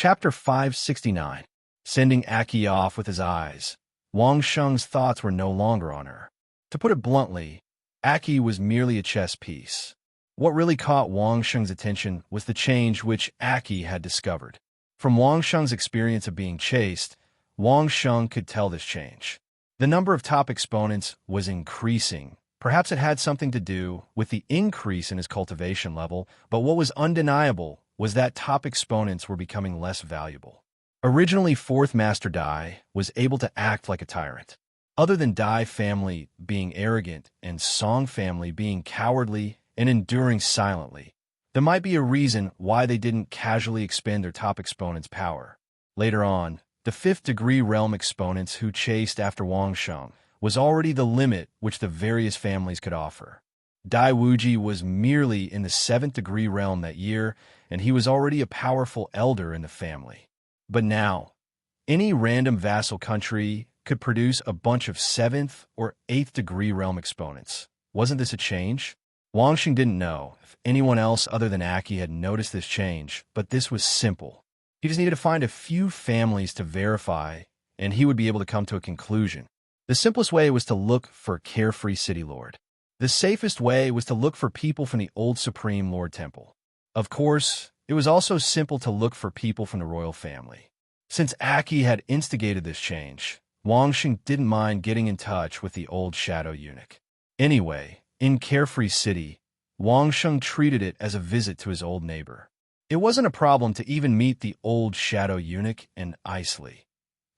Chapter 569. Sending Aki off with his eyes. Wang Sheng's thoughts were no longer on her. To put it bluntly, Aki was merely a chess piece. What really caught Wang Sheng's attention was the change which Aki had discovered. From Wang Sheng's experience of being chased, Wang Sheng could tell this change. The number of top exponents was increasing. Perhaps it had something to do with the increase in his cultivation level, but what was undeniable was that top exponents were becoming less valuable. Originally, 4th Master Dai was able to act like a tyrant. Other than Dai family being arrogant and Song family being cowardly and enduring silently, there might be a reason why they didn't casually expend their top exponent's power. Later on, the 5th degree realm exponents who chased after Wang Sheng was already the limit which the various families could offer. Dai Wuji was merely in the 7th degree realm that year, and he was already a powerful elder in the family. But now, any random vassal country could produce a bunch of 7th or 8th degree realm exponents. Wasn't this a change? Wang Sheng didn't know if anyone else other than Aki had noticed this change, but this was simple. He just needed to find a few families to verify, and he would be able to come to a conclusion. The simplest way was to look for Carefree City Lord. The safest way was to look for people from the old Supreme Lord Temple. Of course, it was also simple to look for people from the royal family. Since Aki had instigated this change, Wang Sheng didn't mind getting in touch with the old shadow eunuch. Anyway, in Carefree City, Wang Sheng treated it as a visit to his old neighbor. It wasn't a problem to even meet the old shadow eunuch and Isley.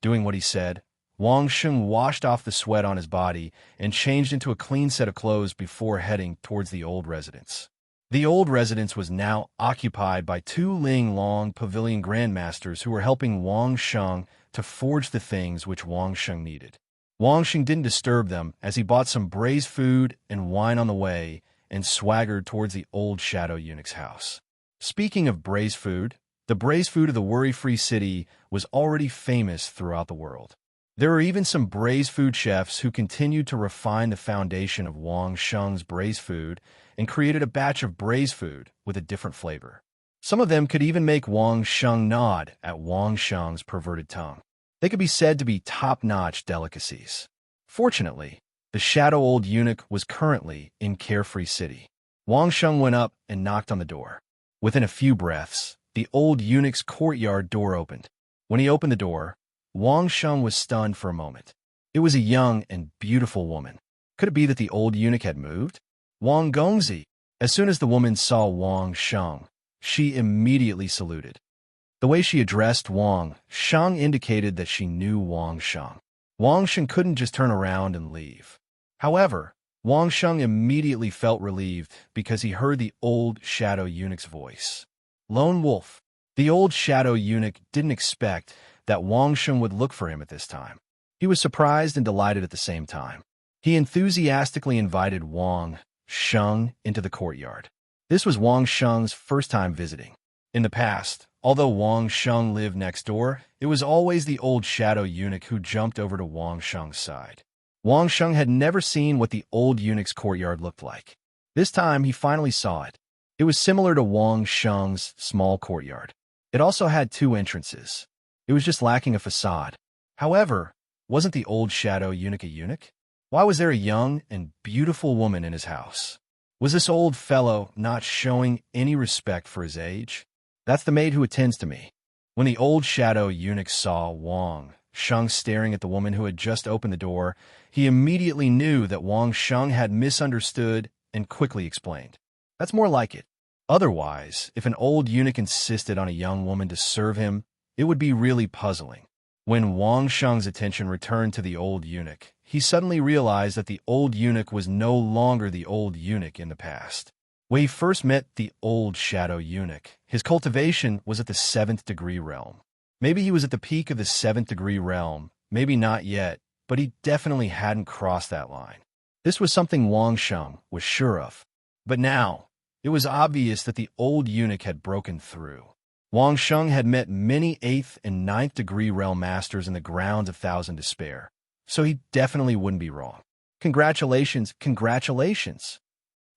Doing what he said, Wang Sheng washed off the sweat on his body and changed into a clean set of clothes before heading towards the old residence. The old residence was now occupied by 2 Ling Long pavilion grandmasters who were helping Wang Sheng to forge the things which Wang Sheng needed. Wang Sheng didn't disturb them as he bought some braised food and wine on the way and swaggered towards the old shadow eunuch's house. Speaking of braised food, the braised food of the worry-free city was already famous throughout the world. There were even some braised food chefs who continued to refine the foundation of Wang Sheng's braised food and created a batch of braised food with a different flavor. Some of them could even make Wang Sheng nod at Wang Sheng's perverted tongue. They could be said to be top-notch delicacies. Fortunately, the shadow old eunuch was currently in Carefree City. Wang Sheng went up and knocked on the door. Within a few breaths, the old eunuch's courtyard door opened. When he opened the door, Wang Sheng was stunned for a moment. It was a young and beautiful woman. Could it be that the old eunuch had moved? Wang Gongzi. As soon as the woman saw Wang Sheng, she immediately saluted. The way she addressed Wang Sheng indicated that she knew Wang Sheng. Wang Sheng couldn't just turn around and leave. However, Wang Sheng immediately felt relieved because he heard the old shadow eunuch's voice. Lone Wolf. The old shadow eunuch didn't expect that Wang Sheng would look for him at this time. He was surprised and delighted at the same time. He enthusiastically invited Wang Sheng into the courtyard. This was Wang Sheng's first time visiting. In the past, although Wang Sheng lived next door, it was always the old shadow eunuch who jumped over to Wang Sheng's side. Wang Sheng had never seen what the old eunuch's courtyard looked like. This time, he finally saw it. It was similar to Wang Sheng's small courtyard. It also had 2 entrances. It was just lacking a facade. However, wasn't the old shadow eunuch a eunuch? Why was there a young and beautiful woman in his house? Was this old fellow not showing any respect for his age? That's the maid who attends to me. When the old shadow eunuch saw Wang Sheng staring at the woman who had just opened the door, he immediately knew that Wang Sheng had misunderstood and quickly explained. That's more like it. Otherwise, if an old eunuch insisted on a young woman to serve him, it would be really puzzling. When Wang Sheng's attention returned to the old eunuch, he suddenly realized that the old eunuch was no longer the old eunuch in the past. When he first met the old shadow eunuch, his cultivation was at the 7th degree realm. Maybe he was at the peak of the 7th degree realm, maybe not yet, but he definitely hadn't crossed that line. This was something Wang Sheng was sure of. But now, it was obvious that the old eunuch had broken through. Wang Sheng had met many 8th and 9th degree realm masters in the grounds of Thousand Despair, so he definitely wouldn't be wrong. Congratulations, congratulations.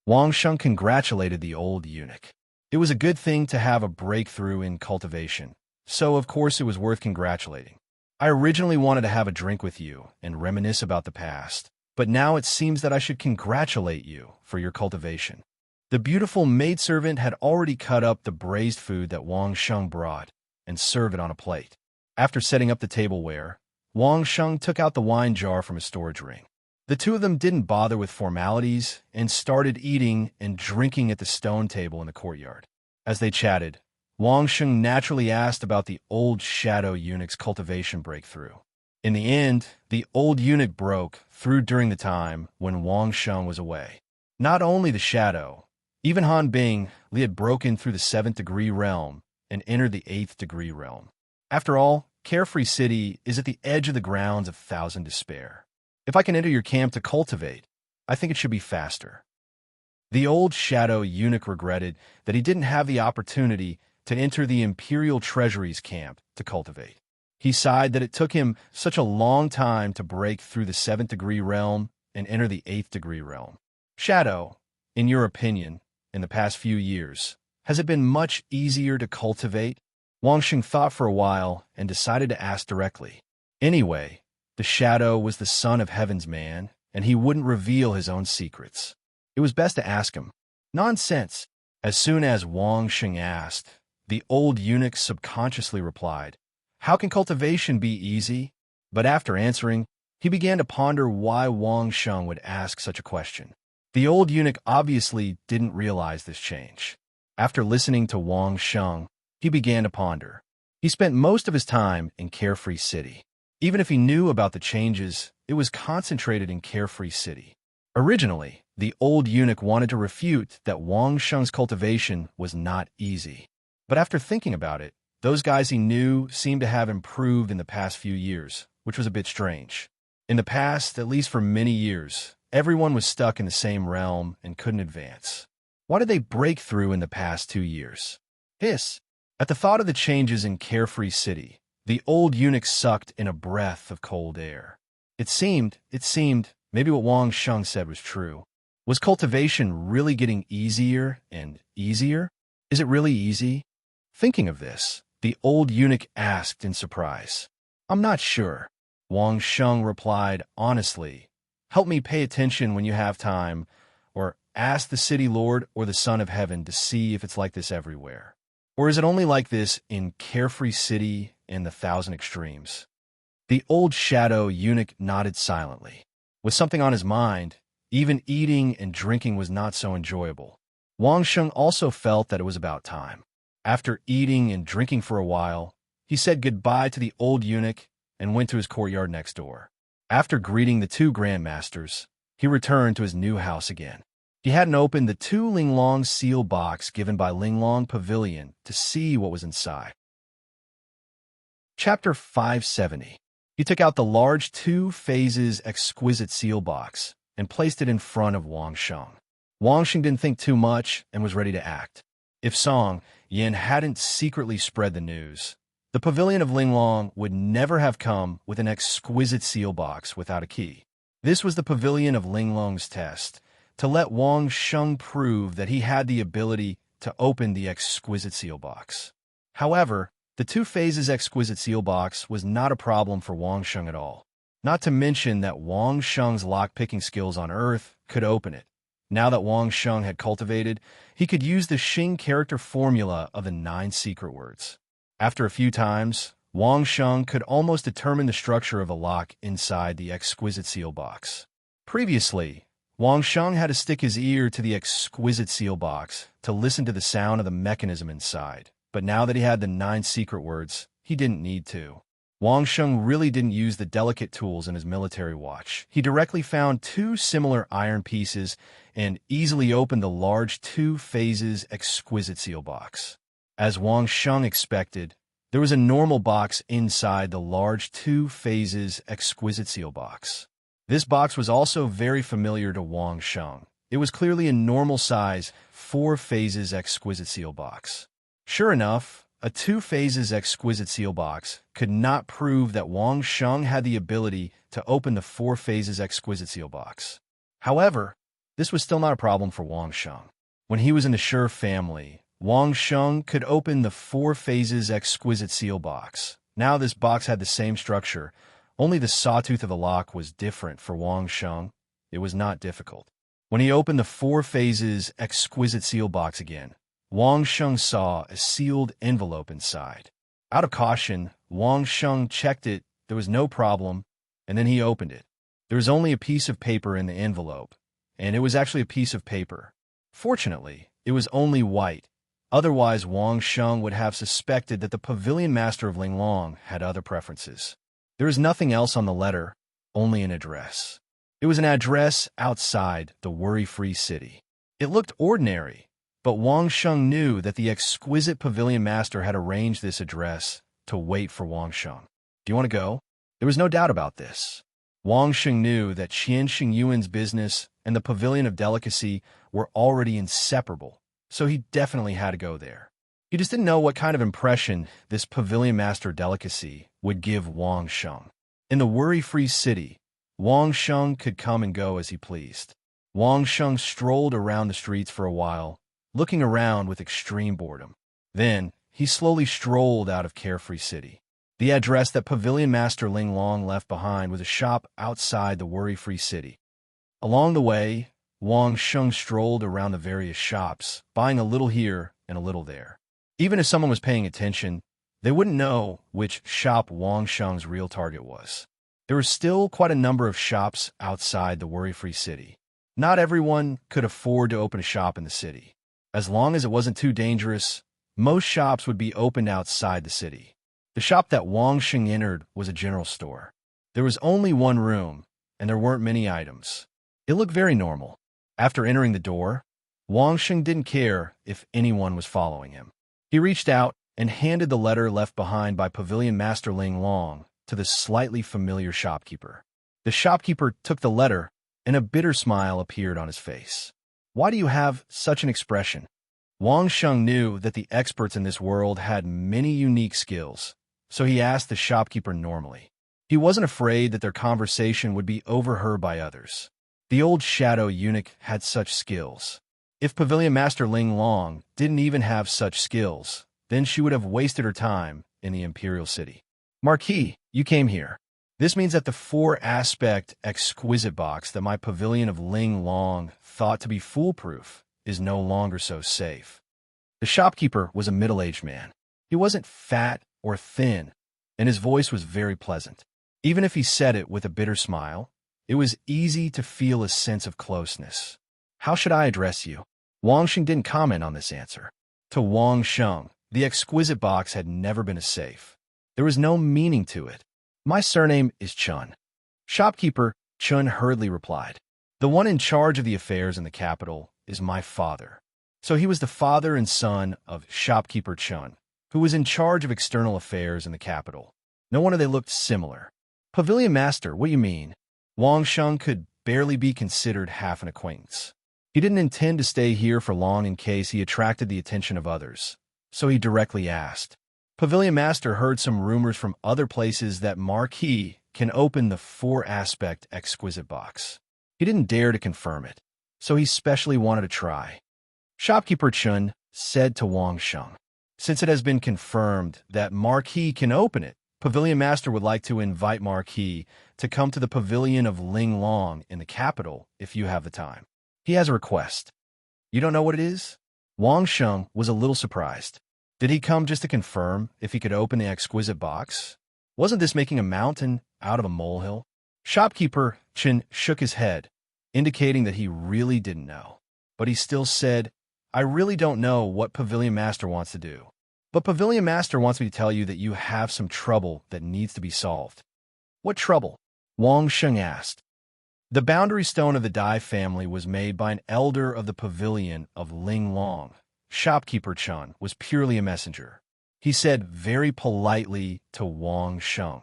Wang Sheng congratulated the old eunuch. It was a good thing to have a breakthrough in cultivation, so of course it was worth congratulating. I originally wanted to have a drink with you and reminisce about the past, but now it seems that I should congratulate you for your cultivation. The beautiful maidservant had already cut up the braised food that Wang Sheng brought and served it on a plate. After setting up the tableware, Wang Sheng took out the wine jar from his storage ring. The two of them didn't bother with formalities and started eating and drinking at the stone table in the courtyard. As they chatted, Wang Sheng naturally asked about the old shadow eunuch's cultivation breakthrough. In the end, the old eunuch broke through during the time when Wang Sheng was away. Not only the shadow, even Han Bing, Li had broken through the 7th degree realm and entered the 8th degree realm. After all, Carefree City is at the edge of the grounds of Thousand Despair. If I can enter your camp to cultivate, I think it should be faster. The old shadow eunuch regretted that he didn't have the opportunity to enter the Imperial Treasury's camp to cultivate. He sighed that it took him such a long time to break through the 7th degree realm and enter the 8th degree realm. Shadow, in your opinion, in the past few years, has it been much easier to cultivate? Wang Sheng thought for a while and decided to ask directly. Anyway, the shadow was the son of Heaven's man, and he wouldn't reveal his own secrets. It was best to ask him. Nonsense. As soon as Wang Sheng asked, the old eunuch subconsciously replied, how can cultivation be easy? But after answering, he began to ponder why Wang Sheng would ask such a question. The old eunuch obviously didn't realize this change. After listening to Wang Sheng, he began to ponder. He spent most of his time in Carefree City. Even if he knew about the changes, it was concentrated in Carefree City. Originally, the old eunuch wanted to refute that Wang Sheng's cultivation was not easy. But after thinking about it, those guys he knew seemed to have improved in the past few years, which was a bit strange. In the past, at least for many years, everyone was stuck in the same realm and couldn't advance. Why did they break through in the past 2 years? Hiss. At the thought of the changes in Carefree City, the old eunuch sucked in a breath of cold air. It seemed, maybe what Wang Sheng said was true. Was cultivation really getting easier and easier? Is it really easy? Thinking of this, the old eunuch asked in surprise. I'm not sure. Wang Sheng replied honestly. Help me pay attention when you have time, or ask the city lord or the son of heaven to see if it's like this everywhere. Or is it only like this in Carefree City and the Thousand Extremes? The old shadow eunuch nodded silently. With something on his mind, even eating and drinking was not so enjoyable. Wang Sheng also felt that it was about time. After eating and drinking for a while, he said goodbye to the old eunuch and went to his courtyard next door. After greeting the two grandmasters, he returned to his new house again. He hadn't opened the 2 Linglong seal box given by Linglong Pavilion to see what was inside. Chapter 570. He took out the large 2 phases exquisite seal box and placed it in front of Wang Sheng. Wang Sheng didn't think too much and was ready to act. If Song Yin hadn't secretly spread the news, the pavilion of Linglong would never have come with an exquisite seal box without a key. This was the pavilion of Linglong's test, to let Wang Sheng prove that he had the ability to open the exquisite seal box. However, the 2 phases exquisite seal box was not a problem for Wang Sheng at all. Not to mention that Wang Sheng's lock-picking skills on Earth could open it. Now that Wang Sheng had cultivated, he could use the Xing character formula of the 9 secret words. After a few times, Wang Sheng could almost determine the structure of a lock inside the exquisite seal box. Previously, Wang Sheng had to stick his ear to the exquisite seal box to listen to the sound of the mechanism inside, but now that he had the 9 secret words, he didn't need to. Wang Sheng really didn't use the delicate tools in his military watch. He directly found 2 similar iron pieces and easily opened the large 2 phases exquisite seal box. As Wang Sheng expected, there was a normal box inside the large 2 phases exquisite seal box. This box was also very familiar to Wang Sheng. It was clearly a normal size 4 phases exquisite seal box. Sure enough, a 2 phases exquisite seal box could not prove that Wang Sheng had the ability to open the 4 phases exquisite seal box. However, this was still not a problem for Wang Sheng. When he was in the Sure family, Wang Sheng could open the Four Phases exquisite seal box. Now this box had the same structure, only the sawtooth of the lock was different for Wang Sheng. It was not difficult. When he opened the Four Phases exquisite seal box again, Wang Sheng saw a sealed envelope inside. Out of caution, Wang Sheng checked it. There was no problem, and then he opened it. There was only a piece of paper in the envelope, and it was actually a piece of paper. Fortunately, it was only white. Otherwise, Wang Sheng would have suspected that the pavilion master of Linglong had other preferences. There was nothing else on the letter, only an address. It was an address outside the worry-free city. It looked ordinary, but Wang Sheng knew that the exquisite pavilion master had arranged this address to wait for Wang Sheng. Do you want to go? There was no doubt about this. Wang Sheng knew that Qian Xingyuan's business and the Pavilion of Delicacy were already inseparable, so he definitely had to go there. He just didn't know what kind of impression this Pavilion Master Delicacy would give Wang Sheng. In the worry-free city, Wang Sheng could come and go as he pleased. Wang Sheng strolled around the streets for a while, looking around with extreme boredom. Then, he slowly strolled out of Carefree City. The address that Pavilion Master Linglong left behind was a shop outside the worry-free city. Along the way, Wang Sheng strolled around the various shops, buying a little here and a little there. Even if someone was paying attention, they wouldn't know which shop Wang Sheng's real target was. There were still quite a number of shops outside the worry-free city. Not everyone could afford to open a shop in the city. As long as it wasn't too dangerous, most shops would be opened outside the city. The shop that Wang Sheng entered was a general store. There was only one room, and there weren't many items. It looked very normal. After entering the door, Wang Sheng didn't care if anyone was following him. He reached out and handed the letter left behind by Pavilion Master Linglong to the slightly familiar shopkeeper. The shopkeeper took the letter, and a bitter smile appeared on his face. "Why do you have such an expression?" Wang Sheng knew that the experts in this world had many unique skills, so he asked the shopkeeper normally. He wasn't afraid that their conversation would be overheard by others. The old shadow eunuch had such skills. If Pavilion Master Linglong didn't even have such skills, then she would have wasted her time in the Imperial City. "Marquis, you came here. This means that the four-aspect exquisite box that my Pavilion of Linglong thought to be foolproof is no longer so safe." The shopkeeper was a middle-aged man. He wasn't fat or thin, and his voice was very pleasant. Even if he said it with a bitter smile, it was easy to feel a sense of closeness. "How should I address you?" Wang Sheng didn't comment on this answer. To Wang Sheng, the exquisite box had never been a safe. There was no meaning to it. "My surname is Chun." Shopkeeper Chun hurriedly replied. "The one in charge of the affairs in the capital is my father." So he was the father and son of Shopkeeper Chun, who was in charge of external affairs in the capital. No wonder they looked similar. "Pavilion Master, what do you mean?" Wang Sheng could barely be considered half an acquaintance. He didn't intend to stay here for long in case he attracted the attention of others, so he directly asked. Pavilion Master heard some rumors from other places that Marquis can open the four-aspect exquisite box. He didn't dare to confirm it, so he specially wanted to try. Shopkeeper Chun said to Wang Sheng, "Since it has been confirmed that Marquis can open it, Pavilion Master would like to invite Marquis to come to the Pavilion of Linglong in the capital if you have the time. He has a request." "You don't know what it is?" Wang Sheng was a little surprised. Did he come just to confirm if he could open the exquisite box? Wasn't this making a mountain out of a molehill? Shopkeeper Chin shook his head, indicating that he really didn't know. But he still said, "I really don't know what Pavilion Master wants to do. But Pavilion Master wants me to tell you that you have some trouble that needs to be solved." "What trouble?" Wang Sheng asked. The boundary stone of the Dai family was made by an elder of the Pavilion of Linglong. Shopkeeper Chun was purely a messenger. He said very politely to Wang Sheng,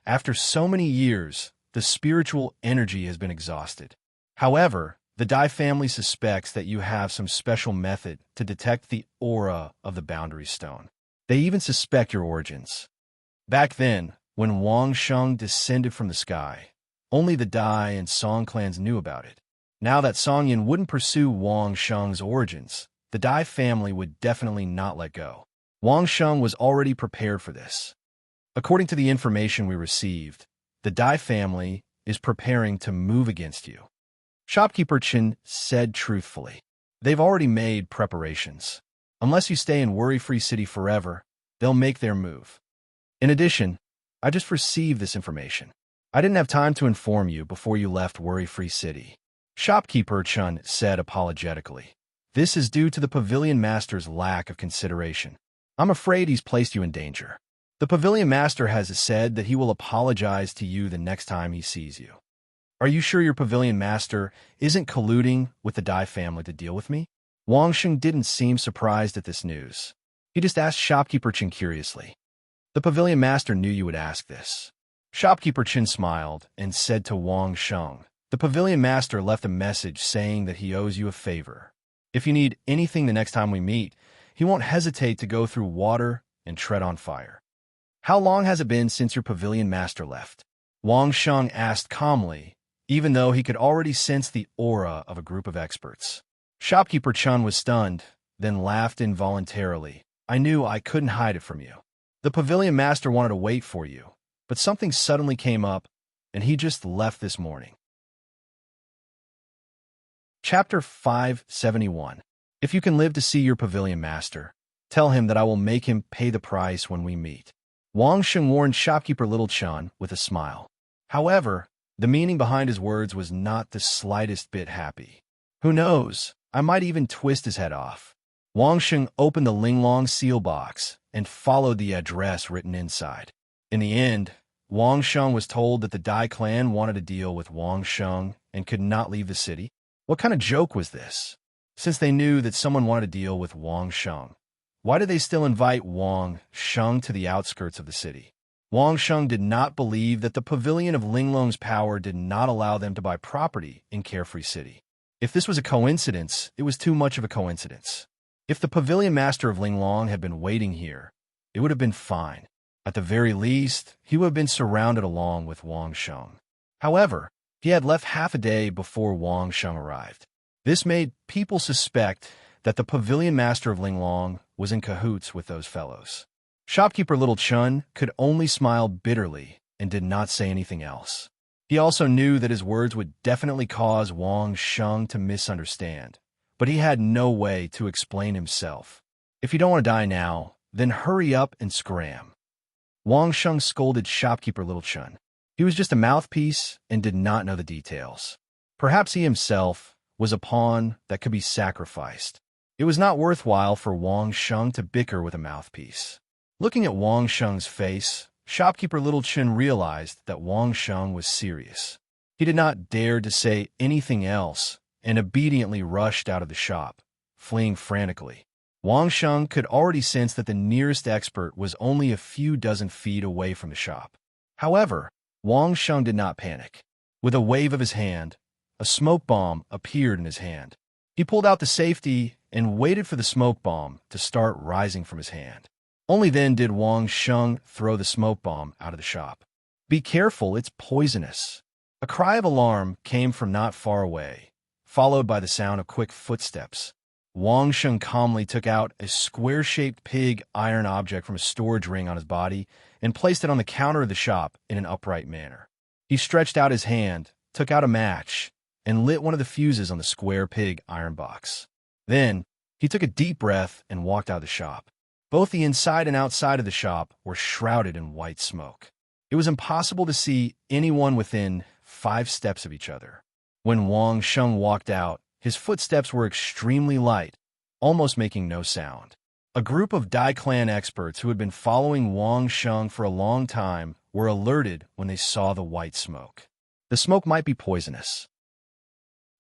"After so many years, the spiritual energy has been exhausted. However, the Dai family suspects that you have some special method to detect the aura of the boundary stone. They even suspect your origins." Back then, when Wang Sheng descended from the sky, only the Dai and Song clans knew about it. Now that Song Yin wouldn't pursue Wang Sheng's origins, the Dai family would definitely not let go. Wang Sheng was already prepared for this. According to the information we received, the Dai family is preparing to move against you. Shopkeeper Chen said truthfully. They've already made preparations. Unless you stay in worry-free city forever, they'll make their move. In addition, I just received this information. I didn't have time to inform you before you left worry-free city. Shopkeeper Chen said apologetically. This is due to the pavilion master's lack of consideration. I'm afraid he's placed you in danger. The pavilion master has said that he will apologize to you the next time he sees you. Are you sure your pavilion master isn't colluding with the Dai family to deal with me? Wang Sheng didn't seem surprised at this news. He just asked Shopkeeper Chen curiously. The pavilion master knew you would ask this. Shopkeeper Chen smiled and said to Wang Sheng, the pavilion master left a message saying that he owes you a favor. If you need anything the next time we meet, he won't hesitate to go through water and tread on fire. How long has it been since your pavilion master left? Wang Sheng asked calmly, even though he could already sense the aura of a group of experts. Shopkeeper Chen was stunned, then laughed involuntarily. I knew I couldn't hide it from you. The pavilion master wanted to wait for you, but something suddenly came up, and he just left this morning. Chapter 571. If you can live to see your pavilion master, tell him that I will make him pay the price when we meet. Wang Sheng warned shopkeeper Little Chen with a smile. However, the meaning behind his words was not the slightest bit happy. Who knows, I might even twist his head off. Wang Sheng opened the Linglong seal box and followed the address written inside. In the end, Wang Sheng was told that the Dai clan wanted to deal with Wang Sheng and could not leave the city. What kind of joke was this? Since they knew that someone wanted to deal with Wang Sheng, why did they still invite Wang Sheng to the outskirts of the city? Wang Sheng did not believe that the pavilion of Linglong's power did not allow them to buy property in Carefree City. If this was a coincidence, it was too much of a coincidence. If the pavilion master of Linglong had been waiting here, it would have been fine. At the very least, he would have been surrounded along with Wang Sheng. However, he had left half a day before Wang Sheng arrived. This made people suspect that the pavilion master of Linglong was in cahoots with those fellows. Shopkeeper Little Chen could only smile bitterly and did not say anything else. He also knew that his words would definitely cause Wang Sheng to misunderstand, but he had no way to explain himself. If you don't want to die now, then hurry up and scram. Wang Sheng scolded shopkeeper Little Chen. He was just a mouthpiece and did not know the details. Perhaps he himself was a pawn that could be sacrificed. It was not worthwhile for Wang Sheng to bicker with a mouthpiece. Looking at Wang Sheng's face, shopkeeper Little Chen realized that Wang Sheng was serious. He did not dare to say anything else and obediently rushed out of the shop, fleeing frantically. Wang Sheng could already sense that the nearest expert was only a few dozen feet away from the shop. However, Wang Sheng did not panic. With a wave of his hand, a smoke bomb appeared in his hand. He pulled out the safety and waited for the smoke bomb to start rising from his hand. Only then did Wang Sheng throw the smoke bomb out of the shop. Be careful, it's poisonous. A cry of alarm came from not far away, followed by the sound of quick footsteps. Wang Sheng calmly took out a square-shaped pig iron object from a storage ring on his body and placed it on the counter of the shop in an upright manner. He stretched out his hand, took out a match, and lit one of the fuses on the square pig iron box. Then, he took a deep breath and walked out of the shop. Both the inside and outside of the shop were shrouded in white smoke. It was impossible to see anyone within 5 steps of each other. When Wang Sheng walked out, his footsteps were extremely light, almost making no sound. A group of Dai clan experts who had been following Wang Sheng for a long time were alerted when they saw the white smoke. The smoke might be poisonous.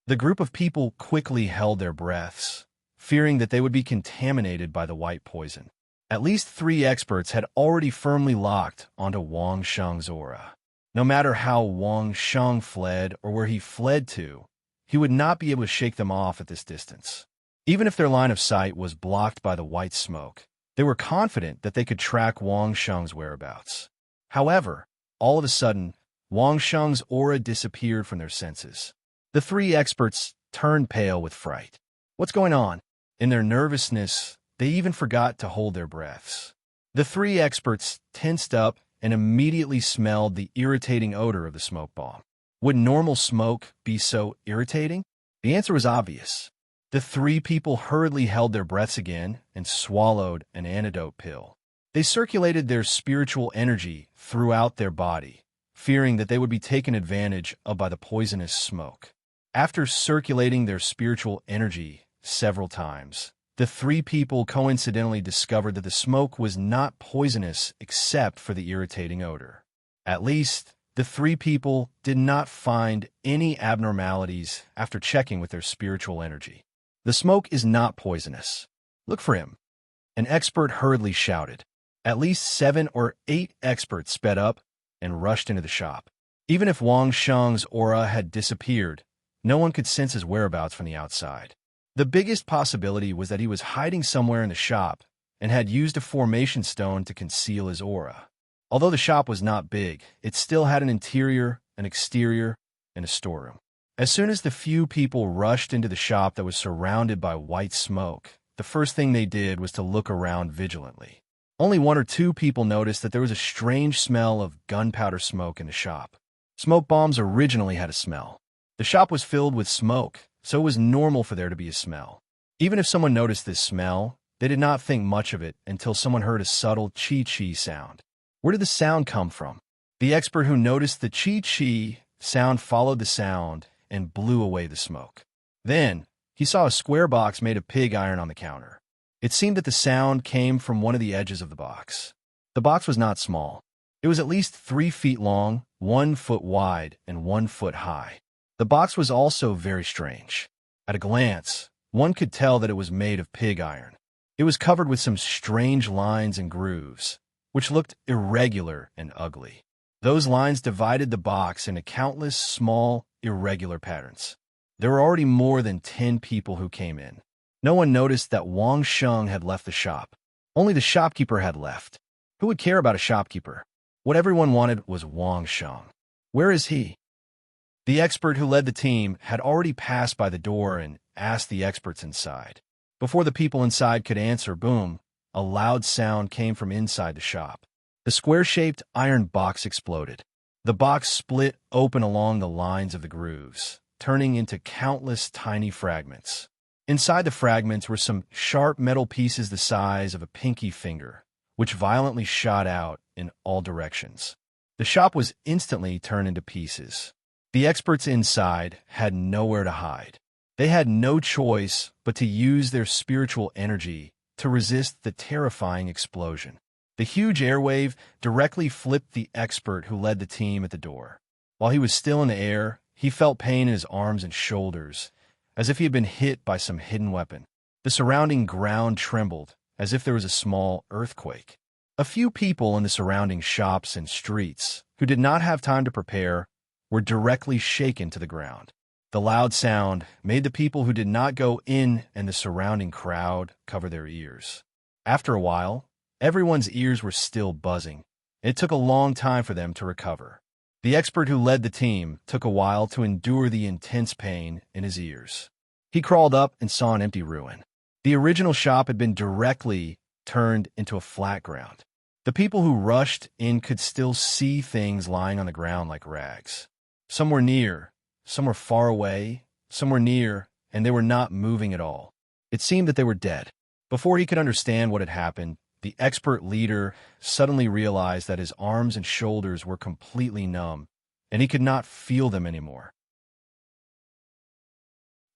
The group of people quickly held their breaths, fearing that they would be contaminated by the white poison. At least 3 experts had already firmly locked onto Wang Sheng's aura. No matter how Wang Sheng fled or where he fled to, he would not be able to shake them off at this distance. Even if their line of sight was blocked by the white smoke, they were confident that they could track Wang Sheng's whereabouts. However, all of a sudden, Wang Sheng's aura disappeared from their senses. The 3 experts turned pale with fright. What's going on? In their nervousness, they even forgot to hold their breaths. The three experts tensed up and immediately smelled the irritating odor of the smoke bomb. Would normal smoke be so irritating? The answer was obvious. The three people hurriedly held their breaths again and swallowed an antidote pill. They circulated their spiritual energy throughout their body, fearing that they would be taken advantage of by the poisonous smoke. After circulating their spiritual energy several times, the three people coincidentally discovered that the smoke was not poisonous except for the irritating odor. At least, the three people did not find any abnormalities after checking with their spiritual energy. The smoke is not poisonous. Look for him. An expert hurriedly shouted. At least 7 or 8 experts sped up and rushed into the shop. Even if Wang Sheng's aura had disappeared, no one could sense his whereabouts from the outside. The biggest possibility was that he was hiding somewhere in the shop and had used a formation stone to conceal his aura. Although the shop was not big, it still had an interior, an exterior, and a storeroom. As soon as the few people rushed into the shop that was surrounded by white smoke, the first thing they did was to look around vigilantly. Only 1 or 2 people noticed that there was a strange smell of gunpowder smoke in the shop. Smoke bombs originally had a smell. The shop was filled with smoke, so it was normal for there to be a smell. Even if someone noticed this smell, they did not think much of it until someone heard a subtle chi-chi sound. Where did the sound come from? The expert who noticed the chi-chi sound followed the sound and blew away the smoke. Then, he saw a square box made of pig iron on the counter. It seemed that the sound came from one of the edges of the box. The box was not small. It was at least 3 feet long, 1 foot wide, and 1 foot high. The box was also very strange. At a glance, one could tell that it was made of pig iron. It was covered with some strange lines and grooves, which looked irregular and ugly. Those lines divided the box into countless small, irregular patterns. There were already more than 10 people who came in. No one noticed that Wang Sheng had left the shop. Only the shopkeeper had left. Who would care about a shopkeeper? What everyone wanted was Wang Sheng. Where is he? The expert who led the team had already passed by the door and asked the experts inside. Before the people inside could answer, boom, a loud sound came from inside the shop. The square-shaped iron box exploded. The box split open along the lines of the grooves, turning into countless tiny fragments. Inside the fragments were some sharp metal pieces the size of a pinky finger, which violently shot out in all directions. The shop was instantly turned into pieces. The experts inside had nowhere to hide. They had no choice but to use their spiritual energy to resist the terrifying explosion. The huge airwave directly flipped the expert who led the team at the door. While he was still in the air, he felt pain in his arms and shoulders, as if he had been hit by some hidden weapon. The surrounding ground trembled, as if there was a small earthquake. A few people in the surrounding shops and streets, who did not have time to prepare, were directly shaken to the ground. The loud sound made the people who did not go in and the surrounding crowd cover their ears. After a while, everyone's ears were still buzzing. It took a long time for them to recover. The expert who led the team took a while to endure the intense pain in his ears. He crawled up and saw an empty ruin. The original shop had been directly turned into a flat ground. The people who rushed in could still see things lying on the ground like rags. Some were near, some were far away, some were near, and they were not moving at all. It seemed that they were dead. Before he could understand what had happened, the expert leader suddenly realized that his arms and shoulders were completely numb, and he could not feel them anymore.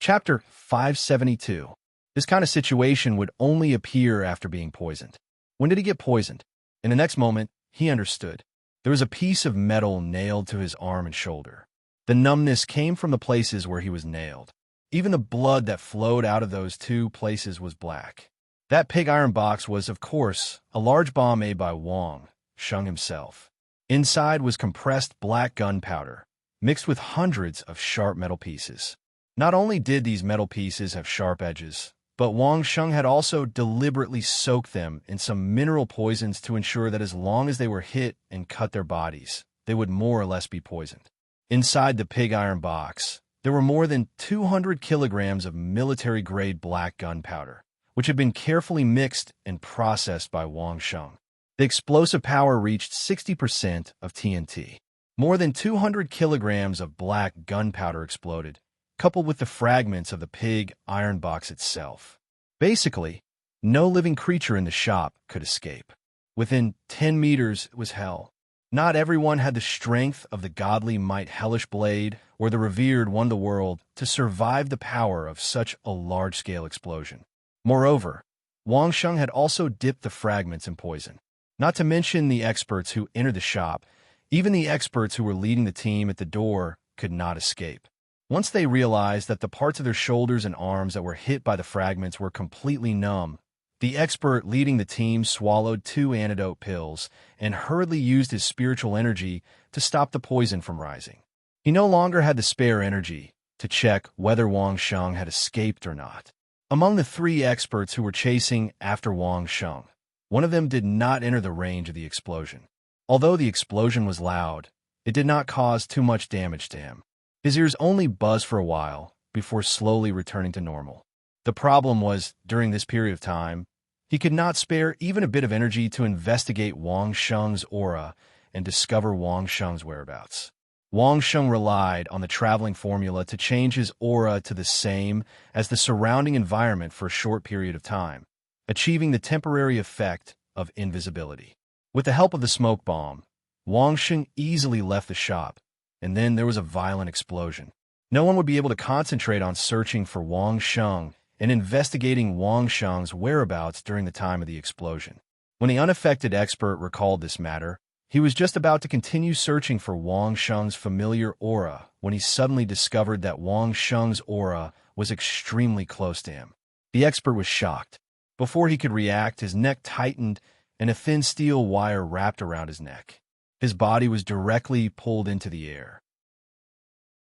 Chapter 572. This kind of situation would only appear after being poisoned. When did he get poisoned? In the next moment, he understood. There was a piece of metal nailed to his arm and shoulder. The numbness came from the places where he was nailed. Even the blood that flowed out of those 2 places was black. That pig iron box was, of course, a large bomb made by Wang Sheng himself. Inside was compressed black gunpowder, mixed with hundreds of sharp metal pieces. Not only did these metal pieces have sharp edges, but Wang Sheng had also deliberately soaked them in some mineral poisons to ensure that as long as they were hit and cut their bodies, they would more or less be poisoned. Inside the pig iron box, there were more than 200 kilograms of military-grade black gunpowder. which had been carefully mixed and processed by Wang Sheng. The explosive power reached 60% of TNT. More than 200 kilograms of black gunpowder exploded, coupled with the fragments of the pig iron box itself. Basically, no living creature in the shop could escape. Within 10 meters was hell. Not everyone had the strength of the godly might hellish blade or the revered one of the world to survive the power of such a large-scale explosion. Moreover, Wang Sheng had also dipped the fragments in poison. Not to mention the experts who entered the shop, even the experts who were leading the team at the door could not escape. Once they realized that the parts of their shoulders and arms that were hit by the fragments were completely numb, the expert leading the team swallowed 2 antidote pills and hurriedly used his spiritual energy to stop the poison from rising. He no longer had the spare energy to check whether Wang Sheng had escaped or not. Among the 3 experts who were chasing after Wang Sheng, one of them did not enter the range of the explosion. Although the explosion was loud, it did not cause too much damage to him. His ears only buzzed for a while before slowly returning to normal. The problem was, during this period of time, he could not spare even a bit of energy to investigate Wang Sheng's aura and discover Wang Sheng's whereabouts. Wang Sheng relied on the traveling formula to change his aura to the same as the surrounding environment for a short period of time, achieving the temporary effect of invisibility. With the help of the smoke bomb, Wang Sheng easily left the shop, and then there was a violent explosion. No one would be able to concentrate on searching for Wang Sheng and investigating Wang Sheng's whereabouts during the time of the explosion. When the unaffected expert recalled this matter, he was just about to continue searching for Wang Sheng's familiar aura when he suddenly discovered that Wang Sheng's aura was extremely close to him. The expert was shocked. Before he could react, his neck tightened and a thin steel wire wrapped around his neck. His body was directly pulled into the air.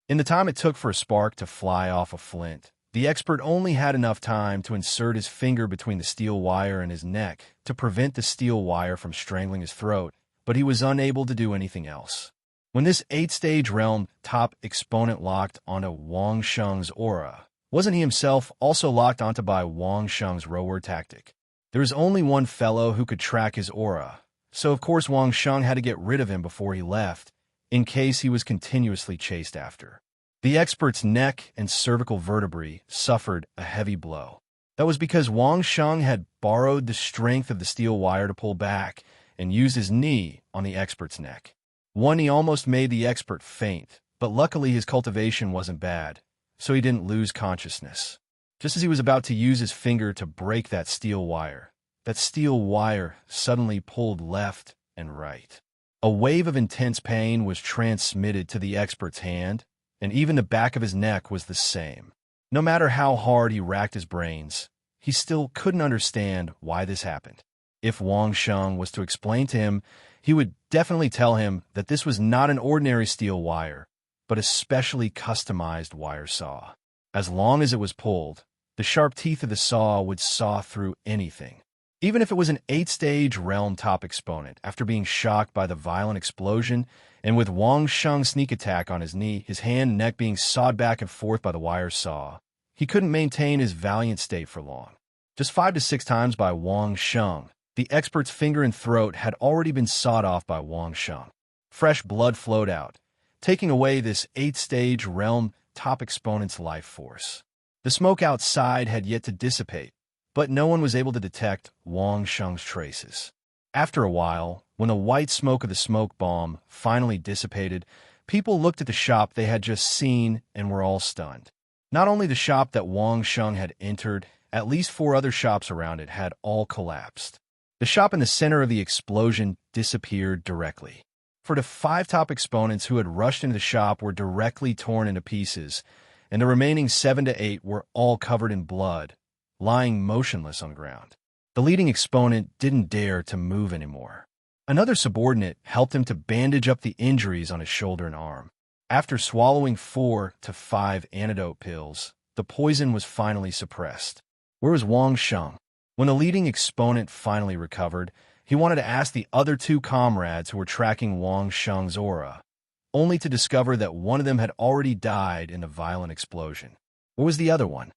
In the time it took for a spark to fly off a flint, the expert only had enough time to insert his finger between the steel wire and his neck to prevent the steel wire from strangling his throat, but he was unable to do anything else. When this 8-stage realm top exponent locked onto Wang Sheng's aura, wasn't he himself also locked onto by Wang Sheng's rowward tactic? There was only one fellow who could track his aura, so of course Wang Sheng had to get rid of him before he left, in case he was continuously chased after. The expert's neck and cervical vertebrae suffered a heavy blow. That was because Wang Sheng had borrowed the strength of the steel wire to pull back and used his knee on the expert's neck. One knee almost made the expert faint, but luckily his cultivation wasn't bad, so he didn't lose consciousness. Just as he was about to use his finger to break that steel wire suddenly pulled left and right. A wave of intense pain was transmitted to the expert's hand, and even the back of his neck was the same. No matter how hard he racked his brains, he still couldn't understand why this happened. If Wang Sheng was to explain to him, he would definitely tell him that this was not an ordinary steel wire, but a specially customized wire saw. As long as it was pulled, the sharp teeth of the saw would saw through anything. Even if it was an 8-stage realm top exponent, after being shocked by the violent explosion, and with Wang Sheng's sneak attack on his knee, his hand and neck being sawed back and forth by the wire saw, he couldn't maintain his valiant state for long. Just 5 to 6 times by Wang Sheng, the expert's finger and throat had already been sawed off by Wang Sheng. Fresh blood flowed out, taking away this 8-stage realm top exponent's life force. The smoke outside had yet to dissipate, but no one was able to detect Wang Sheng's traces. After a while, when the white smoke of the smoke bomb finally dissipated, people looked at the shop they had just seen and were all stunned. Not only the shop that Wang Sheng had entered, at least 4 other shops around it had all collapsed. The shop in the center of the explosion disappeared directly. For the 5 top exponents who had rushed into the shop were directly torn into pieces, and the remaining 7 to 8 were all covered in blood, lying motionless on the ground. The leading exponent didn't dare to move anymore. Another subordinate helped him to bandage up the injuries on his shoulder and arm. After swallowing 4 to 5 antidote pills, the poison was finally suppressed. Where was Wang Sheng? When the leading exponent finally recovered, he wanted to ask the other 2 comrades who were tracking Wang Sheng's aura, only to discover that one of them had already died in the violent explosion. Where was the other one?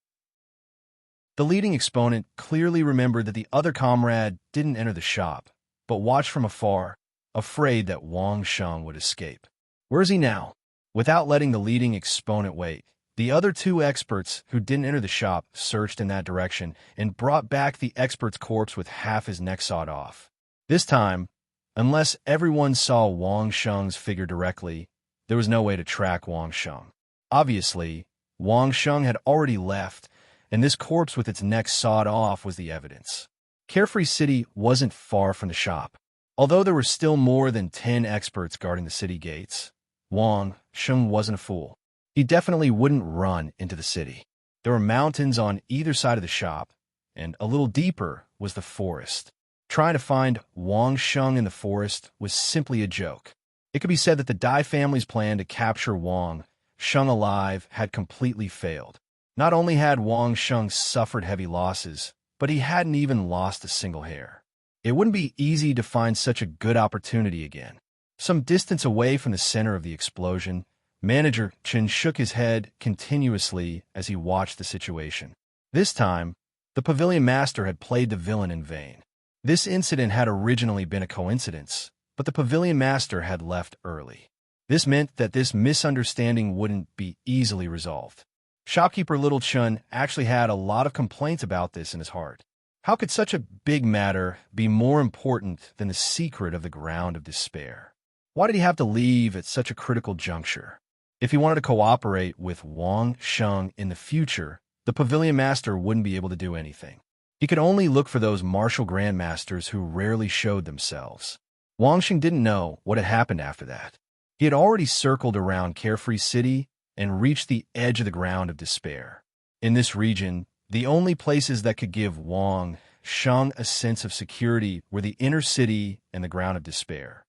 The leading exponent clearly remembered that the other comrade didn't enter the shop, but watched from afar, afraid that Wang Sheng would escape. Where is he now? Without letting the leading exponent wait, the other two experts who didn't enter the shop searched in that direction and brought back the expert's corpse with half his neck sawed off. This time, unless everyone saw Wang Sheng's figure directly, there was no way to track Wang Sheng. Obviously, Wang Sheng had already left, and this corpse with its neck sawed off was the evidence. Carefree City wasn't far from the shop. Although there were still more than 10 experts guarding the city gates, Wang Sheng wasn't a fool. He definitely wouldn't run into the city. There were mountains on either side of the shop, and a little deeper was the forest. Trying to find Wang Sheng in the forest was simply a joke. It could be said that the Dai family's plan to capture Wang Sheng alive had completely failed. Not only had Wang Sheng suffered heavy losses, but he hadn't even lost a single hair. It wouldn't be easy to find such a good opportunity again. Some distance away from the center of the explosion, Manager Chen shook his head continuously as he watched the situation. This time, the pavilion master had played the villain in vain. This incident had originally been a coincidence, but the pavilion master had left early. This meant that this misunderstanding wouldn't be easily resolved. Shopkeeper Little Chun actually had a lot of complaints about this in his heart. How could such a big matter be more important than the secret of the ground of despair? Why did he have to leave at such a critical juncture? If he wanted to cooperate with Wang Sheng in the future, the pavilion master wouldn't be able to do anything. He could only look for those martial grandmasters who rarely showed themselves. Wang Sheng didn't know what had happened after that. He had already circled around Carefree City and reached the edge of the ground of despair. In this region, the only places that could give Wang Sheng a sense of security were the inner city and the ground of despair.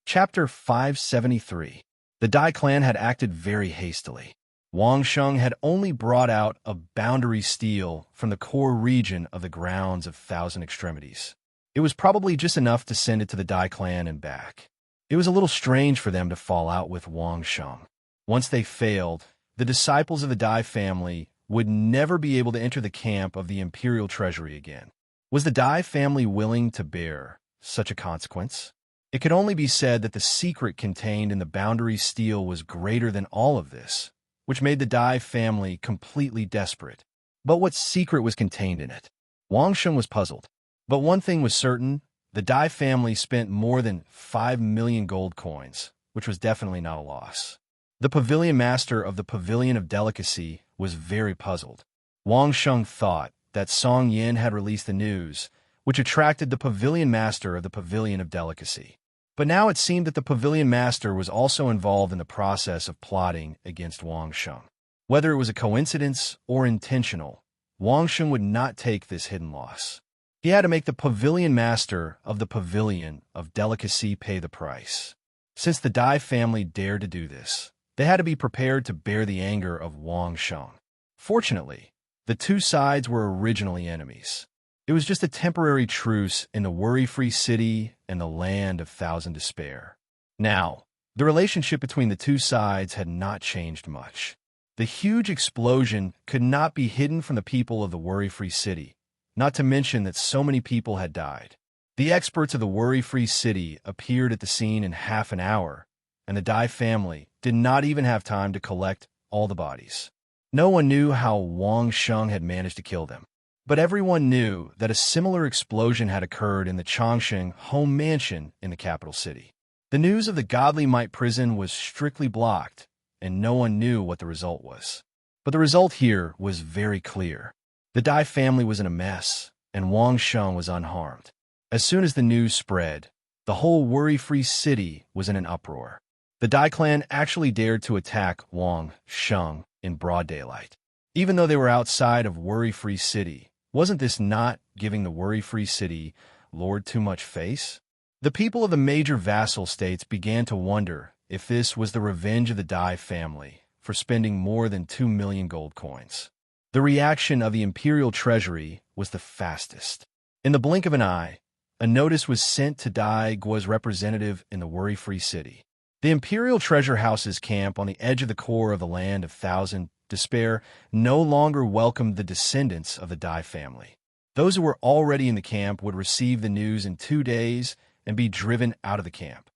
Chapter 573. The Dai clan had acted very hastily. Wang Sheng had only brought out a boundary steel from the core region of the grounds of Thousand Extremities. It was probably just enough to send it to the Dai clan and back. It was a little strange for them to fall out with Wang Sheng. Once they failed, the disciples of the Dai family would never be able to enter the camp of the Imperial Treasury again. Was the Dai family willing to bear such a consequence? It could only be said that the secret contained in the boundary steel was greater than all of this, which made the Dai family completely desperate. But what secret was contained in it? Wang Sheng was puzzled. But one thing was certain, the Dai family spent more than 5 million gold coins, which was definitely not a loss. The pavilion master of the Pavilion of Delicacy was very puzzled. Wang Sheng thought that Song Yin had released the news, which attracted the pavilion master of the Pavilion of Delicacy. But now it seemed that the pavilion master was also involved in the process of plotting against Wang Sheng. Whether it was a coincidence or intentional, Wang Sheng would not take this hidden loss. He had to make the pavilion master of the Pavilion of Delicacy pay the price. Since the Dai family dared to do this, they had to be prepared to bear the anger of Wang Sheng. Fortunately, the two sides were originally enemies. It was just a temporary truce in the worry-free city and the land of Thousand Despair. Now, the relationship between the two sides had not changed much. The huge explosion could not be hidden from the people of the worry-free city, not to mention that so many people had died. The experts of the worry-free city appeared at the scene in half an hour, and the Dai family did not even have time to collect all the bodies. No one knew how Wang Sheng had managed to kill them. But everyone knew that a similar explosion had occurred in the Chongqing home mansion in the capital city. The news of the Godly Might prison was strictly blocked, and no one knew what the result was. But the result here was very clear. The Dai family was in a mess, and Wang Sheng was unharmed. As soon as the news spread, the whole worry-free city was in an uproar. The Dai clan actually dared to attack Wang Sheng in broad daylight. Even though they were outside of worry-free city, wasn't this not giving the worry-free city lord too much face? The people of the major vassal states began to wonder if this was the revenge of the Dai family for spending more than 2 million gold coins. The reaction of the Imperial Treasury was the fastest. In the blink of an eye, a notice was sent to Dai Guo's representative in the worry-free city. The Imperial Treasure House's camp on the edge of the core of the land of Thousand despair no longer welcomed the descendants of the Dai family. Those who were already in the camp would receive the news in 2 days and be driven out of the camp.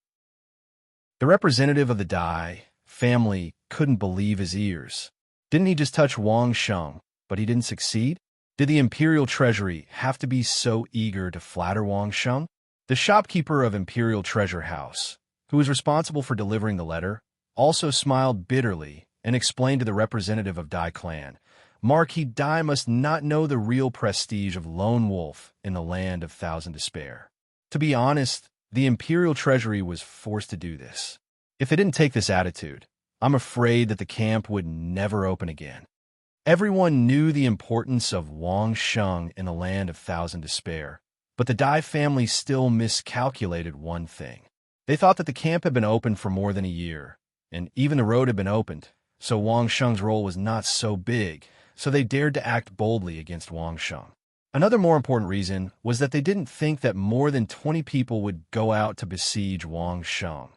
The representative of the Dai family couldn't believe his ears. Didn't he just touch Wang Sheng, but he didn't succeed? Did the imperial treasury have to be so eager to flatter Wang Sheng? The shopkeeper of Imperial Treasure House, who was responsible for delivering the letter, also smiled bitterly and explained to the representative of Dai clan, Marquis Dai must not know the real prestige of lone wolf in the land of thousand despair. To be honest, the Imperial Treasury was forced to do this. If they didn't take this attitude, I'm afraid that the camp would never open again. Everyone knew the importance of Wang Sheng in the land of thousand despair, but the Dai family still miscalculated one thing. They thought that the camp had been open for more than a year, and even the road had been opened, so Wang Sheng's role was not so big, so they dared to act boldly against Wang Sheng. Another more important reason was that they didn't think that more than 20 people would go out to besiege Wang Sheng.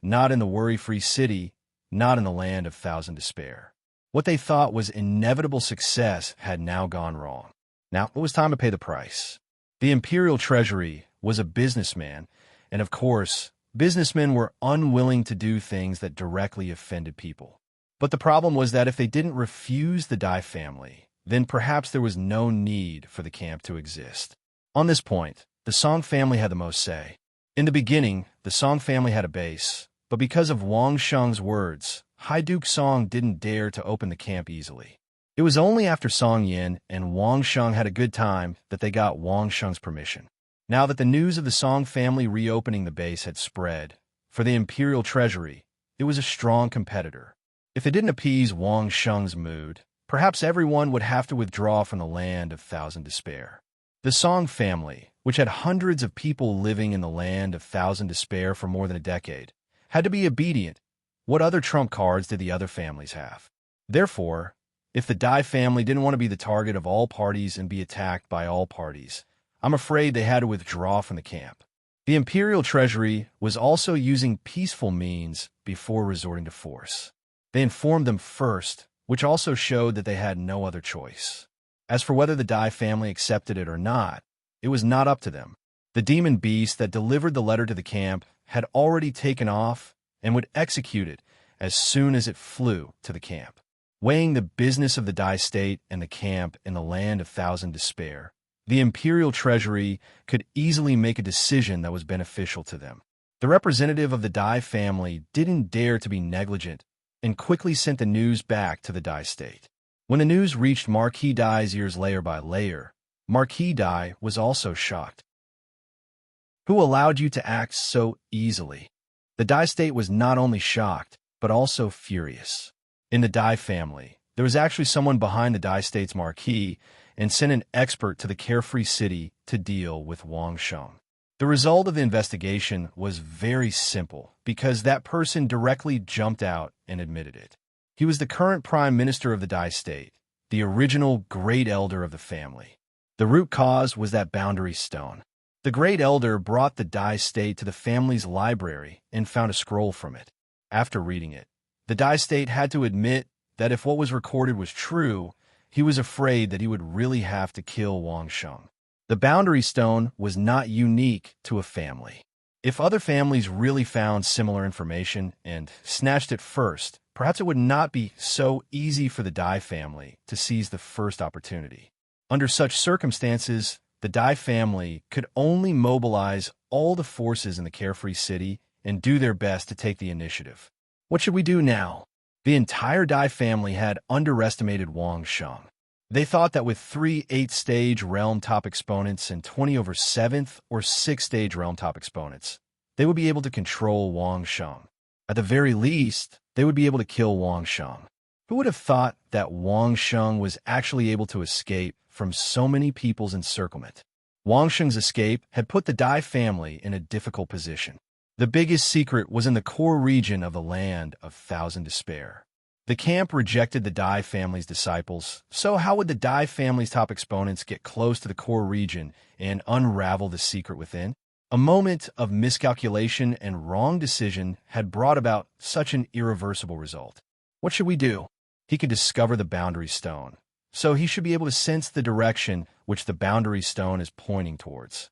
Not in the worry-free city, not in the land of thousand despair. What they thought was inevitable success had now gone wrong. Now it was time to pay the price. The Imperial Treasury was a businessman, and of course, businessmen were unwilling to do things that directly offended people. But the problem was that if they didn't refuse the Dai family, then perhaps there was no need for the camp to exist. On this point, the Song family had the most say. In the beginning, the Song family had a base, but because of Wang Sheng's words, High Duke Song didn't dare to open the camp easily. It was only after Song Yin and Wang Sheng had a good time that they got Wang Sheng's permission. Now that the news of the Song family reopening the base had spread, for the Imperial Treasury, it was a strong competitor. If it didn't appease Wang Sheng's mood, perhaps everyone would have to withdraw from the land of thousand despair. The Song family, which had hundreds of people living in the land of thousand despair for more than a decade, had to be obedient. What other trump cards did the other families have? Therefore, if the Dai family didn't want to be the target of all parties and be attacked by all parties, I'm afraid they had to withdraw from the camp. The Imperial Treasury was also using peaceful means before resorting to force. They informed them first, which also showed that they had no other choice. As for whether the Dai family accepted it or not, it was not up to them. The demon beast that delivered the letter to the camp had already taken off and would execute it as soon as it flew to the camp. Weighing the business of the Dai state and the camp in the land of thousand despair, the Imperial Treasury could easily make a decision that was beneficial to them. The representative of the Dai family didn't dare to be negligent and quickly sent the news back to the Dai state. When the news reached Marquis Dai's ears layer by layer, Marquis Dai was also shocked. Who allowed you to act so easily? The Dai state was not only shocked, but also furious. In the Dai family, there was actually someone behind the Dai state's marquee and sent an expert to the carefree city to deal with Wang Sheng. The result of the investigation was very simple because that person directly jumped out and admitted it. He was the current prime minister of the Dai state, the original great elder of the family. The root cause was that boundary stone. The great elder brought the Dai state to the family's library and found a scroll from it. After reading it, the Dai state had to admit that if what was recorded was true, he was afraid that he would really have to kill Wang Sheng. The boundary stone was not unique to a family. If other families really found similar information and snatched it first, perhaps it would not be so easy for the Dai family to seize the first opportunity. Under such circumstances, the Dai family could only mobilize all the forces in the carefree city and do their best to take the initiative. What should we do now? The entire Dai family had underestimated Wang Sheng. They thought that with 3 8th-stage realm top exponents and 20 over 7th or 6th-stage realm top exponents, they would be able to control Wang Sheng. At the very least, they would be able to kill Wang Sheng. Who would have thought that Wang Sheng was actually able to escape from so many people's encirclement? Wang Sheng's escape had put the Dai family in a difficult position. The biggest secret was in the core region of the land of thousand despair. The camp rejected the Dai family's disciples, so how would the Dai family's top exponents get close to the core region and unravel the secret within? A moment of miscalculation and wrong decision had brought about such an irreversible result. What should we do? he could discover the boundary stone, so he should be able to sense the direction which the boundary stone is pointing towards.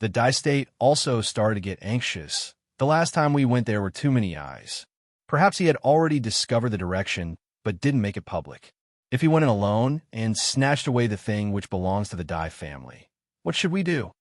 The die state also started to get anxious. The last time we went there were too many eyes. Perhaps he had already discovered the direction, but didn't make it public. If he went in alone and snatched away the thing which belongs to the die family, what should we do?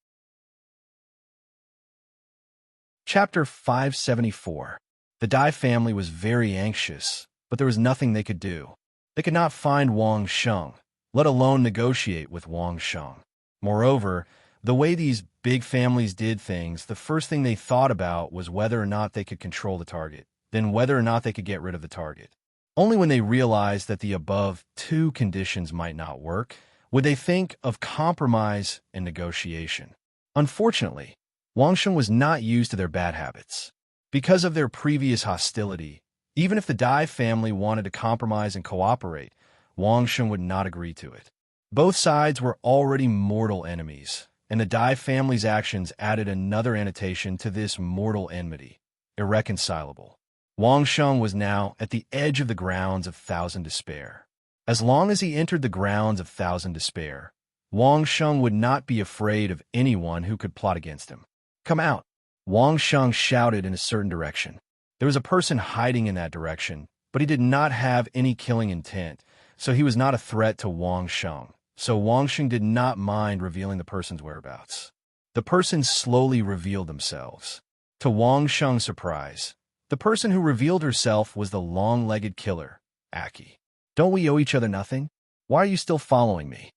Chapter 574. The die family was very anxious, but there was nothing they could do. They could not find Wang Sheng, let alone negotiate with Wang Sheng. Moreover, the way these big families did things, the first thing they thought about was whether or not they could control the target, then whether or not they could get rid of the target. Only when they realized that the above two conditions might not work would they think of compromise and negotiation. Unfortunately, Wang Sheng was not used to their bad habits. Because of their previous hostility, even if the Dai family wanted to compromise and cooperate, Wang Sheng would not agree to it. Both sides were already mortal enemies, and the Dai family's actions added another annotation to this mortal enmity: irreconcilable. Wang Sheng was now at the edge of the grounds of Thousand Despair. As long as he entered the grounds of Thousand Despair, Wang Sheng would not be afraid of anyone who could plot against him. "Come out!" Wang Sheng shouted in a certain direction. There was a person hiding in that direction, but he did not have any killing intent, so he was not a threat to Wang Sheng. So Wang Sheng did not mind revealing the person's whereabouts. The person slowly revealed themselves. To Wang Sheng's surprise, the person who revealed herself was the long-legged killer, Aki. "Don't we owe each other nothing? Why are you still following me?"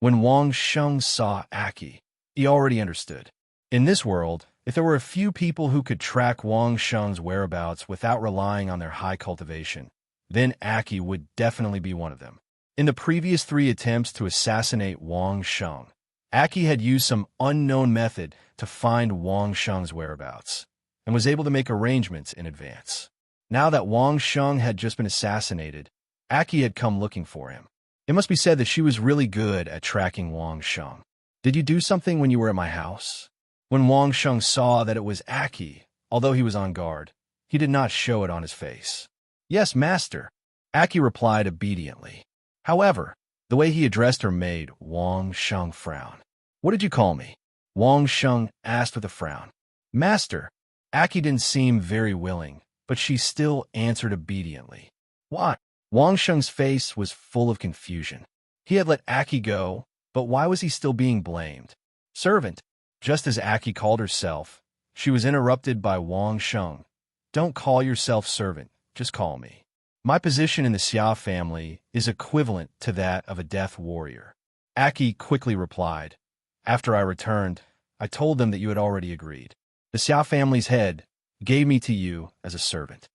When Wang Sheng saw Aki, he already understood. In this world, if there were a few people who could track Wang Sheng's whereabouts without relying on their high cultivation, then Aki would definitely be one of them. In the previous 3 attempts to assassinate Wang Sheng, Aki had used some unknown method to find Wang Sheng's whereabouts, and was able to make arrangements in advance. Now that Wang Sheng had just been assassinated, Aki had come looking for him. It must be said that she was really good at tracking Wang Sheng. "Did you do something when you were at my house?" When Wang Sheng saw that it was Aki, although he was on guard, he did not show it on his face. "Yes, master," Aki replied obediently. However, the way he addressed her made Wang Sheng frown. "What did you call me?" Wang Sheng asked with a frown. "Master." Aki didn't seem very willing, but she still answered obediently. "What?" Wang Sheng's face was full of confusion. He had let Aki go, but why was he still being blamed? "Servant." Just as Aki called herself, she was interrupted by Wang Sheng. "Don't call yourself servant, just call me. My position in the Xia family is equivalent to that of a death warrior." Aki quickly replied, "After I returned, I told them that you had already agreed. The Xia family's head gave me to you as a servant.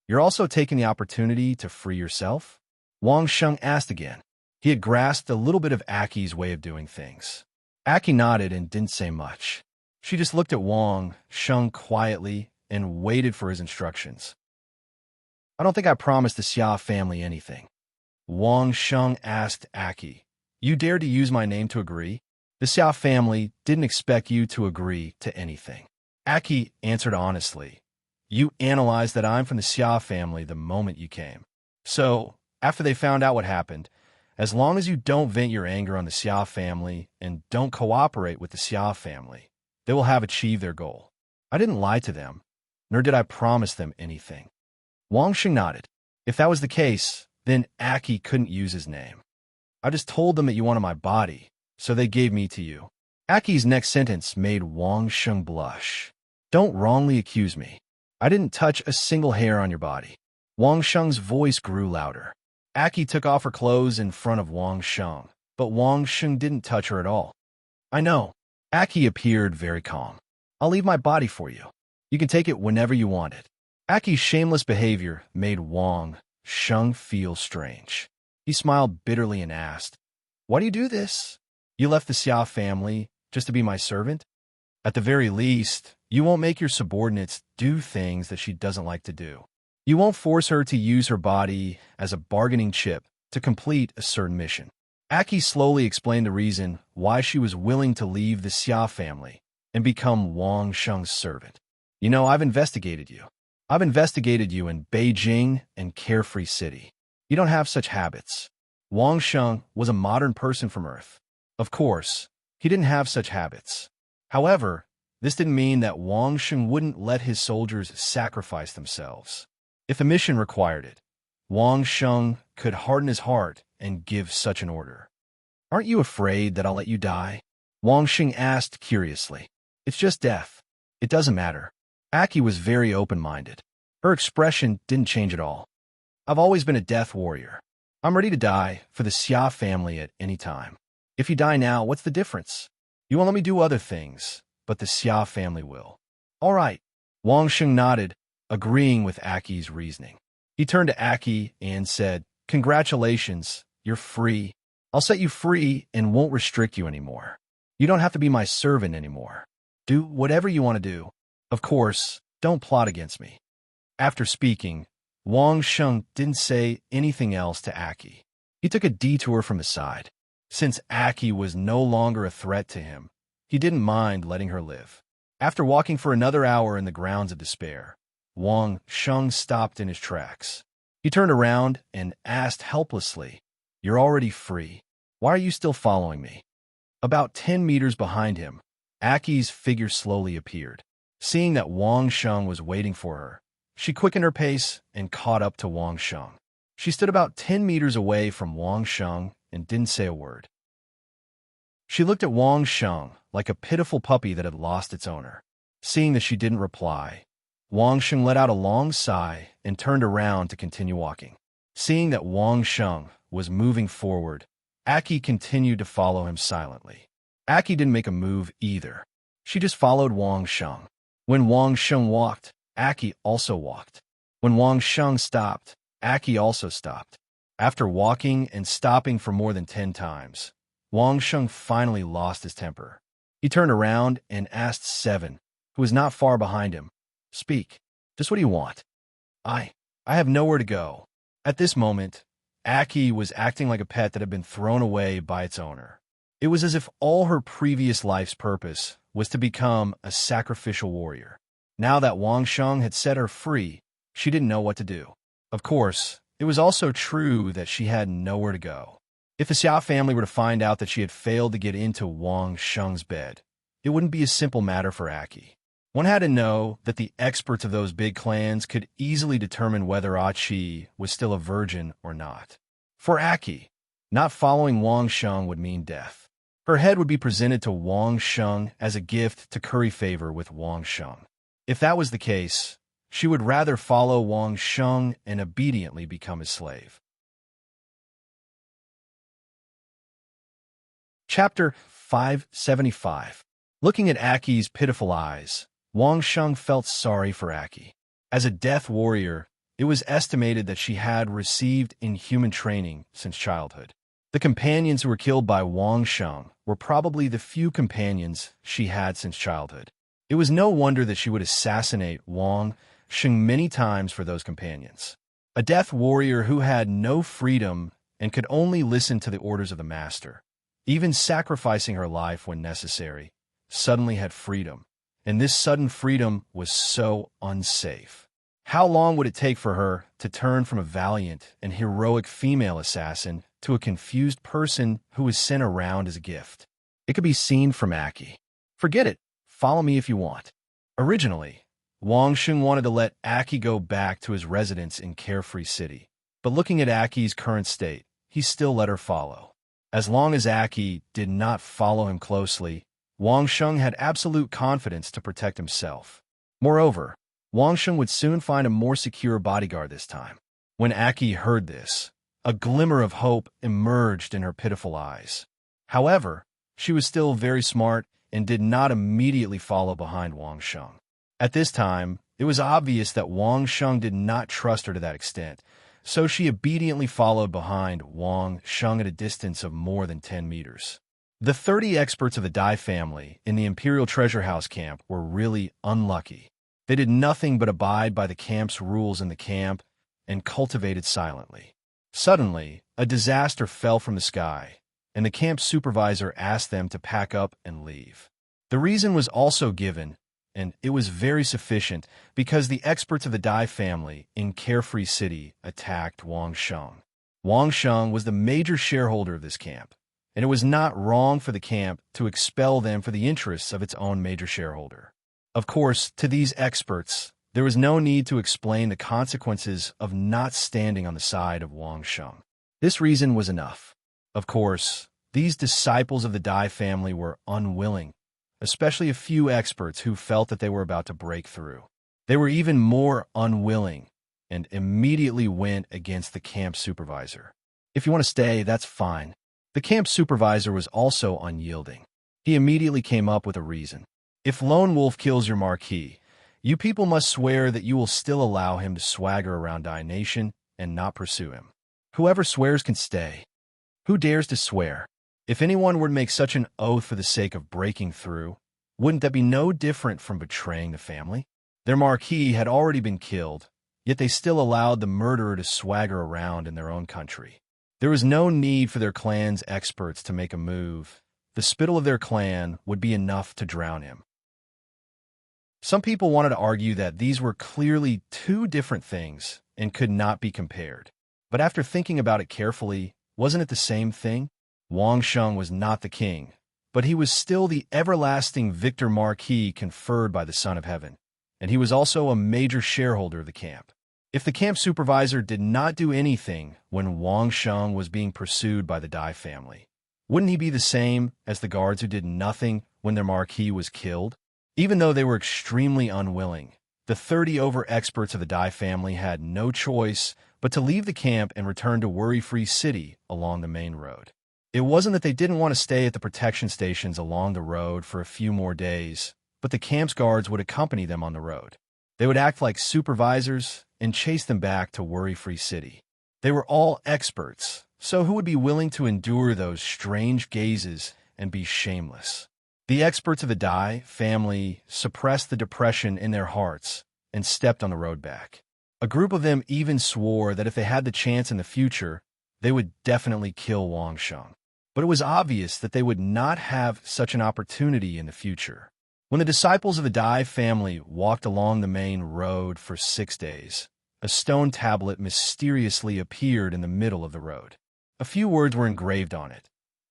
You're also taking the opportunity to free yourself?" Wang Sheng asked again. He had grasped a little bit of Aki's way of doing things. Aki nodded and didn't say much. She just looked at Wang Sheng quietly and waited for his instructions. "I don't think I promised the Xia family anything." Wang Sheng asked Aki, "You dared to use my name to agree? The Xia family didn't expect you to agree to anything." Aki answered honestly, "You analyzed that I'm from the Xia family the moment you came. So, after they found out what happened, as long as you don't vent your anger on the Xia family and don't cooperate with the Xia family, they will have achieved their goal. I didn't lie to them, nor did I promise them anything." Wang Sheng nodded. If that was the case, then Aki couldn't use his name. "I just told them that you wanted my body, so they gave me to you." Aki's next sentence made Wang Sheng blush. "Don't wrongly accuse me. I didn't touch a single hair on your body." Wang Sheng's voice grew louder. Aki took off her clothes in front of Wang Sheng, but Wang Sheng didn't touch her at all. "I know." Aki appeared very calm. "I'll leave my body for you. You can take it whenever you want it." Aki's shameless behavior made Wang Sheng feel strange. He smiled bitterly and asked, "Why do you do this? You left the Xia family just to be my servant? At the very least, you won't make your subordinates do things that she doesn't like to do. You won't force her to use her body as a bargaining chip to complete a certain mission." Aki slowly explained the reason why she was willing to leave the Xia family and become Wang Sheng's servant. "You know, I've investigated you. I've investigated you in Beijing and Carefree City. You don't have such habits. Wang Sheng was a modern person from Earth. Of course, he didn't have such habits. However, this didn't mean that Wang Sheng wouldn't let his soldiers sacrifice themselves. If the mission required it, Wang Sheng could harden his heart and give such an order. Aren't you afraid that I'll let you die? Wang Sheng asked curiously. It's just death. It doesn't matter. Aki was very open-minded. Her expression didn't change at all. I've always been a death warrior. I'm ready to die for the Xia family at any time. If you die now, what's the difference? You won't let me do other things, but the Xia family will. All right. Wang Sheng nodded, agreeing with Aki's reasoning. He turned to Aki and said, Congratulations, you're free. I'll set you free and won't restrict you anymore. You don't have to be my servant anymore. Do whatever you want to do. Of course, don't plot against me. After speaking, Wang Sheng didn't say anything else to Aki. He took a detour from his side. Since Aki was no longer a threat to him, he didn't mind letting her live. After walking for another hour in the grounds of despair, Wang Sheng stopped in his tracks. He turned around and asked helplessly, You're already free. Why are you still following me? About 10 meters behind him, Aki's figure slowly appeared. Seeing that Wang Sheng was waiting for her, she quickened her pace and caught up to Wang Sheng. She stood about 10 meters away from Wang Sheng and didn't say a word. She looked at Wang Sheng like a pitiful puppy that had lost its owner. Seeing that she didn't reply, Wang Sheng let out a long sigh and turned around to continue walking. Seeing that Wang Sheng was moving forward, Aki continued to follow him silently. Aki didn't make a move either. She just followed Wang Sheng. When Wang Sheng walked, Aki also walked. When Wang Sheng stopped, Aki also stopped. After walking and stopping for more than 10 times, Wang Sheng finally lost his temper. He turned around and asked Seven, who was not far behind him, Speak. Just what do you want? I have nowhere to go. At this moment, Aki was acting like a pet that had been thrown away by its owner. It was as if all her previous life's purpose was to become a sacrificial warrior. Now that Wang Sheng had set her free, she didn't know what to do. Of course, it was also true that she had nowhere to go. If the Xia family were to find out that she had failed to get into Wang Sheng's bed, it wouldn't be a simple matter for Aki. One had to know that the experts of those big clans could easily determine whether Achi was still a virgin or not. For Aki, not following Wang Sheng would mean death. Her head would be presented to Wang Sheng as a gift to curry favor with Wang Sheng. If that was the case, she would rather follow Wang Sheng and obediently become his slave. Chapter 575. Looking at Aki's pitiful eyes, Wang Sheng felt sorry for Aki. As a death warrior, it was estimated that she had received inhuman training since childhood. The companions who were killed by Wang Sheng were probably the few companions she had since childhood. It was no wonder that she would assassinate Wang Sheng many times for those companions. A death warrior who had no freedom and could only listen to the orders of the master, even sacrificing her life when necessary, suddenly had freedom. And this sudden freedom was so unsafe. How long would it take for her to turn from a valiant and heroic female assassin to a confused person who was sent around as a gift? It could be seen from Aki. Forget it. Follow me if you want. Originally, Wang Sheng wanted to let Aki go back to his residence in Carefree City. But looking at Aki's current state, he still let her follow. As long as Aki did not follow him closely, Wang Sheng had absolute confidence to protect himself. Moreover, Wang Sheng would soon find a more secure bodyguard this time. When Aki heard this, a glimmer of hope emerged in her pitiful eyes. However, she was still very smart and did not immediately follow behind Wang Sheng. At this time, it was obvious that Wang Sheng did not trust her to that extent, so she obediently followed behind Wang Sheng at a distance of more than 10 meters. The 30 experts of the Dai family in the Imperial Treasure House camp were really unlucky. They did nothing but abide by the camp's rules in the camp and cultivated silently. Suddenly, a disaster fell from the sky, and the camp supervisor asked them to pack up and leave. The reason was also given, and it was very sufficient, because the experts of the Dai family in Carefree City attacked Wang Sheng. Wang Sheng was the major shareholder of this camp, and it was not wrong for the camp to expel them for the interests of its own major shareholder. Of course, to these experts, there was no need to explain the consequences of not standing on the side of Wang Sheng. This reason was enough. Of course, these disciples of the Dai family were unwilling, especially a few experts who felt that they were about to break through. They were even more unwilling and immediately went against the camp supervisor. If you want to stay, that's fine. The camp supervisor was also unyielding. He immediately came up with a reason. If Lone Wolf kills your marquis, you people must swear that you will still allow him to swagger around Dai Nation and not pursue him. Whoever swears can stay. Who dares to swear? If anyone were to make such an oath for the sake of breaking through, wouldn't that be no different from betraying the family? Their marquis had already been killed, yet they still allowed the murderer to swagger around in their own country. There was no need for their clan's experts to make a move. The spittle of their clan would be enough to drown him. Some people wanted to argue that these were clearly two different things and could not be compared. But after thinking about it carefully, wasn't it the same thing? Wang Sheng was not the king, but he was still the everlasting Victor Marquis conferred by the Son of Heaven, and he was also a major shareholder of the camp. If the camp supervisor did not do anything when Wang Sheng was being pursued by the Dai family, wouldn't he be the same as the guards who did nothing when their marquis was killed? Even though they were extremely unwilling, the 30-over experts of the Dai family had no choice but to leave the camp and return to Worry-Free City along the main road. It wasn't that they didn't want to stay at the protection stations along the road for a few more days, but the camp's guards would accompany them on the road. They would act like supervisors and chase them back to Worry-Free City. They were all experts, so who would be willing to endure those strange gazes and be shameless? The experts of the Dai family suppressed the depression in their hearts and stepped on the road back. A group of them even swore that if they had the chance in the future, they would definitely kill Wang Sheng. But it was obvious that they would not have such an opportunity in the future. When the disciples of the Dai family walked along the main road for 6 days, a stone tablet mysteriously appeared in the middle of the road. A few words were engraved on it.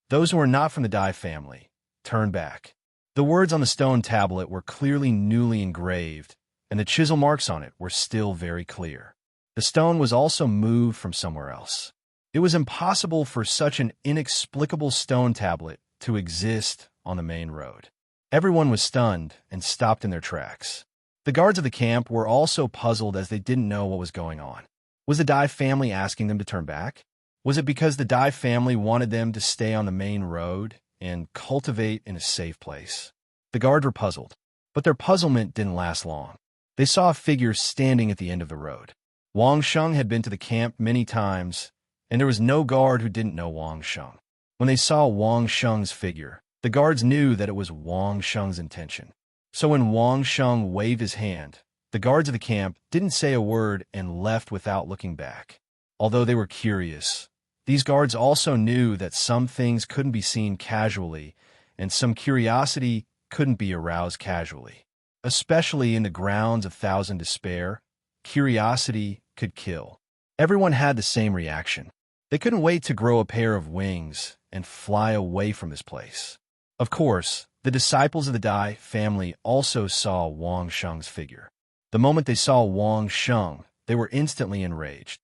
Those who were not from the Dai family, turn back. The words on the stone tablet were clearly newly engraved, and the chisel marks on it were still very clear. The stone was also moved from somewhere else. It was impossible for such an inexplicable stone tablet to exist on the main road. Everyone was stunned and stopped in their tracks. The guards of the camp were also puzzled as they didn't know what was going on. Was the Dai family asking them to turn back? Was it because the Dai family wanted them to stay on the main road and cultivate in a safe place? The guards were puzzled, but their puzzlement didn't last long. They saw a figure standing at the end of the road. Wang Sheng had been to the camp many times, and there was no guard who didn't know Wang Sheng. When they saw Wang Sheng's figure, the guards knew that it was Wang Sheng's intention. So when Wang Sheng waved his hand, the guards of the camp didn't say a word and left without looking back. Although they were curious, these guards also knew that some things couldn't be seen casually, and some curiosity couldn't be aroused casually. Especially in the grounds of Thousand Despair, curiosity could kill. Everyone had the same reaction. They couldn't wait to grow a pair of wings and fly away from this place. Of course, the disciples of the Dai family also saw Wang Sheng's figure. The moment they saw Wang Sheng, they were instantly enraged.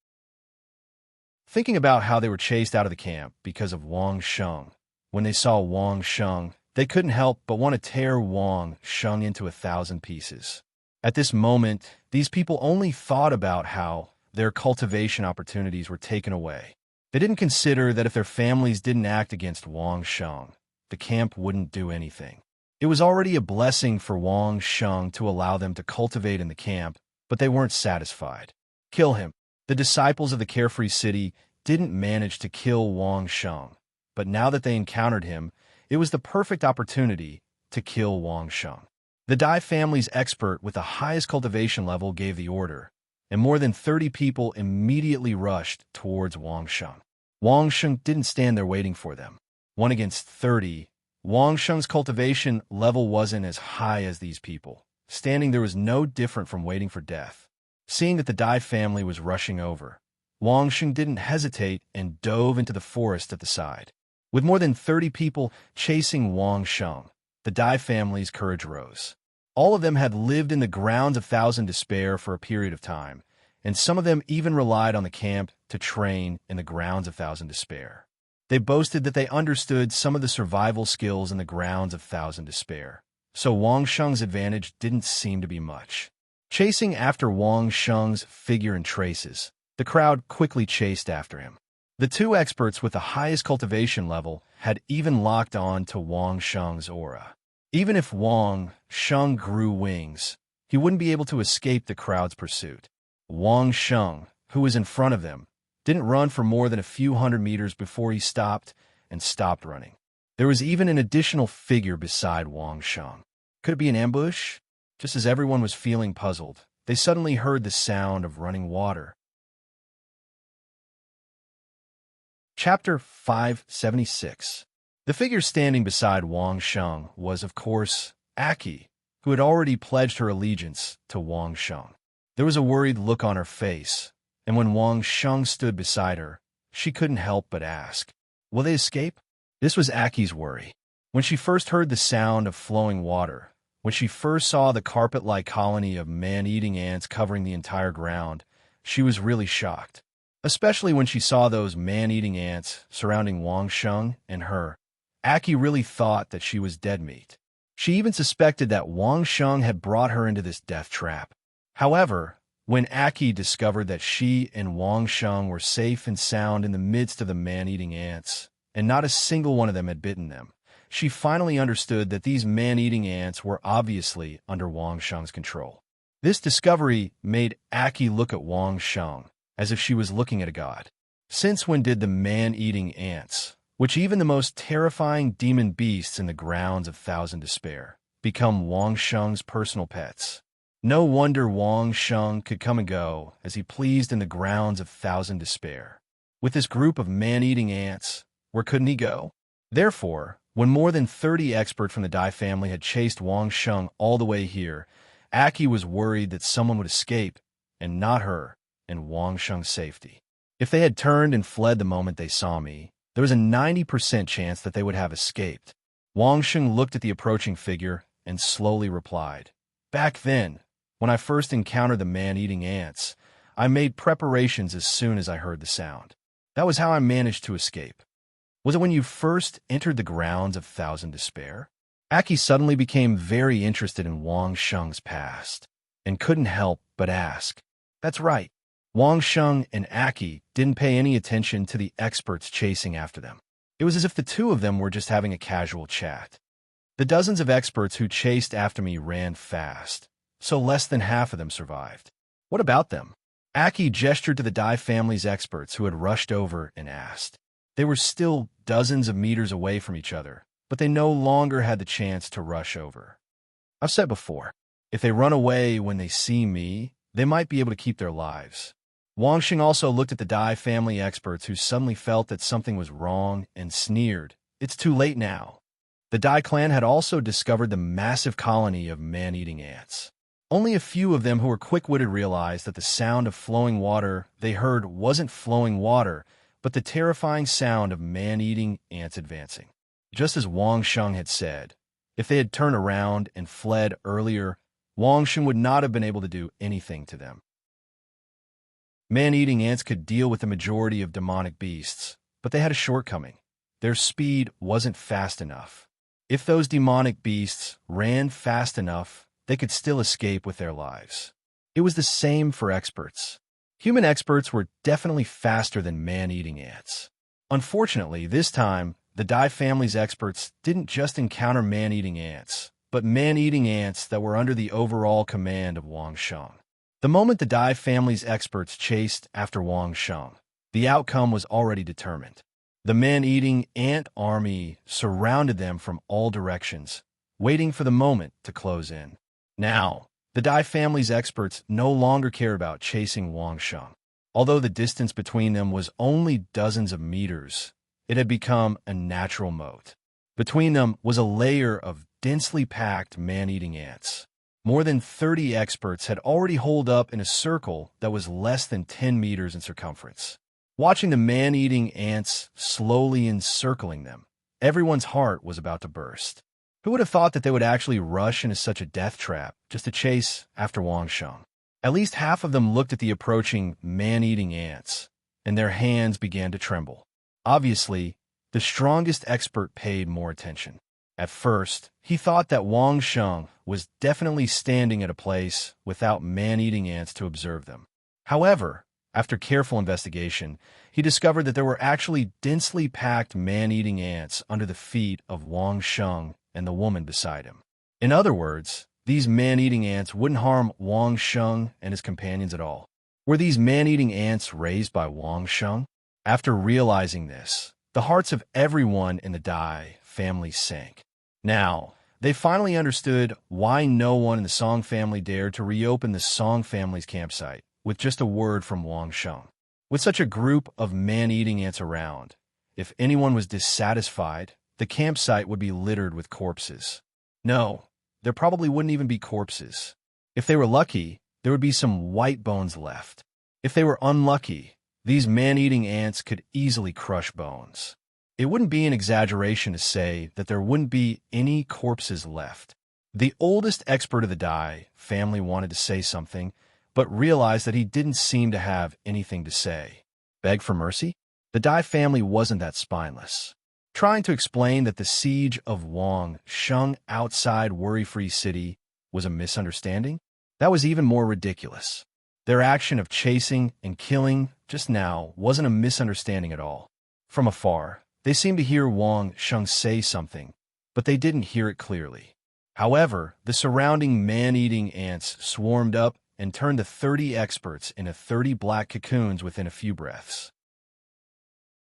Thinking about how they were chased out of the camp because of Wang Sheng, when they saw Wang Sheng, they couldn't help but want to tear Wang Sheng into 1,000 pieces. At this moment, these people only thought about how their cultivation opportunities were taken away. They didn't consider that if their families didn't act against Wang Sheng, the camp wouldn't do anything. It was already a blessing for Wang Sheng to allow them to cultivate in the camp, but they weren't satisfied. Kill him. The disciples of the Carefree City didn't manage to kill Wang Sheng, but now that they encountered him, it was the perfect opportunity to kill Wang Sheng. The Dai family's expert with the highest cultivation level gave the order, and more than 30 people immediately rushed towards Wang Sheng. Wang Sheng didn't stand there waiting for them. 1 against 30, Wang Sheng's cultivation level wasn't as high as these people. Standing there was no different from waiting for death. Seeing that the Dai family was rushing over, Wang Sheng didn't hesitate and dove into the forest at the side. With more than 30 people chasing Wang Sheng, the Dai family's courage rose. All of them had lived in the grounds of Thousand Despair for a period of time, and some of them even relied on the camp to train in the grounds of Thousand Despair. They boasted that they understood some of the survival skills in the grounds of Thousand Despair, so Wang Sheng's advantage didn't seem to be much. Chasing after Wang Sheng's figure and traces, the crowd quickly chased after him. The two experts with the highest cultivation level had even locked on to Wang Sheng's aura. Even if Wang Sheng grew wings, he wouldn't be able to escape the crowd's pursuit. Wang Sheng, who was in front of them, didn't run for more than a few hundred meters before he stopped running. There was even an additional figure beside Wang Sheng. Could it be an ambush? Just as everyone was feeling puzzled, they suddenly heard the sound of running water. Chapter 576. The figure standing beside Wang Sheng was, of course, Aki, who had already pledged her allegiance to Wang Sheng. There was a worried look on her face, and when Wang Sheng stood beside her, she couldn't help but ask, "Will they escape?" This was Aki's worry. When she first heard the sound of flowing water, when she first saw the carpet-like colony of man-eating ants covering the entire ground, she was really shocked. Especially when she saw those man-eating ants surrounding Wang Sheng and her. Aki really thought that she was dead meat. She even suspected that Wang Sheng had brought her into this death trap. However, when Aki discovered that she and Wang Sheng were safe and sound in the midst of the man-eating ants, and not a single one of them had bitten them, she finally understood that these man-eating ants were obviously under Wang Sheng's control. This discovery made Aki look at Wang Sheng as if she was looking at a god. Since when did the man-eating ants, which even the most terrifying demon beasts in the grounds of Thousand Despair, become Wang Sheng's personal pets? No wonder Wang Sheng could come and go as he pleased in the grounds of Thousand Despair. With this group of man-eating ants, where couldn't he go? Therefore, when more than 30 experts from the Dai family had chased Wang Sheng all the way here, Aki was worried that someone would escape, and not her, and Wang Sheng's safety. If they had turned and fled the moment they saw me, there was a 90% chance that they would have escaped. Wang Sheng looked at the approaching figure and slowly replied, "Back then, when I first encountered the man-eating ants, I made preparations as soon as I heard the sound. That was how I managed to escape." "Was it when you first entered the grounds of Thousand Despair?" Aki suddenly became very interested in Wang Sheng's past, and couldn't help but ask. That's right. Wang Sheng and Aki didn't pay any attention to the experts chasing after them. It was as if the two of them were just having a casual chat. The dozens of experts who chased after me ran fast, so less than half of them survived. What about them? Aki gestured to the Dai family's experts who had rushed over and asked. They were still dozens of meters away from each other, but they no longer had the chance to rush over. I've said before, if they run away when they see me, they might be able to keep their lives. Wang Sheng also looked at the Dai family experts who suddenly felt that something was wrong and sneered. It's too late now. The Dai clan had also discovered the massive colony of man-eating ants. Only a few of them who were quick-witted realized that the sound of flowing water they heard wasn't flowing water, but the terrifying sound of man-eating ants advancing. Just as Wang Sheng had said, if they had turned around and fled earlier, Wang Sheng would not have been able to do anything to them. Man-eating ants could deal with the majority of demonic beasts, but they had a shortcoming. Their speed wasn't fast enough. If those demonic beasts ran fast enough, they could still escape with their lives. It was the same for experts. Human experts were definitely faster than man-eating ants. Unfortunately, this time, the Dai family's experts didn't just encounter man-eating ants, but man-eating ants that were under the overall command of Wang Sheng. The moment the Dai family's experts chased after Wang Sheng, the outcome was already determined. The man-eating ant army surrounded them from all directions, waiting for the moment to close in. Now, the Dai family's experts no longer cared about chasing Wang Sheng. Although the distance between them was only dozens of meters, it had become a natural moat. Between them was a layer of densely packed man-eating ants. More than 30 experts had already holed up in a circle that was less than 10 meters in circumference. Watching the man-eating ants slowly encircling them, everyone's heart was about to burst. Who would have thought that they would actually rush into such a death trap just to chase after Wang Sheng? At least half of them looked at the approaching man-eating ants, and their hands began to tremble. Obviously, the strongest expert paid more attention. At first, he thought that Wang Sheng was definitely standing at a place without man-eating ants to observe them. However, after careful investigation, he discovered that there were actually densely packed man-eating ants under the feet of Wang Sheng and the woman beside him. In other words, these man-eating ants wouldn't harm Wang Sheng and his companions at all. Were these man-eating ants raised by Wang Sheng? After realizing this, the hearts of everyone in the Dai family sank. Now, they finally understood why no one in the Song family dared to reopen the Song family's campsite with just a word from Wang Sheng. With such a group of man-eating ants around, if anyone was dissatisfied, the campsite would be littered with corpses. No, there probably wouldn't even be corpses. If they were lucky, there would be some white bones left. If they were unlucky, these man-eating ants could easily crush bones. It wouldn't be an exaggeration to say that there wouldn't be any corpses left. The oldest expert of the Dai family wanted to say something, but realized that he didn't seem to have anything to say. Beg for mercy? The Dai family wasn't that spineless. Trying to explain that the siege of Wang Sheng outside Worry-Free City was a misunderstanding? That was even more ridiculous. Their action of chasing and killing just now wasn't a misunderstanding at all. From afar, they seemed to hear Wang Sheng say something, but they didn't hear it clearly. However, the surrounding man-eating ants swarmed up and turned the 30 experts into 30 black cocoons within a few breaths.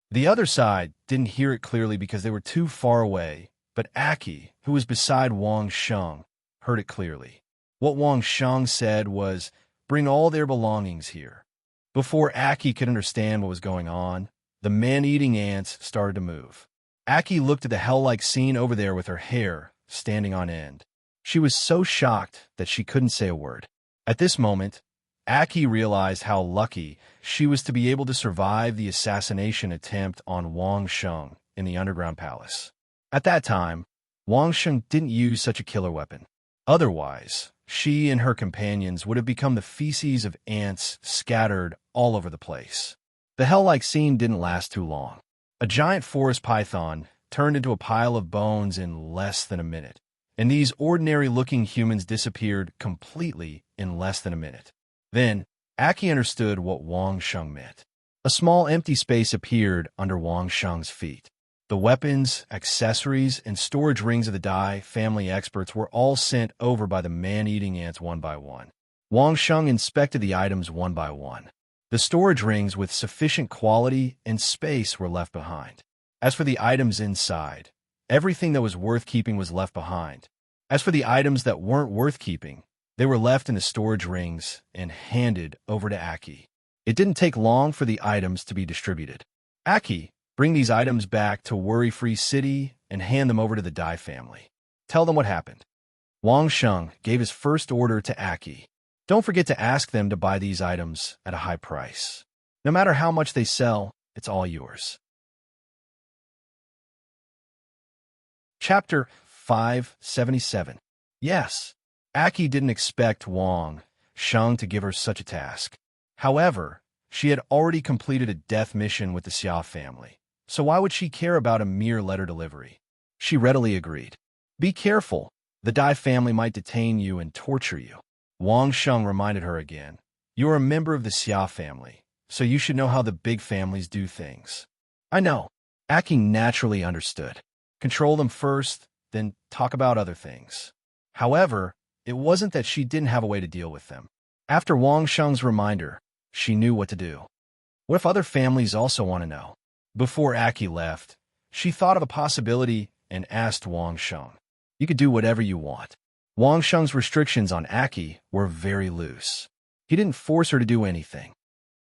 The other side didn't hear it clearly because they were too far away, but Aki, who was beside Wang Sheng, heard it clearly. What Wang Sheng said was, "Bring all their belongings here." Before Aki could understand what was going on, the man-eating ants started to move. Aki looked at the hell-like scene over there with her hair standing on end. She was so shocked that she couldn't say a word. At this moment, Aki realized how lucky she was to be able to survive the assassination attempt on Wang Sheng in the underground palace. At that time, Wang Sheng didn't use such a killer weapon. Otherwise, she and her companions would have become the feces of ants scattered all over the place. The hell-like scene didn't last too long. A giant forest python turned into a pile of bones in less than a minute, and these ordinary-looking humans disappeared completely in less than a minute. Then, Aki understood what Wang Sheng meant. A small empty space appeared under Wang Sheng's feet. The weapons, accessories, and storage rings of the Dai family experts were all sent over by the man-eating ants one by one. Wang Sheng inspected the items one by one. The storage rings with sufficient quality and space were left behind. As for the items inside, everything that was worth keeping was left behind. As for the items that weren't worth keeping, they were left in the storage rings and handed over to Aki. It didn't take long for the items to be distributed. Aki, bring these items back to Worry-Free City and hand them over to the Dai family. Tell them what happened. Wang Sheng gave his first order to Aki. Don't forget to ask them to buy these items at a high price. No matter how much they sell, it's all yours. Chapter 577. Yes, Aki didn't expect Wang Sheng to give her such a task. However, she had already completed a death mission with the Xia family, so why would she care about a mere letter delivery? She readily agreed. Be careful, the Dai family might detain you and torture you. Wang Sheng reminded her again. You are a member of the Xia family, so you should know how the big families do things. I know. Aki naturally understood. Control them first, then talk about other things. However, it wasn't that she didn't have a way to deal with them. After Wang Sheng's reminder, she knew what to do. What if other families also want to know? Before Aki left, she thought of a possibility and asked Wang Sheng. You could do whatever you want. Wang Sheng's restrictions on Aki were very loose. He didn't force her to do anything.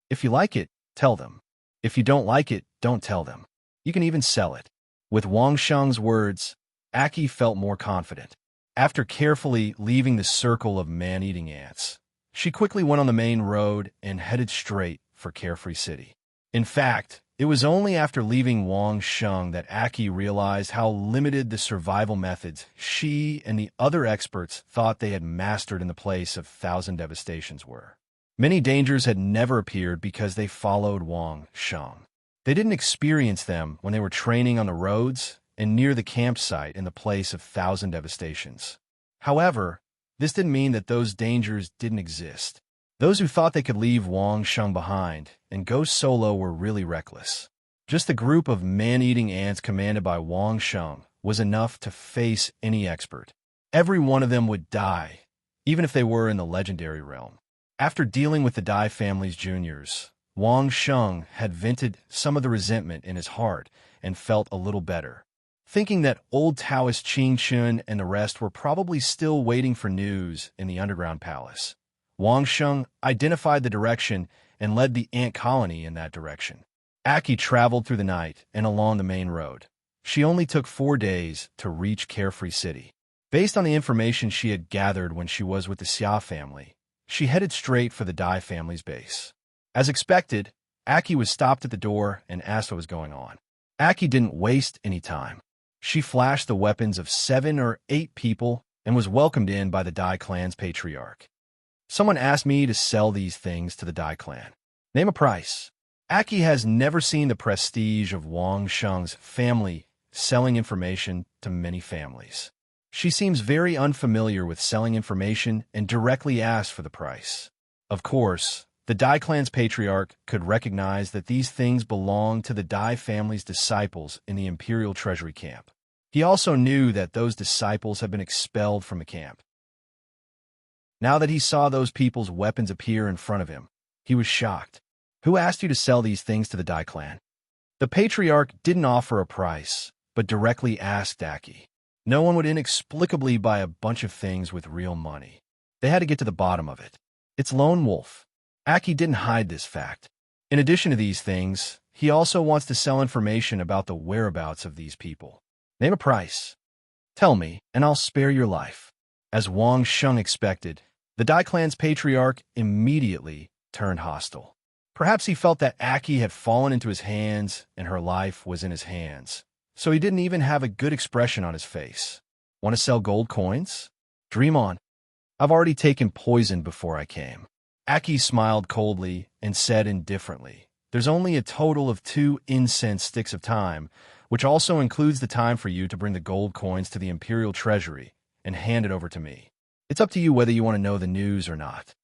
If you like it, tell them. If you don't like it, don't tell them. You can even sell it. With Wang Sheng's words, Aki felt more confident. After carefully leaving the circle of man-eating ants, she quickly went on the main road and headed straight for Carefree City. In fact, it was only after leaving Wangsheng that Aki realized how limited the survival methods she and the other experts thought they had mastered in the place of thousand devastations were. Many dangers had never appeared because they followed Wangsheng. They didn't experience them when they were training on the roads and near the campsite in the place of thousand devastations. However, this didn't mean that those dangers didn't exist. Those who thought they could leave Wangsheng behind and go solo were really reckless. Just a group of man-eating ants commanded by Wangsheng was enough to face any expert. Every one of them would die, even if they were in the legendary realm. After dealing with the Dai family's juniors, Wangsheng had vented some of the resentment in his heart and felt a little better. Thinking that old Taoist Qingchun and the rest were probably still waiting for news in the underground palace, Wangsheng identified the direction and led the ant colony in that direction. Aki traveled through the night and along the main road. She only took 4 days to reach Carefree City. Based on the information she had gathered when she was with the Xia family, she headed straight for the Dai family's base. As expected, Aki was stopped at the door and asked what was going on. Aki didn't waste any time. She flashed the weapons of 7 or 8 people and was welcomed in by the Dai clan's patriarch. Someone asked me to sell these things to the Dai clan. Name a price. Aki has never seen the prestige of Wangsheng's family selling information to many families. She seems very unfamiliar with selling information and directly asked for the price. Of course, the Dai clan's patriarch could recognize that these things belonged to the Dai family's disciples in the Imperial Treasury camp. He also knew that those disciples had been expelled from the camp. Now that he saw those people's weapons appear in front of him, he was shocked. Who asked you to sell these things to the Dai clan? The patriarch didn't offer a price, but directly asked Aki. No one would inexplicably buy a bunch of things with real money. They had to get to the bottom of it. It's Lone Wolf. Aki didn't hide this fact. In addition to these things, he also wants to sell information about the whereabouts of these people. Name a price. Tell me, and I'll spare your life. As Wangsheng expected, the Dai clan's patriarch immediately turned hostile. Perhaps he felt that Aki had fallen into his hands and her life was in his hands, so he didn't even have a good expression on his face. Want to sell gold coins? Dream on. I've already taken poison before I came. Aki smiled coldly and said indifferently, there's only a total of 2 incense sticks of time, which also includes the time for you to bring the gold coins to the Imperial Treasury and hand it over to me. It's up to you whether you want to know the news or not.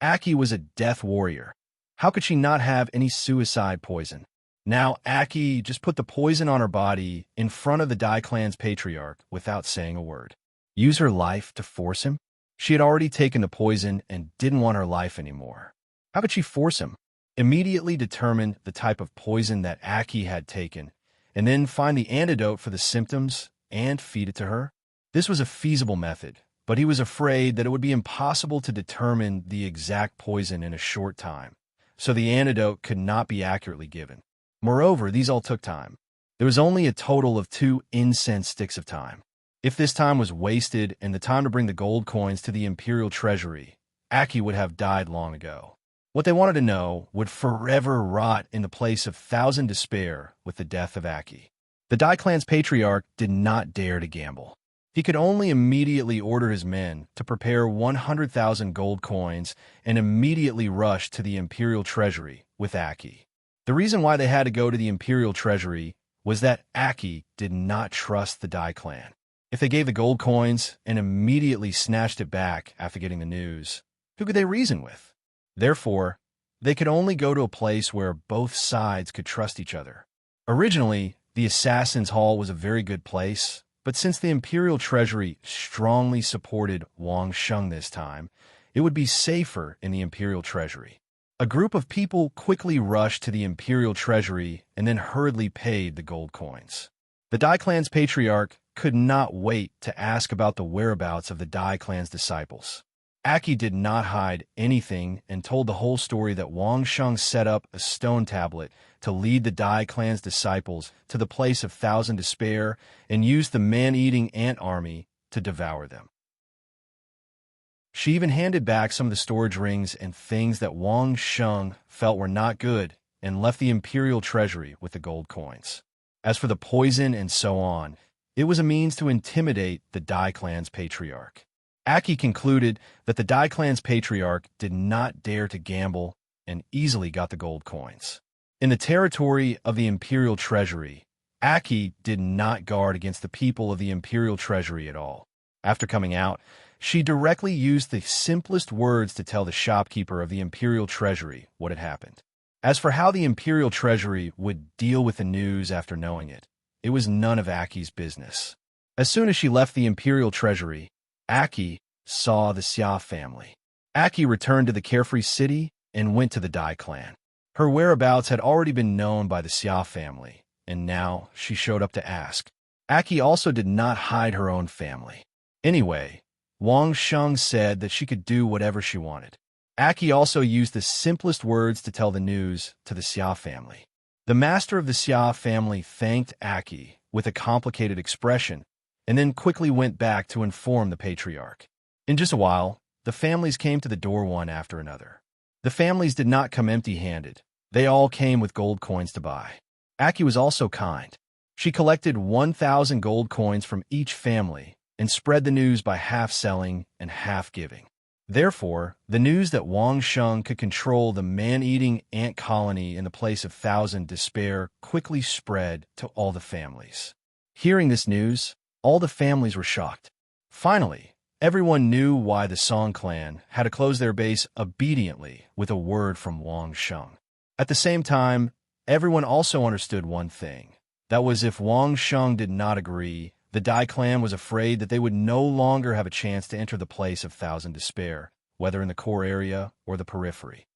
Aki was a death warrior. How could she not have any suicide poison? Now Aki just put the poison on her body in front of the Dai clan's patriarch without saying a word. Use her life to force him? She had already taken the poison and didn't want her life anymore. How could she force him? Immediately determine the type of poison that Aki had taken, and then find the antidote for the symptoms and feed it to her? This was a feasible method, but he was afraid that it would be impossible to determine the exact poison in a short time, so the antidote could not be accurately given. Moreover, these all took time. There was only a total of 2 incense sticks of time. If this time was wasted and the time to bring the gold coins to the Imperial Treasury, Aki would have died long ago. What they wanted to know would forever rot in the place of thousand despair with the death of Aki. The Dai clan's patriarch did not dare to gamble. He could only immediately order his men to prepare 100,000 gold coins and immediately rush to the Imperial Treasury with Aki. The reason why they had to go to the Imperial Treasury was that Aki did not trust the Dai clan. If they gave the gold coins and immediately snatched it back after getting the news, who could they reason with? Therefore, they could only go to a place where both sides could trust each other. Originally, the Assassin's Hall was a very good place, but since the Imperial Treasury strongly supported Wangsheng this time, it would be safer in the Imperial Treasury. A group of people quickly rushed to the Imperial Treasury and then hurriedly paid the gold coins. The Dai clan's patriarch could not wait to ask about the whereabouts of the Dai clan's disciples. Aki did not hide anything and told the whole story that Wangsheng set up a stone tablet to lead the Dai clan's disciples to the place of thousand despair and used the man-eating ant army to devour them. She even handed back some of the storage rings and things that Wang Sheng felt were not good and left the imperial treasury with the gold coins. As for the poison and so on, it was a means to intimidate the Dai clan's patriarch. Aki concluded that the Dai clan's patriarch did not dare to gamble and easily got the gold coins. In the territory of the imperial treasury, Aki did not guard against the people of the imperial treasury at all. After coming out, she directly used the simplest words to tell the shopkeeper of the imperial treasury what had happened. As for how the imperial treasury would deal with the news after knowing it, it was none of Aki's business. As soon as she left the imperial treasury, Aki saw the Xia family. Aki returned to the carefree city and went to the Dai clan. Her whereabouts had already been known by the Xia family, and now she showed up to ask. Aki also did not hide her own family. Anyway, Wang Sheng said that she could do whatever she wanted. Aki also used the simplest words to tell the news to the Xia family. The master of the Xia family thanked Aki with a complicated expression and then quickly went back to inform the patriarch. In just a while, the families came to the door one after another. The families did not come empty-handed. They all came with gold coins to buy. Aki was also kind. She collected 1,000 gold coins from each family and spread the news by half selling and half giving. Therefore, the news that Wang Sheng could control the man-eating ant colony in the place of Thousand Despair quickly spread to all the families. Hearing this news, all the families were shocked. Finally, everyone knew why the Song clan had to close their base obediently with a word from Wang Sheng. At the same time, everyone also understood one thing. That was if Wang Sheng did not agree, the Dai clan was afraid that they would no longer have a chance to enter the place of Thousand Despair, whether in the core area or the periphery.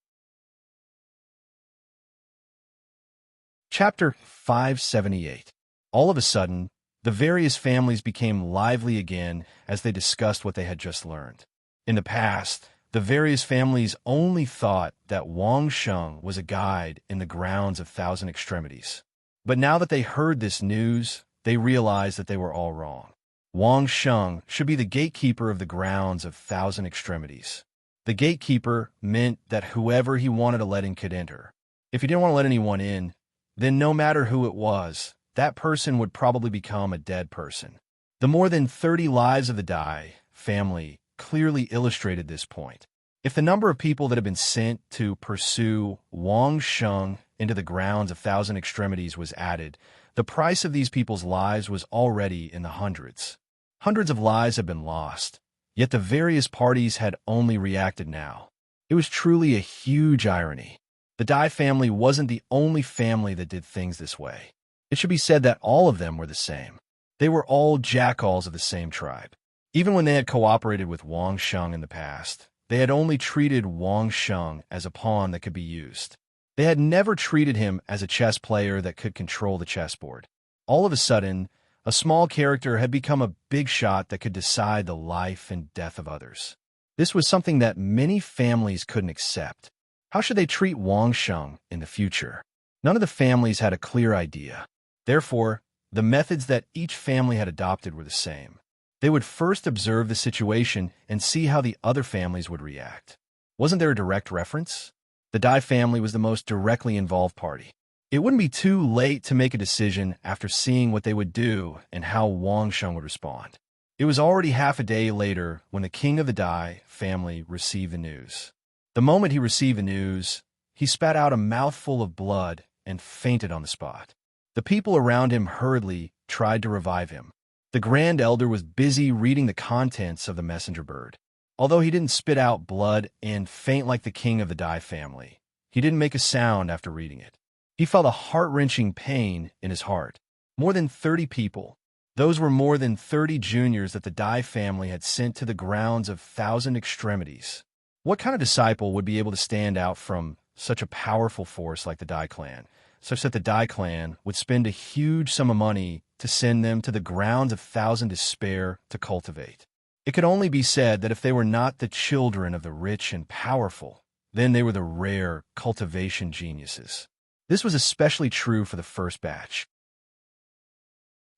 Chapter 578. All of a sudden, the various families became lively again as they discussed what they had just learned. In the past, the various families only thought that Wang Sheng was a guide in the grounds of Thousand Extremities. But now that they heard this news, they realized that they were all wrong. Wang Sheng should be the gatekeeper of the grounds of Thousand Extremities. The gatekeeper meant that whoever he wanted to let in could enter. If he didn't want to let anyone in, then no matter who it was, that person would probably become a dead person. The more than 30 lives of the Dai family clearly illustrated this point. If the number of people that had been sent to pursue Wang Sheng into the grounds of Thousand Extremities was added, the price of these people's lives was already in the hundreds. Hundreds of lives had been lost, yet the various parties had only reacted now. It was truly a huge irony. The Dai family wasn't the only family that did things this way. It should be said that all of them were the same. They were all jackals of the same tribe. Even when they had cooperated with Wang Sheng in the past, they had only treated Wang Sheng as a pawn that could be used. They had never treated him as a chess player that could control the chessboard. All of a sudden, a small character had become a big shot that could decide the life and death of others. This was something that many families couldn't accept. How should they treat Wang Sheng in the future? None of the families had a clear idea. Therefore, the methods that each family had adopted were the same. They would first observe the situation and see how the other families would react. Wasn't there a direct reference? The Dai family was the most directly involved party. It wouldn't be too late to make a decision after seeing what they would do and how Wang Sheng would respond. It was already half a day later when the king of the Dai family received the news. The moment he received the news, he spat out a mouthful of blood and fainted on the spot. The people around him hurriedly tried to revive him. The Grand Elder was busy reading the contents of the messenger bird. Although he didn't spit out blood and faint like the king of the Dai family, he didn't make a sound after reading it. He felt a heart-wrenching pain in his heart. More than 30 people. Those were more than 30 juniors that the Dai family had sent to the grounds of Thousand Extremities. What kind of disciple would be able to stand out from such a powerful force like the Dai clan, such that the Dai clan would spend a huge sum of money to send them to the grounds of Thousand Despair to cultivate? It could only be said that if they were not the children of the rich and powerful, then they were the rare cultivation geniuses. This was especially true for the first batch.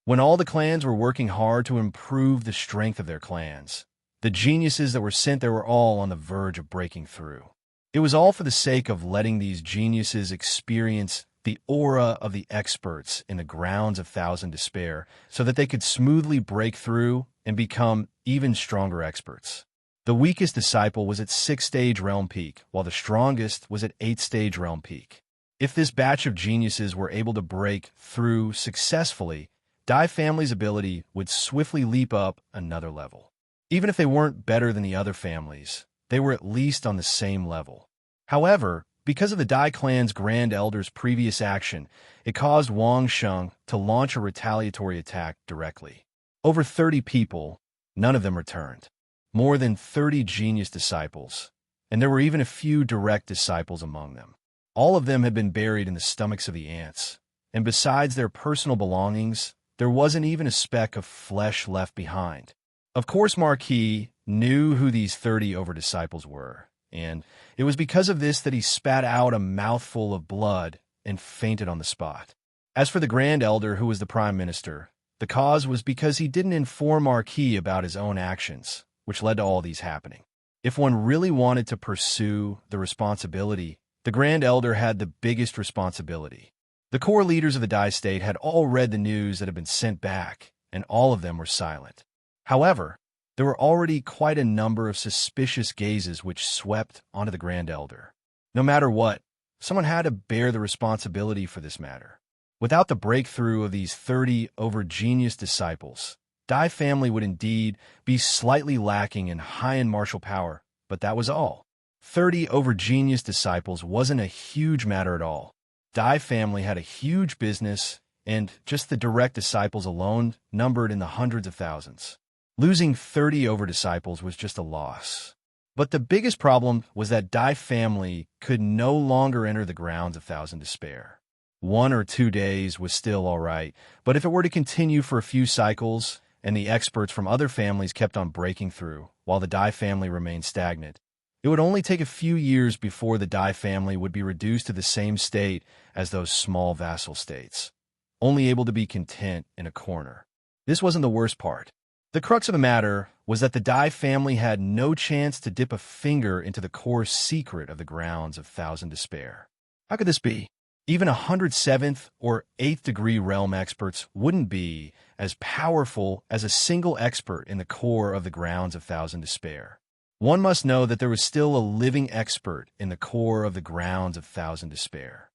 When all the clans were working hard to improve the strength of their clans, The geniuses that were sent there were all on the verge of breaking through. It was all for the sake of letting these geniuses experience the aura of the experts in the grounds of Thousand Despair so that they could smoothly break through and become even stronger experts. The weakest disciple was at 6-stage realm peak, while the strongest was at 8-stage realm peak. If this batch of geniuses were able to break through successfully, Dai family's ability would swiftly leap up another level. Even if they weren't better than the other families, they were at least on the same level. However, because of the Dai clan's Grand Elder's previous action, it caused Wang Sheng to launch a retaliatory attack directly. Over 30 people, none of them returned. More than 30 genius disciples, and there were even a few direct disciples among them. All of them had been buried in the stomachs of the ants, and besides their personal belongings, there wasn't even a speck of flesh left behind. Of course, Marquis knew who these 30 over-disciples were, and it was because of this that he spat out a mouthful of blood and fainted on the spot. As for the Grand Elder, who was the Prime Minister, the cause was because he didn't inform Marquis about his own actions, which led to all these happening. If one really wanted to pursue the responsibility, the Grand Elder had the biggest responsibility. The core leaders of the Dai state had all read the news that had been sent back, and all of them were silent. However, there were already quite a number of suspicious gazes which swept onto the Grand Elder. No matter what, someone had to bear the responsibility for this matter. Without the breakthrough of these 30 over-genius disciples, Dai family would indeed be slightly lacking in high-end martial power, but that was all. 30 over-genius disciples wasn't a huge matter at all. Dai family had a huge business, and just the direct disciples alone numbered in the hundreds of thousands. Losing 30 over-disciples was just a loss. But the biggest problem was that Dai family could no longer enter the grounds of Thousand Despair. 1 or 2 days was still all right, but if it were to continue for a few cycles, and the experts from other families kept on breaking through, while the Dai family remained stagnant, it would only take a few years before the Dai family would be reduced to the same state as those small vassal states, only able to be content in a corner. This wasn't the worst part. The crux of the matter was that the Dai family had no chance to dip a finger into the core secret of the grounds of Thousand Despair. How could this be? Even 107th or 8th degree realm experts wouldn't be as powerful as a single expert in the core of the grounds of Thousand Despair. One must know that there was still a living expert in the core of the grounds of Thousand Despair.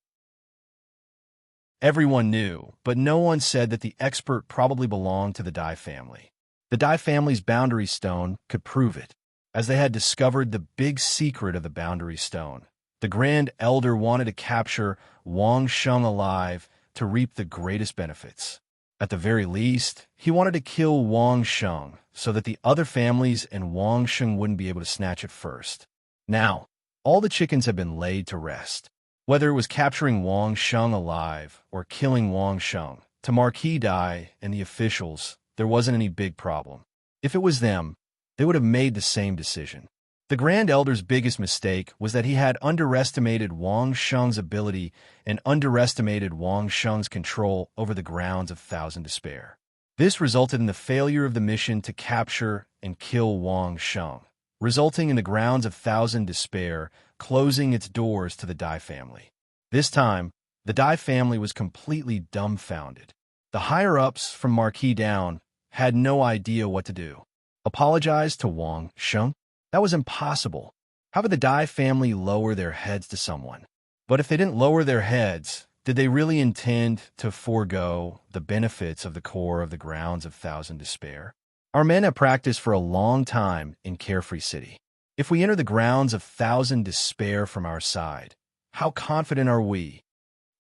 Everyone knew, but no one said that the expert probably belonged to the Dai family. The Dai family's boundary stone could prove it, as they had discovered the big secret of the boundary stone. The Grand Elder wanted to capture Wang Sheng alive to reap the greatest benefits. At the very least, he wanted to kill Wang Sheng so that the other families and Wang Sheng wouldn't be able to snatch it first. Now, all the chickens had been laid to rest. Whether it was capturing Wang Sheng alive or killing Wang Sheng, to Marquis Dai and the officials, there wasn't any big problem. If it was them, they would have made the same decision. The Grand Elder's biggest mistake was that he had underestimated Wang Sheng's ability and underestimated Wang Sheng's control over the grounds of Thousand Despair. This resulted in the failure of the mission to capture and kill Wang Sheng, resulting in the grounds of Thousand Despair closing its doors to the Dai family. This time, the Dai family was completely dumbfounded. The higher-ups from Marquis down had no idea what to do. Apologize to Wang Sheng? That was impossible. How could the Dai family lower their heads to someone? But if they didn't lower their heads, did they really intend to forego the benefits of the core of the grounds of Thousand Despair? Our men have practiced for a long time in Carefree City. If we enter the grounds of Thousand Despair from our side, how confident are we?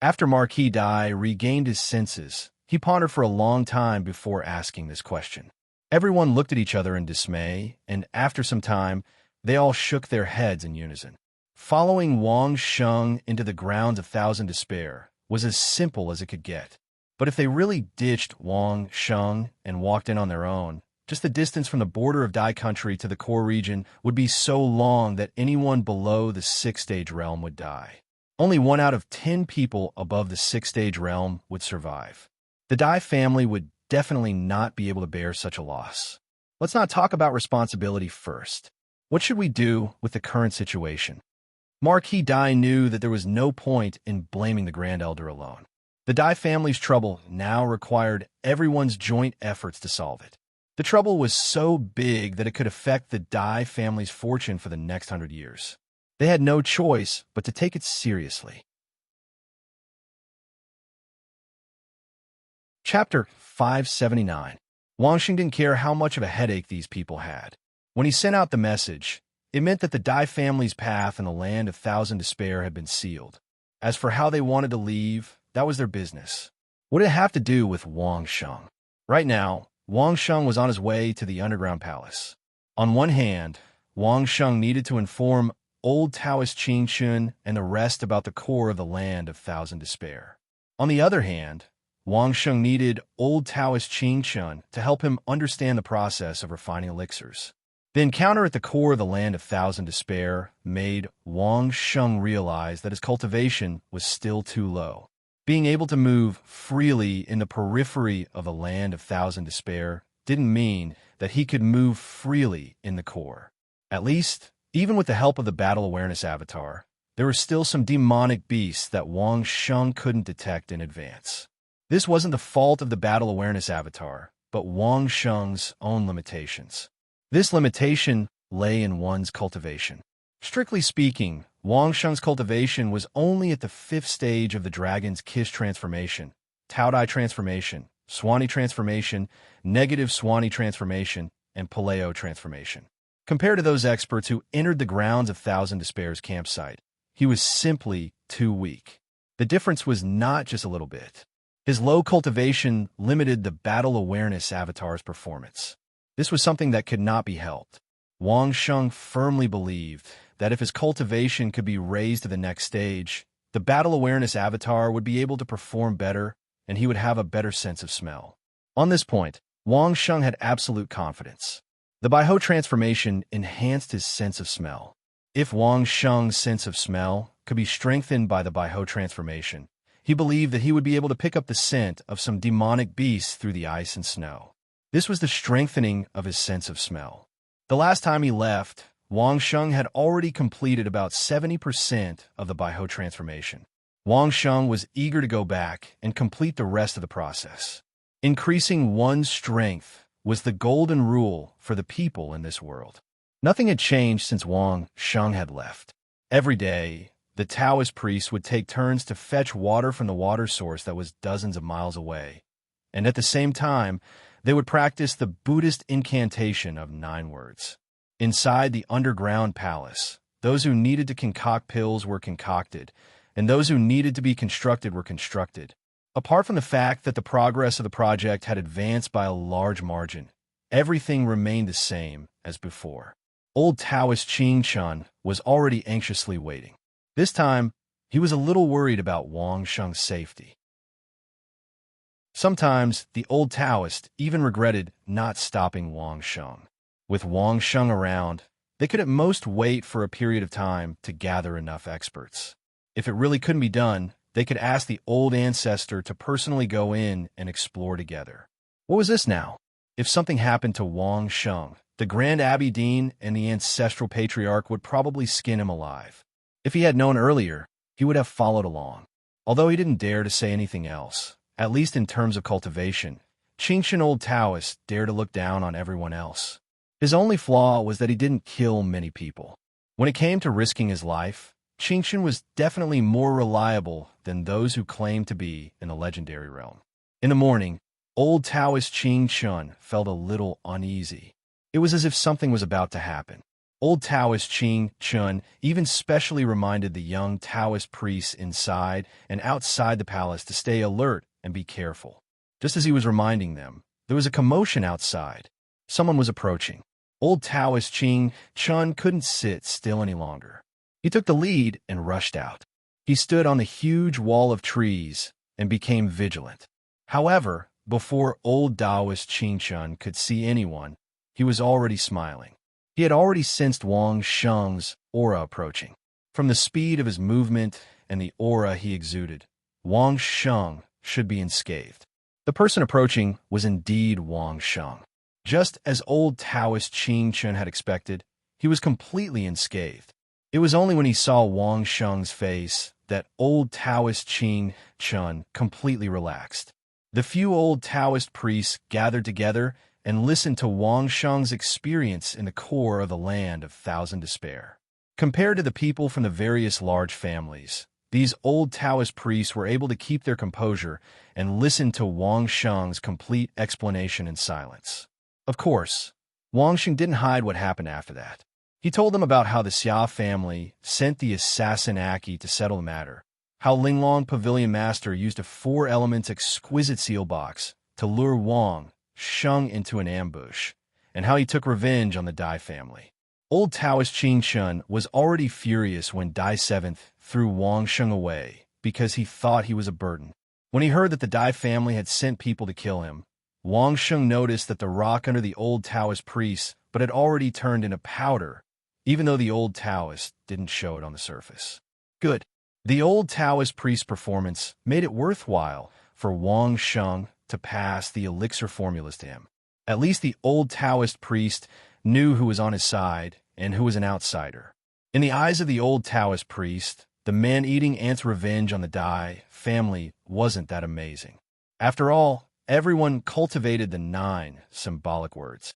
After Marquis Dai regained his senses, he pondered for a long time before asking this question. Everyone looked at each other in dismay, and after some time, they all shook their heads in unison. Following Wang Sheng into the grounds of Thousand Despair was as simple as it could get. But if they really ditched Wang Sheng and walked in on their own, just the distance from the border of Dai country to the core region would be so long that anyone below the 6th-stage realm would die. Only 1 out of 10 people above the 6th-stage realm would survive. The Dai family would definitely not be able to bear such a loss. Let's not talk about responsibility first. What should we do with the current situation? Marquis Dai knew that there was no point in blaming the Grand Elder alone. The Dai family's trouble now required everyone's joint efforts to solve it. The trouble was so big that it could affect the Dai family's fortune for the next 100 years. They had no choice but to take it seriously. Chapter 579. Wang Xing didn't care how much of a headache these people had. When he sent out the message, it meant that the Dai family's path in the land of Thousand Despair had been sealed. As for how they wanted to leave, that was their business. What did it have to do with Wang Sheng? Right now, Wang Sheng was on his way to the underground palace. On one hand, Wang Sheng needed to inform old Taoist Qing Chun and the rest about the core of the land of Thousand Despair. On the other hand, Wang Sheng needed old Taoist Qing Chun to help him understand the process of refining elixirs. The encounter at the core of the land of Thousand Despair made Wang Sheng realize that his cultivation was still too low. Being able to move freely in the periphery of the land of Thousand Despair didn't mean that he could move freely in the core. At least, even with the help of the Battle Awareness Avatar, there were still some demonic beasts that Wang Sheng couldn't detect in advance. This wasn't the fault of the Battle Awareness Avatar, but Wang Sheng's own limitations. This limitation lay in one's cultivation. Strictly speaking, Wang Sheng's cultivation was only at the 5th stage of the Dragon's Kiss transformation, Taodai transformation, Swanee transformation, negative Swanee transformation, and Paleo transformation. Compared to those experts who entered the grounds of Thousand Despair's campsite, he was simply too weak. The difference was not just a little bit. His low cultivation limited the Battle Awareness Avatar's performance. This was something that could not be helped. Wang Sheng firmly believed that if his cultivation could be raised to the next stage, the Battle Awareness Avatar would be able to perform better and he would have a better sense of smell. On this point, Wang Sheng had absolute confidence. The Baiho transformation enhanced his sense of smell. If Wang Sheng's sense of smell could be strengthened by the Baiho transformation, he believed that he would be able to pick up the scent of some demonic beasts through the ice and snow. This was the strengthening of his sense of smell. The last time he left, Wang Sheng had already completed about 70% of the Baiho transformation. Wang Sheng was eager to go back and complete the rest of the process. Increasing one's strength was the golden rule for the people in this world. Nothing had changed since Wang Sheng had left. Every day, the Taoist priests would take turns to fetch water from the water source that was dozens of miles away. And at the same time, they would practice the Buddhist incantation of 9 words. Inside the underground palace, those who needed to concoct pills were concocted, and those who needed to be constructed were constructed. Apart from the fact that the progress of the project had advanced by a large margin, everything remained the same as before. Old Taoist Qing Chun was already anxiously waiting. This time, he was a little worried about Wang Sheng's safety. Sometimes, the old Taoist even regretted not stopping Wang Sheng. With Wang Sheng around, they could at most wait for a period of time to gather enough experts. If it really couldn't be done, they could ask the old ancestor to personally go in and explore together. What was this now? If something happened to Wang Sheng, the Grand Abbey Dean and the ancestral patriarch would probably skin him alive. If he had known earlier, he would have followed along. Although he didn't dare to say anything else, at least in terms of cultivation, Qingchen old Taoist dared to look down on everyone else. His only flaw was that he didn't kill many people. When it came to risking his life, Qingchen was definitely more reliable than those who claimed to be in the legendary realm. In the morning, old Taoist Qing Chun felt a little uneasy. It was as if something was about to happen. Old Taoist Qing Chun even specially reminded the young Taoist priests inside and outside the palace to stay alert and be careful. Just as he was reminding them, there was a commotion outside. Someone was approaching. Old Taoist Qing Chun couldn't sit still any longer. He took the lead and rushed out. He stood on the huge wall of trees and became vigilant. However, before old Taoist Qing Chun could see anyone, he was already smiling. He had already sensed Wang Sheng's aura approaching. From the speed of his movement and the aura he exuded, Wang Sheng should be unscathed. The person approaching was indeed Wang Sheng. Just as old Taoist Qing Chun had expected, he was completely unscathed. It was only when he saw Wang Sheng's face that old Taoist Qing Chun completely relaxed. The few old Taoist priests gathered together and listened to Wang Sheng's experience in the core of the land of Thousand Despair. Compared to the people from the various large families, these old Taoist priests were able to keep their composure and listen to Wang Sheng's complete explanation in silence. Of course, Wang Sheng didn't hide what happened after that. He told them about how the Xia family sent the assassin Aki to settle the matter, how Linglong Pavilion Master used a 4-element exquisite seal box to lure Wang Sheng into an ambush, and how he took revenge on the Dai family. Old Taoist Qing Chun was already furious when Dai Seventh threw Wang Sheng away because he thought he was a burden. When he heard that the Dai family had sent people to kill him, Wang Sheng noticed that the rock under the old Taoist priests but had already turned into powder, even though the old Taoist didn't show it on the surface. Good. The old Taoist priest's performance made it worthwhile for Wang Sheng to pass the elixir formulas to him. At least the old Taoist priest knew who was on his side and who was an outsider. In the eyes of the old Taoist priest, the man-eating ant's revenge on the Dai family wasn't that amazing. After all, everyone cultivated the 9 symbolic words.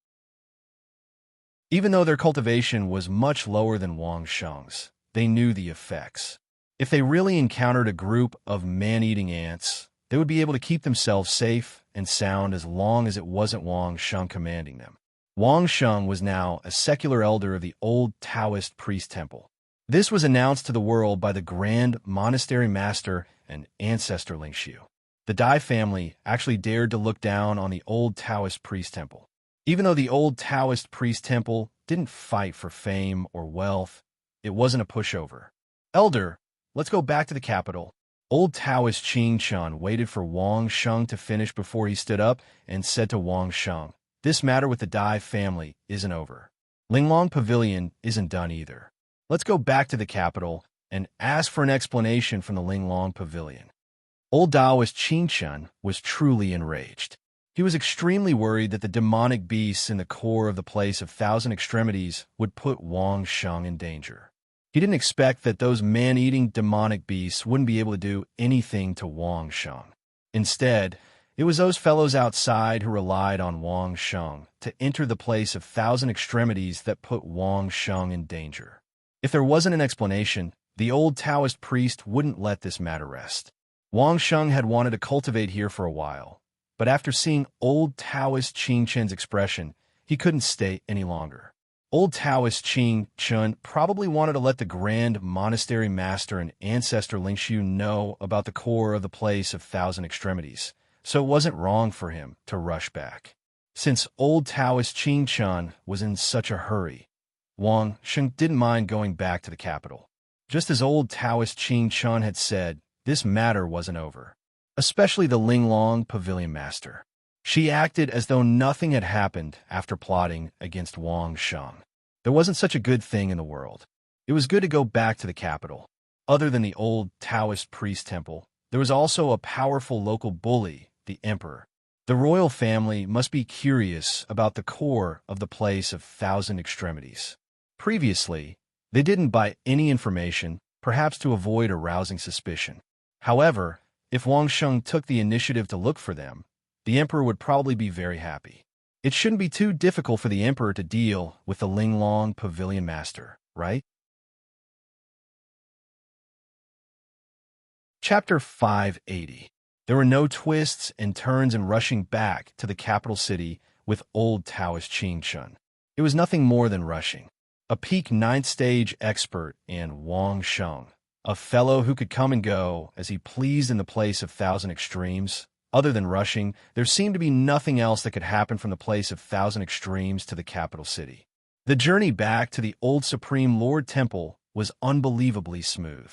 Even though their cultivation was much lower than Wang Sheng's, they knew the effects. If they really encountered a group of man-eating ants, they would be able to keep themselves safe and sound as long as it wasn't Wang Sheng commanding them. Wang Sheng was now a secular elder of the old Taoist priest temple. This was announced to the world by the Grand Monastery Master and ancestor Lingxiu. The Dai family actually dared to look down on the old Taoist priest temple. Even though the old Taoist priest temple didn't fight for fame or wealth, it wasn't a pushover. Elder, let's go back to the capital. Old Taoist Qing Chun waited for Wang Sheng to finish before he stood up and said to Wang Sheng, "This matter with the Dai family isn't over. Linglong Pavilion isn't done either. Let's go back to the capital and ask for an explanation from the Linglong Pavilion." Old Taoist Qing Chun was truly enraged. He was extremely worried that the demonic beasts in the core of the place of Thousand Extremities would put Wang Sheng in danger. He didn't expect that those man-eating demonic beasts wouldn't be able to do anything to Wang Sheng. Instead, it was those fellows outside who relied on Wang Sheng to enter the place of Thousand Extremities that put Wang Sheng in danger. If there wasn't an explanation, the old Taoist priest wouldn't let this matter rest. Wang Sheng had wanted to cultivate here for a while, but after seeing old Taoist Qing Chun's expression, he couldn't stay any longer. Old Taoist Qing Chun probably wanted to let the Grand Monastery Master and ancestor Lingxiu know about the core of the place of Thousand Extremities, so it wasn't wrong for him to rush back. Since old Taoist Qing Chun was in such a hurry, Wang Sheng didn't mind going back to the capital. Just as old Taoist Qing Chun had said, this matter wasn't over, especially the Linglong Pavilion Master. She acted as though nothing had happened after plotting against Wang Sheng. There wasn't such a good thing in the world. It was good to go back to the capital. Other than the old Taoist priest temple, there was also a powerful local bully, the emperor. The royal family must be curious about the core of the place of Thousand Extremities. Previously, they didn't buy any information, perhaps to avoid arousing suspicion. However, if Wang Sheng took the initiative to look for them, the emperor would probably be very happy. It shouldn't be too difficult for the emperor to deal with the Linglong Pavilion Master, right? Chapter 580. There were no twists and turns in rushing back to the capital city with old Taoist Qing Chun. It was nothing more than rushing. A peak 9th stage expert in Wang Sheng, a fellow who could come and go as he pleased in the place of Thousand Extremes. Other than rushing, there seemed to be nothing else that could happen from the place of Thousand Extremes to the capital city. The journey back to the old Supreme Lord Temple was unbelievably smooth.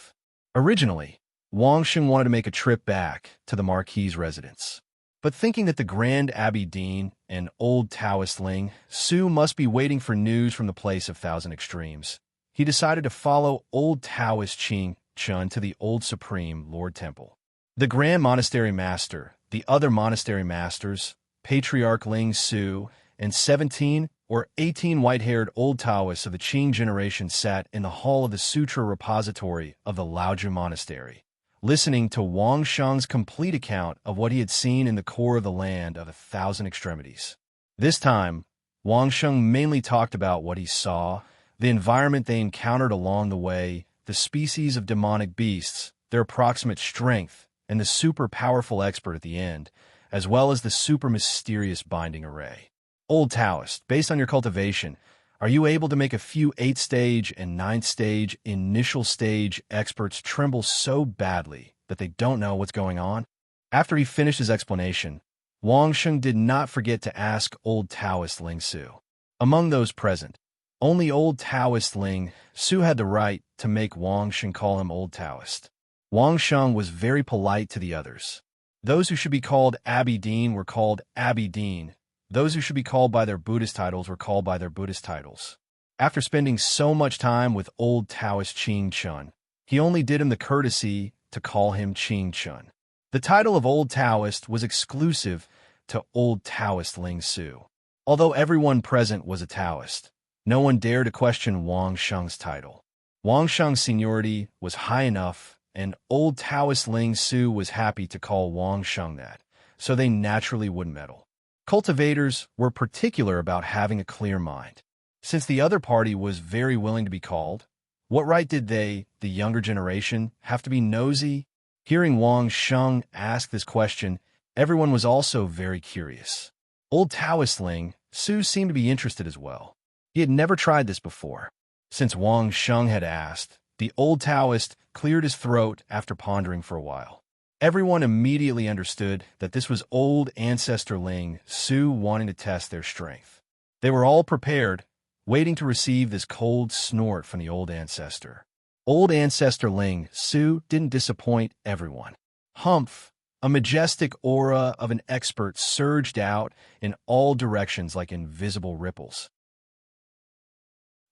Originally, Wang Sheng wanted to make a trip back to the Marquis's residence. But thinking that the Grand Abbey Dean and old Taoist Ling Su must be waiting for news from the place of Thousand Extremes, he decided to follow old Taoist Qing Chun to the old Supreme Lord Temple. The Grand Monastery Master, the other monastery masters, Patriarch Ling Su, and 17 or 18 white-haired old Taoists of the Qing generation sat in the hall of the Sutra repository of the Laoju Monastery, listening to Wang Sheng's complete account of what he had seen in the core of the land of 1,000 extremities. This time, Wang Sheng mainly talked about what he saw, the environment they encountered along the way, the species of demonic beasts, their approximate strength, and the super powerful expert at the end, as well as the super mysterious binding array. Old Taoist, based on your cultivation, are you able to make a few 8th-stage and 9th-stage initial stage experts tremble so badly that they don't know what's going on? After he finished his explanation, Wang Sheng did not forget to ask Old Taoist Ling Su. Among those present, only Old Taoist Ling Su had the right to make Wang Sheng call him Old Taoist. Wang Sheng was very polite to the others. Those who should be called Abby Dean were called Abby Dean. Those who should be called by their Buddhist titles were called by their Buddhist titles. After spending so much time with Old Taoist Qing Chun, he only did him the courtesy to call him Qing Chun. The title of Old Taoist was exclusive to Old Taoist Ling Su. Although everyone present was a Taoist, no one dared to question Wang Sheng's title. Wang Sheng's seniority was high enough, and Old Taoist Ling Su was happy to call Wang Sheng that, so they naturally wouldn't meddle. Cultivators were particular about having a clear mind. Since the other party was very willing to be called, what right did they, the younger generation, have to be nosy? Hearing Wang Sheng ask this question, everyone was also very curious. Old Taoist Ling Su seemed to be interested as well. He had never tried this before. Since Wang Sheng had asked, the old Taoist cleared his throat after pondering for a while. Everyone immediately understood that this was old ancestor Ling Su wanting to test their strength. They were all prepared, waiting to receive this cold snort from the old ancestor. Old ancestor Ling Su didn't disappoint everyone. Humph! A majestic aura of an expert surged out in all directions like invisible ripples.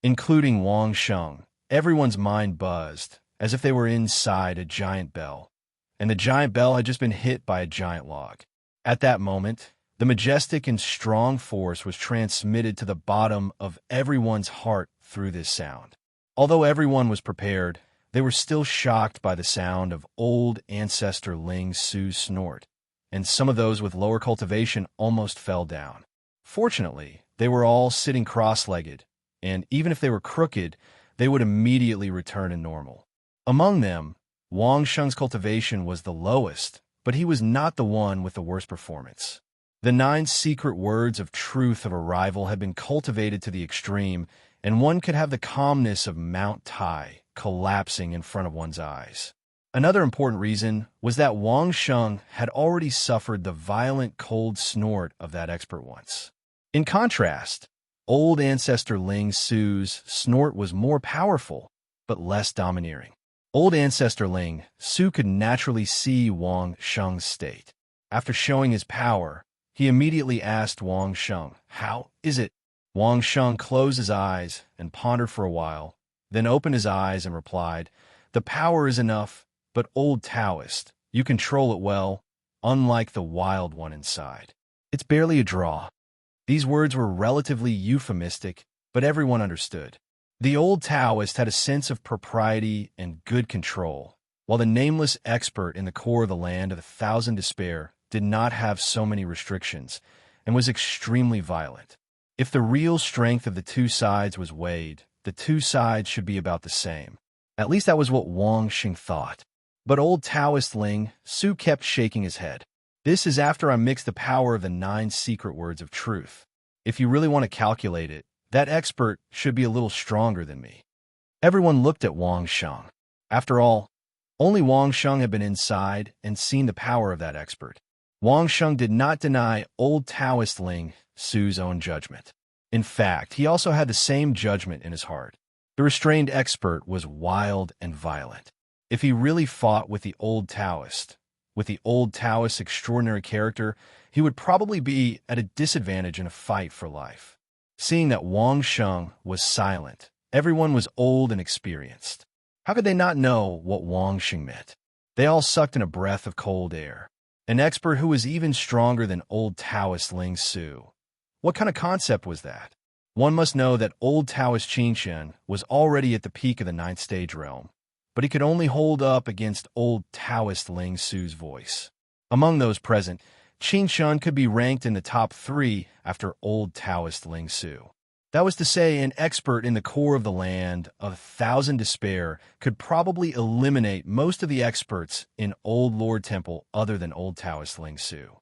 Including Wang Sheng, everyone's mind buzzed, as if they were inside a giant bell, and the giant bell had just been hit by a giant log. At that moment, the majestic and strong force was transmitted to the bottom of everyone's heart through this sound. Although everyone was prepared, they were still shocked by the sound of old ancestor Ling Su's snort, and some of those with lower cultivation almost fell down. Fortunately, they were all sitting cross-legged, and even if they were crooked, they would immediately return to normal. Among them, Wang Sheng's cultivation was the lowest, but he was not the one with the worst performance. The 9 secret words of truth of arrival had been cultivated to the extreme, and one could have the calmness of Mount Tai collapsing in front of one's eyes. Another important reason was that Wang Sheng had already suffered the violent cold snort of that expert once. In contrast, old ancestor Ling Su's snort was more powerful, but less domineering. Old ancestor Ling Su could naturally see Wang Sheng's state. After showing his power, he immediately asked Wang Sheng, "How is it?" Wang Sheng closed his eyes and pondered for a while, then opened his eyes and replied, "The power is enough, but old Taoist, you control it well, unlike the wild one inside. It's barely a draw." These words were relatively euphemistic, but everyone understood. The old Taoist had a sense of propriety and good control, while the nameless expert in the core of the land of 1,000 despair did not have so many restrictions and was extremely violent. If the real strength of the two sides was weighed, the two sides should be about the same. At least that was what Wang Sheng thought. But old Taoist Ling Su kept shaking his head. "This is after I mixed the power of the 9 secret words of truth. If you really want to calculate it, that expert should be a little stronger than me." Everyone looked at Wang Sheng. After all, only Wang Sheng had been inside and seen the power of that expert. Wang Sheng did not deny old Taoist Ling Su's own judgment. In fact, he also had the same judgment in his heart. The restrained expert was wild and violent. If he really fought with the old Taoist's extraordinary character, he would probably be at a disadvantage in a fight for life. Seeing that Wang Sheng was silent, everyone was old and experienced. How could they not know what Wang Sheng meant? They all sucked in a breath of cold air. An expert who was even stronger than old Taoist Ling Su What kind of concept was that? One must know that old Taoist Qinshan was already at the peak of the ninth stage realm, but he could only hold up against old Taoist Ling Su's voice. Among those present, Qinshan could be ranked in the top 3 after old Taoist Ling Su. That was to say, an expert in the core of the land of 1,000 despair could probably eliminate most of the experts in Old Lord Temple other than old Taoist Ling Su.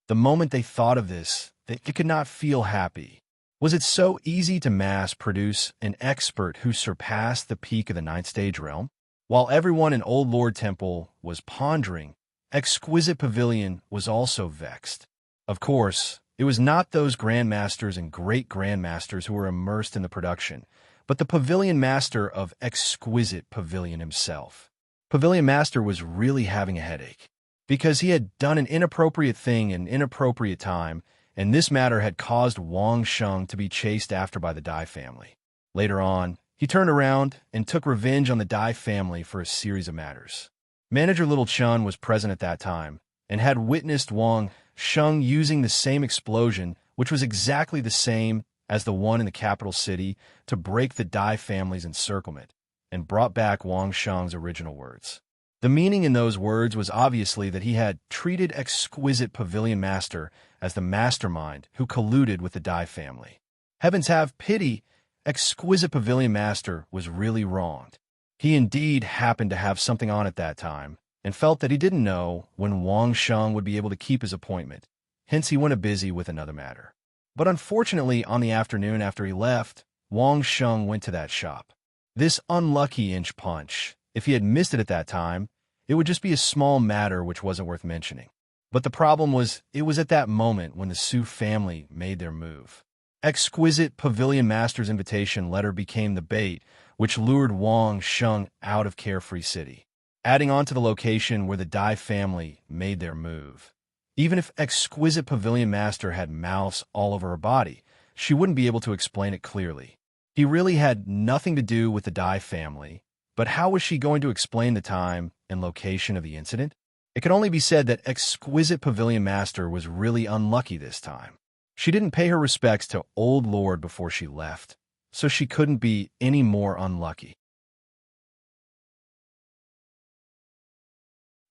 The moment they thought of this, they could not feel happy. Was it so easy to mass-produce an expert who surpassed the peak of the ninth stage realm? While everyone in Old Lord Temple was pondering, Exquisite Pavilion was also vexed. Of course, it was not those grandmasters and great-grandmasters who were immersed in the production, but the pavilion master of Exquisite Pavilion himself. Pavilion Master was really having a headache, because he had done an inappropriate thing in an inappropriate time, and this matter had caused Wang Sheng to be chased after by the Dai family. Later on, he turned around and took revenge on the Dai family for a series of matters. Manager Little Chun was present at that time, and had witnessed Wang Sheng using the same explosion, which was exactly the same as the one in the capital city, to break the Dai family's encirclement, and brought back Wang Sheng's original words. The meaning in those words was obviously that he had treated Exquisite Pavilion Master as the mastermind who colluded with the Dai family. Heavens have pity, Exquisite Pavilion Master was really wronged. He indeed happened to have something on at that time, and felt that he didn't know when Wang Sheng would be able to keep his appointment. Hence he went busy with another matter. But unfortunately, on the afternoon after he left, Wang Sheng went to that shop. This unlucky inch punch, if he had missed it at that time, it would just be a small matter which wasn't worth mentioning. But the problem was, it was at that moment when the Su family made their move. Exquisite Pavilion Master's invitation letter became the bait, which lured Wang Sheng out of Carefree City, adding on to the location where the Dai family made their move. Even if Exquisite Pavilion Master had mouths all over her body, she wouldn't be able to explain it clearly. He really had nothing to do with the Dai family, but how was she going to explain the time and location of the incident? It could only be said that Exquisite Pavilion Master was really unlucky this time. She didn't pay her respects to Old Lord before she left, so she couldn't be any more unlucky.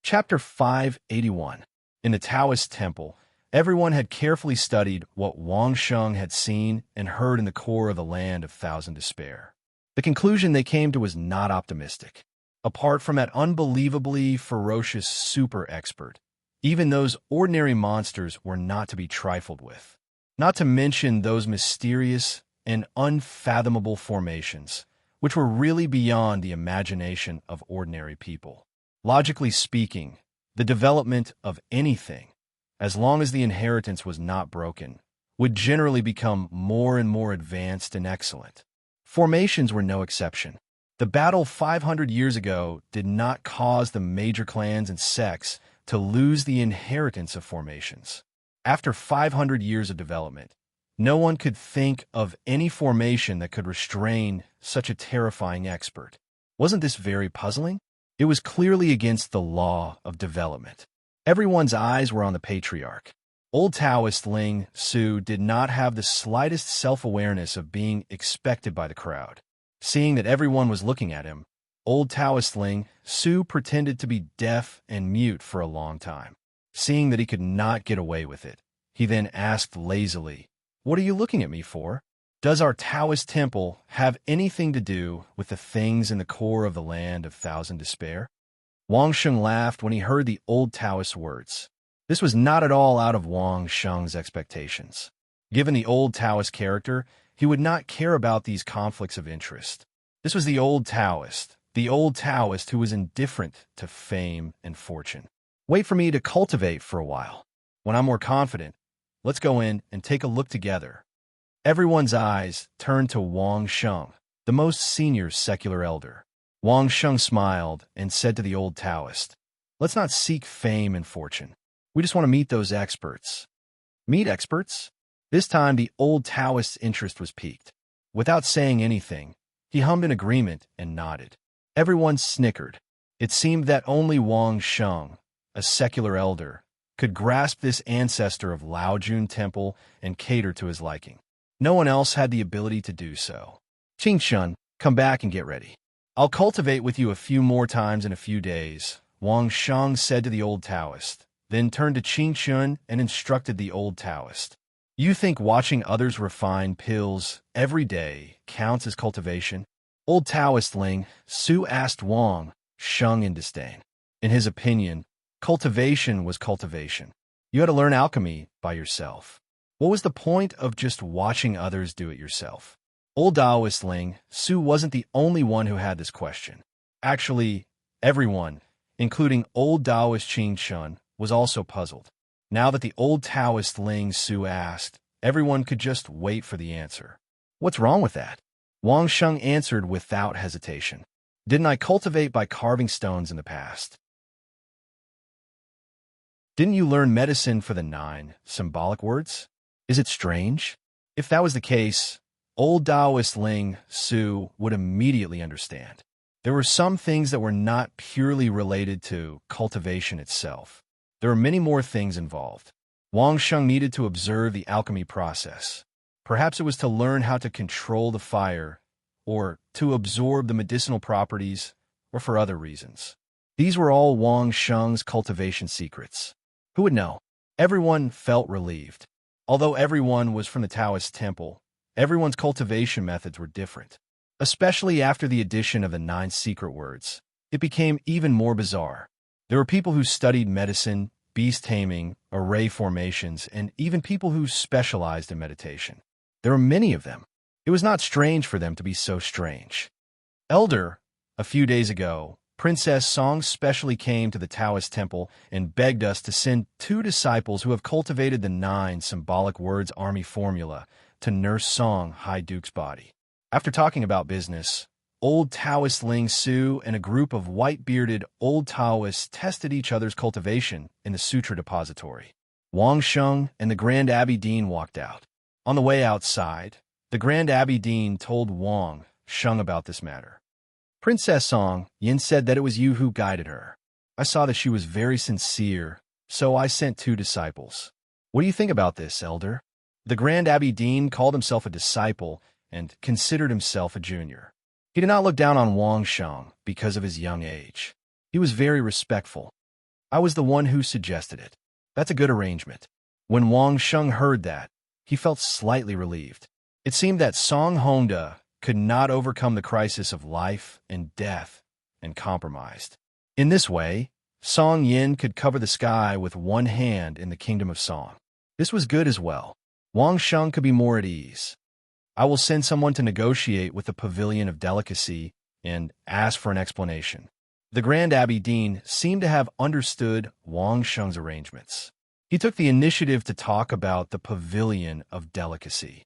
Chapter 581. In the Taoist temple, everyone had carefully studied what Wang Sheng had seen and heard in the core of the land of 1,000 despair. The conclusion they came to was not optimistic. Apart from that unbelievably ferocious super expert, even those ordinary monsters were not to be trifled with. Not to mention those mysterious and unfathomable formations, which were really beyond the imagination of ordinary people. Logically speaking, the development of anything, as long as the inheritance was not broken, would generally become more and more advanced and excellent. Formations were no exception. The battle 500 years ago did not cause the major clans and sects to lose the inheritance of formations. After 500 years of development, no one could think of any formation that could restrain such a terrifying expert. Wasn't this very puzzling? It was clearly against the law of development. Everyone's eyes were on the patriarch. Old Taoist Ling Su did not have the slightest self-awareness of being expected by the crowd. Seeing that everyone was looking at him, Old Taoist Ling Su pretended to be deaf and mute for a long time. Seeing that he could not get away with it, he then asked lazily, "What are you looking at me for? Does our Taoist temple have anything to do with the things in the core of the land of 1,000 despair?" Wang Sheng laughed when he heard the old Taoist words. This was not at all out of Wang Sheng's expectations. Given the old Taoist character, he would not care about these conflicts of interest. This was the old Taoist who was indifferent to fame and fortune. Wait for me to cultivate for a while. When I'm more confident, let's go in and take a look together. Everyone's eyes turned to Wang Sheng, the most senior secular elder. Wang Sheng smiled and said to the old Taoist, "Let's not seek fame and fortune. We just want to meet those experts." Meet experts? This time the old Taoist's interest was piqued. Without saying anything, he hummed in agreement and nodded. Everyone snickered. It seemed that only Wang Sheng, a secular elder, could grasp this ancestor of Laojun Temple and cater to his liking. No one else had the ability to do so. Qingshun, come back and get ready. I'll cultivate with you a few more times in a few days, Wang Sheng said to the old Taoist, then turned to Qingshun and instructed the old Taoist. You think watching others refine pills every day counts as cultivation? Old Taoist Ling Su asked Wang Sheng in disdain. In his opinion, cultivation was cultivation. You had to learn alchemy by yourself. What was the point of just watching others do it yourself? Old Taoist Ling Su wasn't the only one who had this question. Actually, everyone, including old Taoist Qingshun, was also puzzled. Now that the old Taoist Ling Su asked, everyone could just wait for the answer. What's wrong with that? Wang Sheng answered without hesitation. Didn't I cultivate by carving stones in the past? Didn't you learn medicine for the 9 symbolic words? Is it strange? If that was the case, old Taoist Ling Su would immediately understand. There were some things that were not purely related to cultivation itself. There were many more things involved. Wang Sheng needed to observe the alchemy process. Perhaps it was to learn how to control the fire, or to absorb the medicinal properties, or for other reasons. These were all Wang Sheng's cultivation secrets. Who would know? Everyone felt relieved. Although everyone was from the Taoist temple, everyone's cultivation methods were different. Especially after the addition of the 9 secret words, it became even more bizarre. There were people who studied medicine, beast taming, array formations, and even people who specialized in meditation. There were many of them. It was not strange for them to be so strange. Elder, a few days ago, Princess Song specially came to the Taoist temple and begged us to send 2 disciples who have cultivated the 9 symbolic words army formula to nurse Song High Duke's body. After talking about business, old Taoist Ling Su and a group of white-bearded old Taoists tested each other's cultivation in the sutra depository. Wang Sheng and the Grand Abbey Dean walked out. On the way outside, the Grand Abbey Dean told Wang Sheng about this matter. Princess Song Yin said that it was you who guided her. I saw that she was very sincere, so I sent 2 disciples. What do you think about this, Elder? The Grand Abbey Dean called himself a disciple and considered himself a junior. He did not look down on Wang Sheng because of his young age. He was very respectful. I was the one who suggested it. That's a good arrangement. When Wang Sheng heard that, he felt slightly relieved. It seemed that Song Honda could not overcome the crisis of life and death and compromised. In this way, Song Yin could cover the sky with one hand in the kingdom of Song. This was good as well. Wang Sheng could be more at ease. I will send someone to negotiate with the Pavilion of Delicacy and ask for an explanation. The Grand Abbey Dean seemed to have understood Wang Sheng's arrangements. He took the initiative to talk about the Pavilion of Delicacy.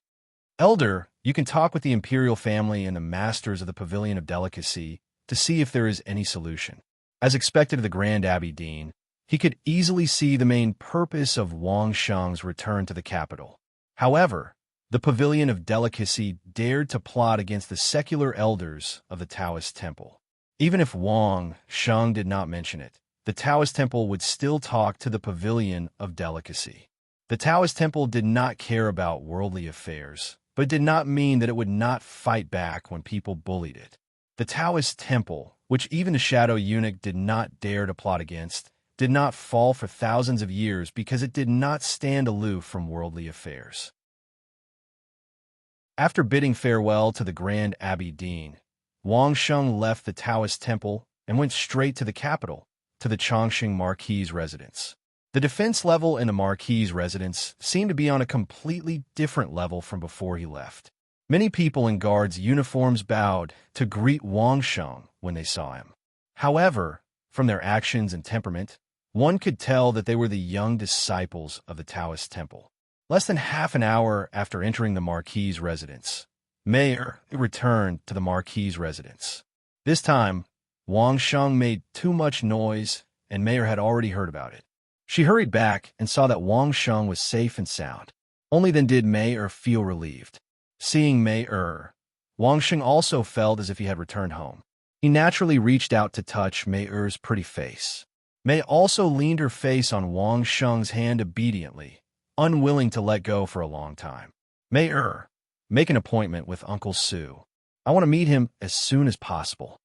Elder, you can talk with the imperial family and the masters of the Pavilion of Delicacy to see if there is any solution. As expected of the Grand Abbey Dean, he could easily see the main purpose of Wang Sheng's return to the capital. However, the Pavilion of Delicacy dared to plot against the secular elders of the Taoist temple. Even if Wang Sheng did not mention it, the Taoist temple would still talk to the Pavilion of Delicacy. The Taoist temple did not care about worldly affairs, but it did not mean that it would not fight back when people bullied it. The Taoist temple, which even the shadow eunuch did not dare to plot against, did not fall for thousands of years because it did not stand aloof from worldly affairs. After bidding farewell to the Grand Abbey Dean, Wang Sheng left the Taoist temple and went straight to the capital, to the Chongqing Marquis's residence. The defense level in the Marquis's residence seemed to be on a completely different level from before he left. Many people in guards' uniforms bowed to greet Wang Sheng when they saw him. However, from their actions and temperament, one could tell that they were the young disciples of the Taoist temple. Less than half an hour after entering the Marquis's residence, Mayor returned to the Marquis's residence. This time, Wang Sheng made too much noise, and Mayor had already heard about it. She hurried back and saw that Wang Sheng was safe and sound. Only then did Mayor feel relieved. Seeing Mayor, Wang Sheng also felt as if he had returned home. He naturally reached out to touch Mayor's pretty face. Mei also leaned her face on Wang Sheng's hand obediently, unwilling to let go for a long time. Mei, make an appointment with Uncle Su. I want to meet him as soon as possible.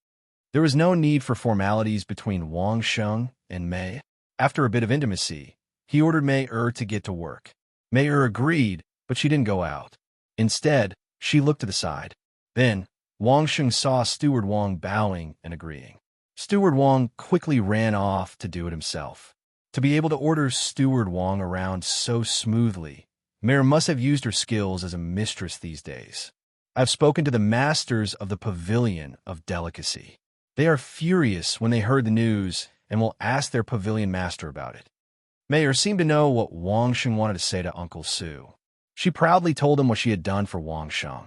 There was no need for formalities between Wang Sheng and Mei. After a bit of intimacy, he ordered Mei to get to work. Mei agreed, but she didn't go out. Instead, she looked to the side. Then, Wang Sheng saw Steward Wang bowing and agreeing. Steward Wang quickly ran off to do it himself. To be able to order Steward Wang around so smoothly, Mei must have used her skills as a mistress these days. I've spoken to the masters of the Pavilion of Delicacy. They are furious when they heard the news and will ask their pavilion master about it. Mei seemed to know what Wang Sheng wanted to say to Uncle Su. She proudly told him what she had done for Wang Sheng.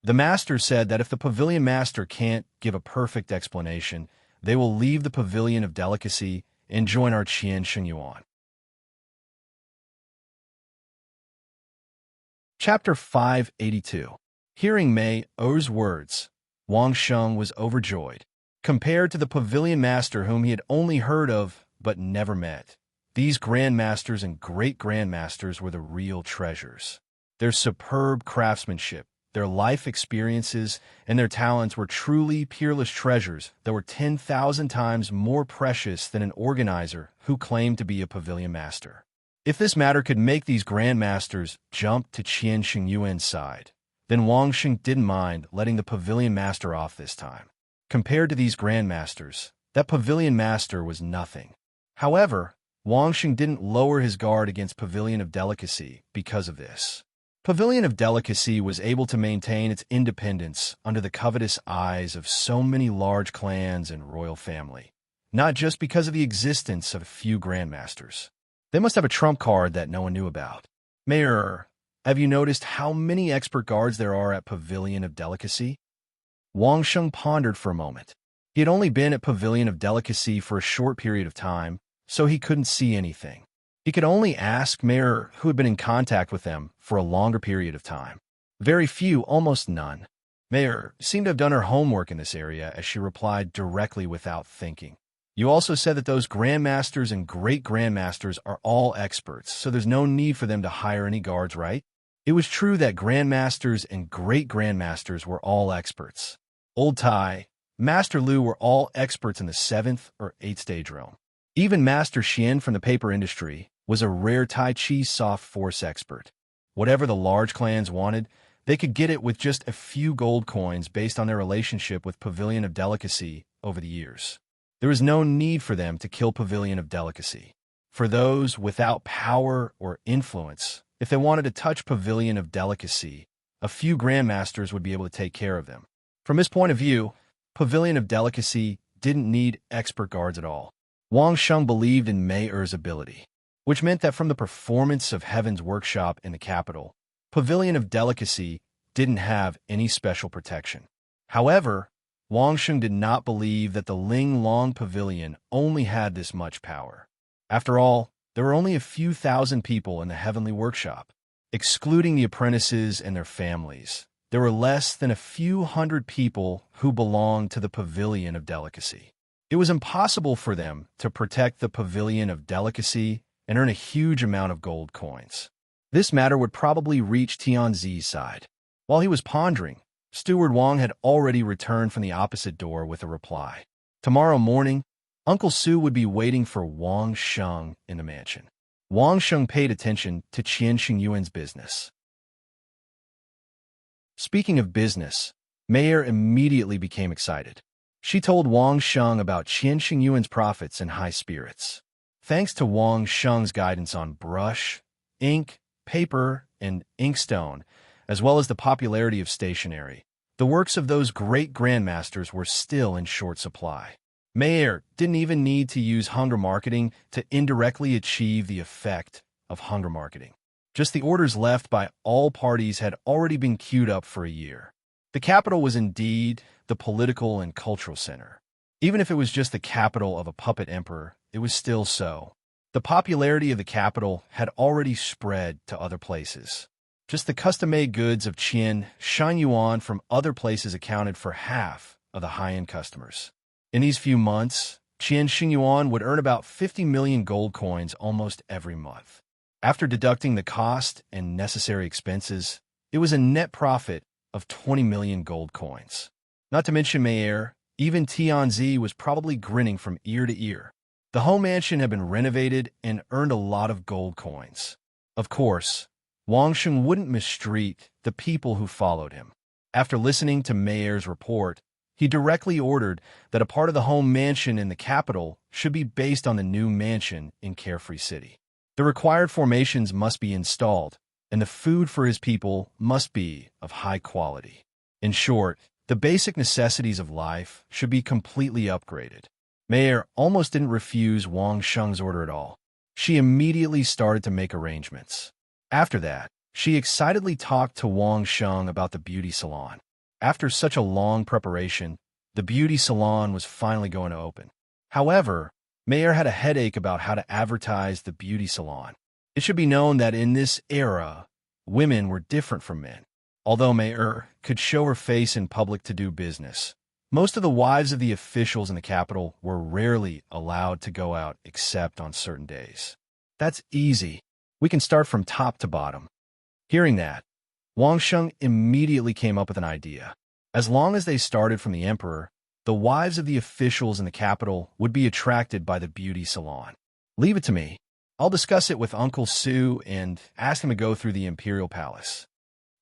The master said that if the pavilion master can't give a perfect explanation, they will leave the Pavilion of Delicacy and join our Qian Shengyuan. Chapter 582. Hearing Mei's words, Wang Sheng was overjoyed. Compared to the pavilion master whom he had only heard of but never met, these grandmasters and great-grandmasters were the real treasures. Their superb craftsmanship, their life experiences, and their talents were truly peerless treasures that were 10,000 times more precious than an organizer who claimed to be a pavilion master. If this matter could make these grandmasters jump to Qian Shengyuan's side, then Wang Sheng didn't mind letting the pavilion master off this time. Compared to these grandmasters, that pavilion master was nothing. However, Wang Sheng didn't lower his guard against Pavilion of Delicacy because of this. Pavilion of Delicacy was able to maintain its independence under the covetous eyes of so many large clans and royal family, not just because of the existence of a few grandmasters. They must have a trump card that no one knew about. Mayor, have you noticed how many expert guards there are at Pavilion of Delicacy? Wang Sheng pondered for a moment. He had only been at Pavilion of Delicacy for a short period of time, so he couldn't see anything. He could only ask Mayor, who had been in contact with them for a longer period of time. Very few, almost none. Mayor seemed to have done her homework in this area as she replied directly without thinking. You also said that those grandmasters and great-grandmasters are all experts, so there's no need for them to hire any guards, right? It was true that grandmasters and great-grandmasters were all experts. Old Tai, Master Lu were all experts in the 7th or 8th stage realm. Even Master Xian from the paper industry was a rare Tai Chi soft force expert. Whatever the large clans wanted, they could get it with just a few gold coins based on their relationship with Pavilion of Delicacy over the years. There was no need for them to kill Pavilion of Delicacy. For those without power or influence, if they wanted to touch Pavilion of Delicacy, a few grandmasters would be able to take care of them. From his point of view, Pavilion of Delicacy didn't need expert guards at all. Wang Sheng believed in Mei ability, which meant that from the performance of Heaven's workshop in the capital, Pavilion of Delicacy didn't have any special protection. However, Wang Sheng did not believe that the Ling Long Pavilion only had this much power. After all, there were only a few thousand people in the Heavenly Workshop. Excluding the apprentices and their families, there were less than a few hundred people who belonged to the Pavilion of Delicacy. It was impossible for them to protect the Pavilion of Delicacy and earn a huge amount of gold coins. This matter would probably reach Tianzi's side. While he was pondering, Steward Wang had already returned from the opposite door with a reply. Tomorrow morning, Uncle Su would be waiting for Wang Sheng in the mansion. Wang Sheng paid attention to Qian Shengyuan's business. Speaking of business, Mayor immediately became excited. She told Wang Sheng about Qian Shengyuan's profits and high spirits. Thanks to Wang Sheng's guidance on brush, ink, paper, and inkstone, as well as the popularity of stationery, the works of those great grandmasters were still in short supply. Mayer didn't even need to use hunger marketing to indirectly achieve the effect of hunger marketing. Just the orders left by all parties had already been queued up for a year. The capital was indeed the political and cultural center. Even if it was just the capital of a puppet emperor, it was still so. The popularity of the capital had already spread to other places. Just the custom-made goods of Qian Shengyuan from other places accounted for half of the high-end customers. In these few months, Qian Xingyuan would earn about 50 million gold coins almost every month. After deducting the cost and necessary expenses, it was a net profit of 20 million gold coins. Not to mention Mayer, even Tianzi was probably grinning from ear to ear. The home mansion had been renovated and earned a lot of gold coins. Of course, Wang Sheng wouldn't mistreat the people who followed him. After listening to Mayer's report, he directly ordered that a part of the home mansion in the capital should be based on the new mansion in Carefree City. The required formations must be installed, and the food for his people must be of high quality. In short, the basic necessities of life should be completely upgraded. Mayer almost didn't refuse Wang Sheng's order at all. She immediately started to make arrangements. After that, she excitedly talked to Wang Sheng about the beauty salon. After such a long preparation, the beauty salon was finally going to open. However, Mayer had a headache about how to advertise the beauty salon. It should be known that in this era, women were different from men. Although Mayer could show her face in public to do business, most of the wives of the officials in the capital were rarely allowed to go out except on certain days. That's easy. We can start from top to bottom. Hearing that, Wang Sheng immediately came up with an idea. As long as they started from the emperor, the wives of the officials in the capital would be attracted by the beauty salon. Leave it to me. I'll discuss it with Uncle Su and ask him to go through the imperial palace.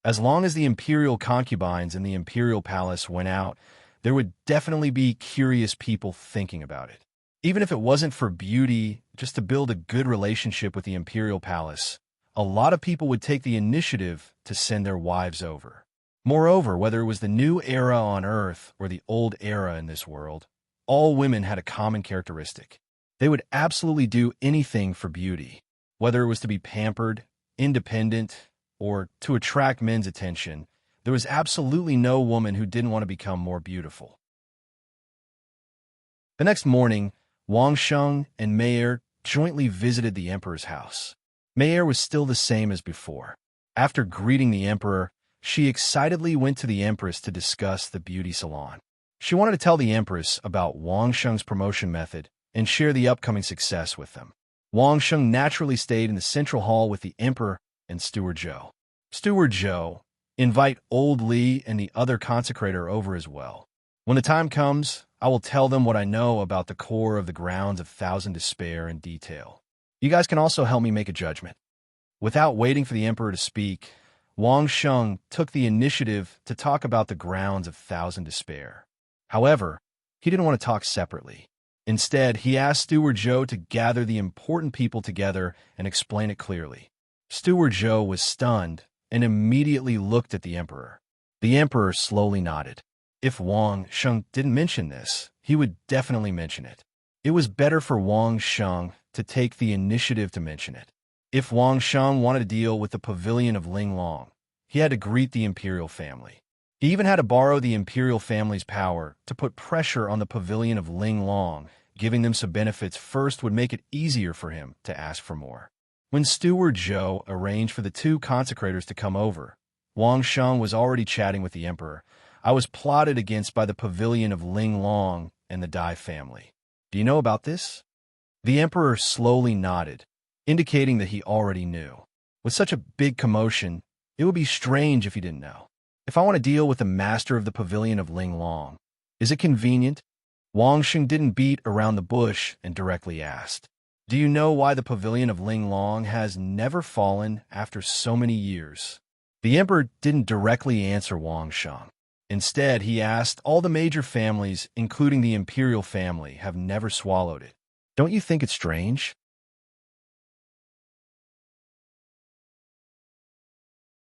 As long as the imperial concubines in the imperial palace went out, there would definitely be curious people thinking about it. Even if it wasn't for beauty, just to build a good relationship with the imperial palace, a lot of people would take the initiative to send their wives over. Moreover, whether it was the new era on Earth or the old era in this world, all women had a common characteristic. They would absolutely do anything for beauty, whether it was to be pampered, independent, or to attract men's attention. There was absolutely no woman who didn't want to become more beautiful. The next morning, Wang Sheng and Mayer jointly visited the emperor's house. Mayer was still the same as before. After greeting the emperor, she excitedly went to the empress to discuss the beauty salon. She wanted to tell the empress about Wang Sheng's promotion method and share the upcoming success with them. Wang Sheng naturally stayed in the central hall with the emperor and Steward Zhou. Steward Zhou, invite old Li and the other consecrator over as well. When the time comes, I will tell them what I know about the core of the grounds of Thousand Despair in detail. You guys can also help me make a judgment. Without waiting for the emperor to speak, Wang Sheng took the initiative to talk about the grounds of Thousand Despair. However, he didn't want to talk separately. Instead, he asked Steward Zhou to gather the important people together and explain it clearly. Steward Zhou was stunned and immediately looked at the emperor. The emperor slowly nodded. If Wang Sheng didn't mention this, he would definitely mention it. It was better for Wang Sheng to take the initiative to mention it. If Wang Sheng wanted to deal with the pavilion of Linglong, he had to greet the imperial family. He even had to borrow the imperial family's power to put pressure on the pavilion of Linglong. Giving them some benefits first would make it easier for him to ask for more. When Steward Zhou arranged for the two consecrators to come over, Wang Sheng was already chatting with the emperor. I was plotted against by the pavilion of Linglong and the Dai family. Do you know about this? The emperor slowly nodded, indicating that he already knew. With such a big commotion, it would be strange if he didn't know. If I want to deal with the master of the pavilion of Linglong, is it convenient? Wang Sheng didn't beat around the bush and directly asked, do you know why the pavilion of Linglong has never fallen after so many years? The emperor didn't directly answer Wang Sheng. Instead, he asked, all the major families, including the imperial family, have never swallowed it. Don't you think it's strange?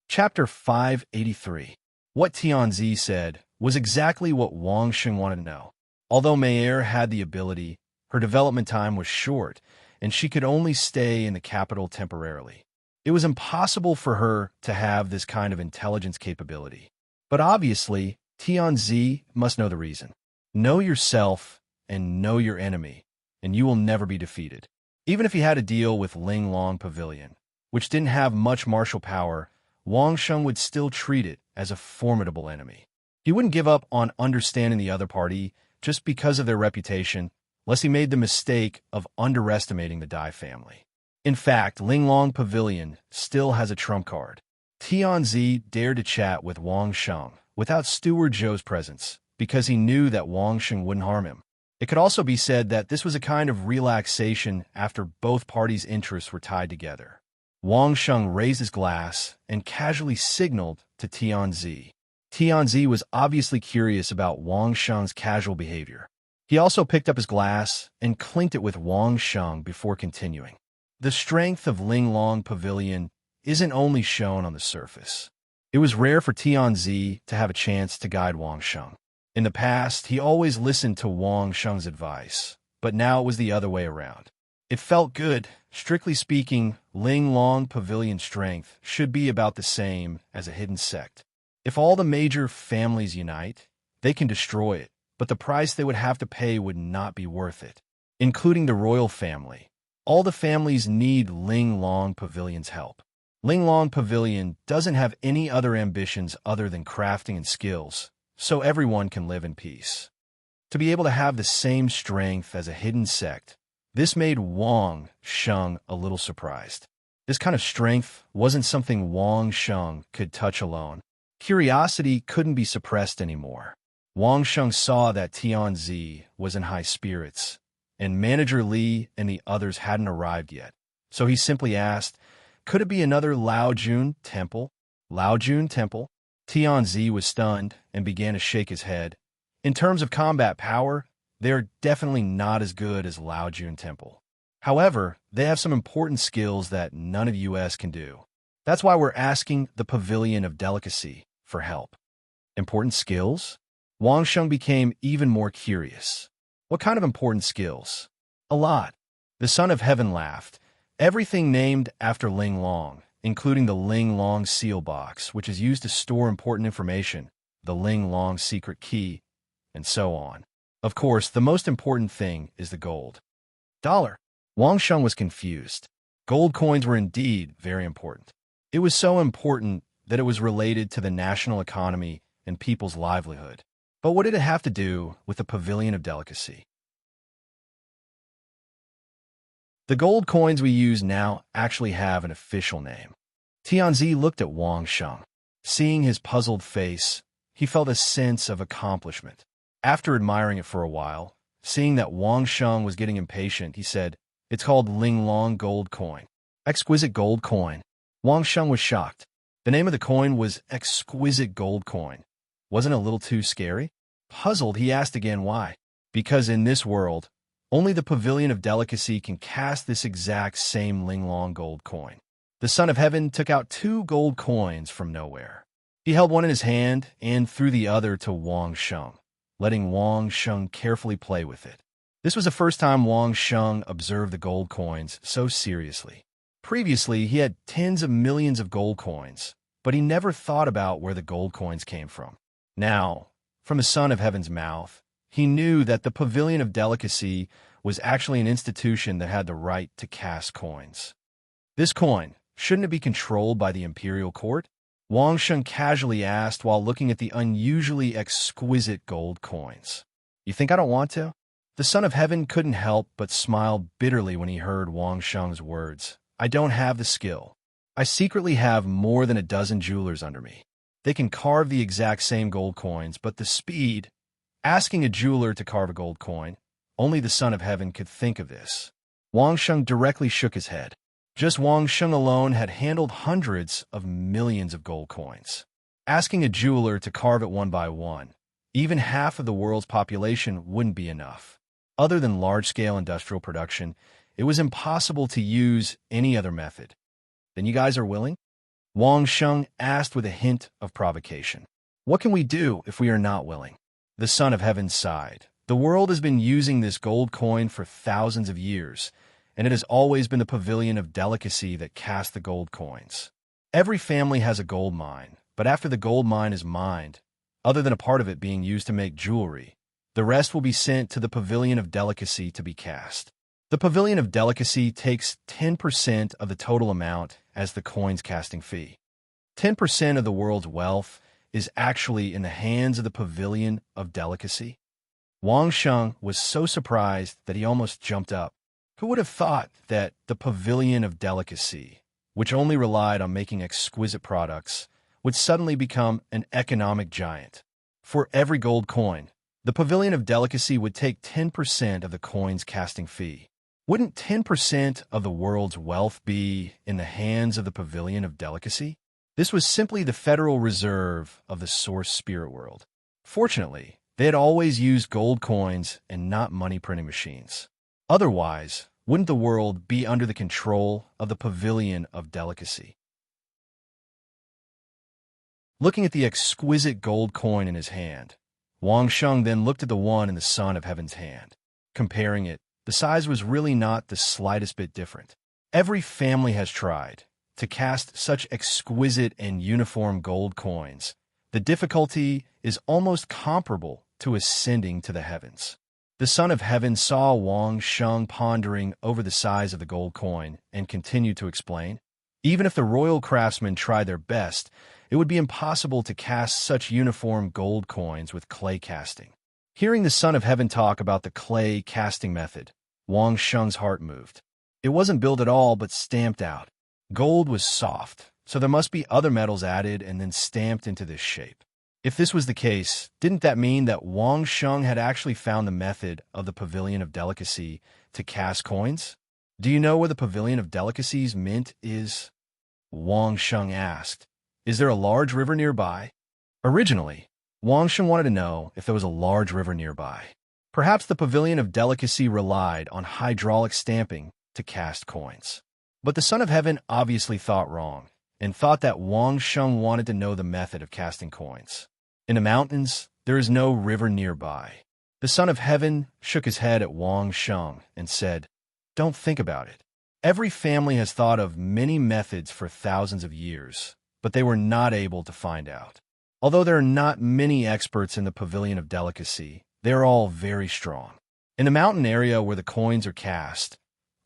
Chapter 583. What Tianzi said was exactly what Wang Sheng wanted to know. Although Mayer had the ability, her development time was short, and she could only stay in the capital temporarily. It was impossible for her to have this kind of intelligence capability. But obviously, Tianzi must know the reason. Know yourself and know your enemy, and you will never be defeated. Even if he had to deal with Linglong Pavilion, which didn't have much martial power, Wang Sheng would still treat it as a formidable enemy. He wouldn't give up on understanding the other party just because of their reputation lest he made the mistake of underestimating the Dai family. In fact, Linglong Pavilion still has a trump card. Tianzi dared to chat with Wang Sheng without Steward Zhou's presence because he knew that Wang Sheng wouldn't harm him. It could also be said that this was a kind of relaxation after both parties' interests were tied together. Wang Sheng raised his glass and casually signaled to Tianzi. Tianzi was obviously curious about Wang Sheng's casual behavior. He also picked up his glass and clinked it with Wang Sheng before continuing. The strength of Linglong Pavilion isn't only shown on the surface. It was rare for Tianzi to have a chance to guide Wang Sheng. In the past, he always listened to Wang Sheng's advice, but now it was the other way around. It felt good. Strictly speaking, Linglong Pavilion's strength should be about the same as a hidden sect. If all the major families unite, they can destroy it, but the price they would have to pay would not be worth it, including the royal family. All the families need Linglong Pavilion's help. Linglong Pavilion doesn't have any other ambitions other than crafting and skills, so everyone can live in peace. To be able to have the same strength as a hidden sect, this made Wang Sheng a little surprised. This kind of strength wasn't something Wang Sheng could touch alone. Curiosity couldn't be suppressed anymore. Wang Sheng saw that Tianzi was in high spirits, and Manager Li and the others hadn't arrived yet. So he simply asked, could it be another Laojun temple? Laojun temple? Tianzi was stunned and began to shake his head. In terms of combat power, they are definitely not as good as Laojun temple. However, they have some important skills that none of US can do. That's why we're asking the Pavilion of Delicacy for help. Important skills? Wang Sheng became even more curious. What kind of important skills? A lot. The Son of Heaven laughed. Everything named after Linglong, including the Linglong seal box, which is used to store important information, the Linglong secret key, and so on. Of course, the most important thing is the gold. Dollar. Wang Sheng was confused. Gold coins were indeed very important. It was so important that it was related to the national economy and people's livelihood. But what did it have to do with the Pavilion of Delicacy? The gold coins we use now actually have an official name. Tianzi looked at Wang Sheng. Seeing his puzzled face, he felt a sense of accomplishment. After admiring it for a while, seeing that Wang Sheng was getting impatient, he said, it's called Linglong Gold Coin. Exquisite Gold Coin. Wang Sheng was shocked. The name of the coin was Exquisite Gold Coin. Wasn't it a little too scary? Puzzled, he asked again why. Because in this world, only the Pavilion of Delicacy can cast this exact same Linglong gold coin. The Son of Heaven took out 2 gold coins from nowhere. He held one in his hand and threw the other to Wang Sheng, letting Wang Sheng carefully play with it. This was the first time Wang Sheng observed the gold coins so seriously. Previously, he had tens of millions of gold coins, but he never thought about where the gold coins came from. Now, from the Son of Heaven's mouth, he knew that the Pavilion of Delicacy was actually an institution that had the right to cast coins. This coin, shouldn't it be controlled by the imperial court? Wang Sheng casually asked while looking at the unusually exquisite gold coins. You think I don't want to? The Son of Heaven couldn't help but smile bitterly when he heard Wang Sheng's words. I don't have the skill. I secretly have more than a dozen jewelers under me. They can carve the exact same gold coins, but the speed... Asking a jeweler to carve a gold coin, only the Son of Heaven could think of this. Wang Sheng directly shook his head. Just Wang Sheng alone had handled hundreds of millions of gold coins. Asking a jeweler to carve it one by one, even half of the world's population wouldn't be enough. Other than large-scale industrial production, it was impossible to use any other method. Then you guys are willing? Wang Sheng asked with a hint of provocation. What can we do if we are not willing? The Son of Heaven sighed. The world has been using this gold coin for thousands of years, and it has always been the Pavilion of Delicacy that cast the gold coins. Every family has a gold mine, but after the gold mine is mined, other than a part of it being used to make jewelry, the rest will be sent to the Pavilion of Delicacy to be cast. The Pavilion of Delicacy takes 10% of the total amount as the coin's casting fee. 10% of the world's wealth is actually in the hands of the Pavilion of Delicacy. Wang Sheng was so surprised that he almost jumped up. Who would have thought that the Pavilion of Delicacy, which only relied on making exquisite products, would suddenly become an economic giant? For every gold coin, the Pavilion of Delicacy would take 10% of the coin's casting fee. Wouldn't 10% of the world's wealth be in the hands of the Pavilion of Delicacy? This was simply the Federal Reserve of the Source Spirit world. Fortunately, they had always used gold coins and not money printing machines. Otherwise, wouldn't the world be under the control of the Pavilion of Delicacy? Looking at the exquisite gold coin in his hand, Wang Sheng then looked at the one in the Son of Heaven's hand. Comparing it, the size was really not the slightest bit different. Every family has tried to cast such exquisite and uniform gold coins. The difficulty is almost comparable to ascending to the heavens. The Son of Heaven saw Wang Sheng pondering over the size of the gold coin and continued to explain, even if the royal craftsmen tried their best, it would be impossible to cast such uniform gold coins with clay casting. Hearing the Son of Heaven talk about the clay casting method, Wang Sheng's heart moved. It wasn't built at all, but stamped out. Gold was soft, so there must be other metals added and then stamped into this shape. If this was the case, didn't that mean that Wang Sheng had actually found the method of the Pavilion of Delicacy to cast coins? Do you know where the Pavilion of Delicacy's mint is? Wang Sheng asked. Is there a large river nearby? Originally, Wang Sheng wanted to know if there was a large river nearby. Perhaps the Pavilion of Delicacy relied on hydraulic stamping to cast coins. But the Son of Heaven obviously thought wrong, and thought that Wang Sheng wanted to know the method of casting coins. In the mountains, there is no river nearby. The Son of Heaven shook his head at Wang Sheng and said, Don't think about it. Every family has thought of many methods for thousands of years, but they were not able to find out. Although there are not many experts in the Pavilion of Delicacy, they are all very strong. In the mountain area where the coins are cast,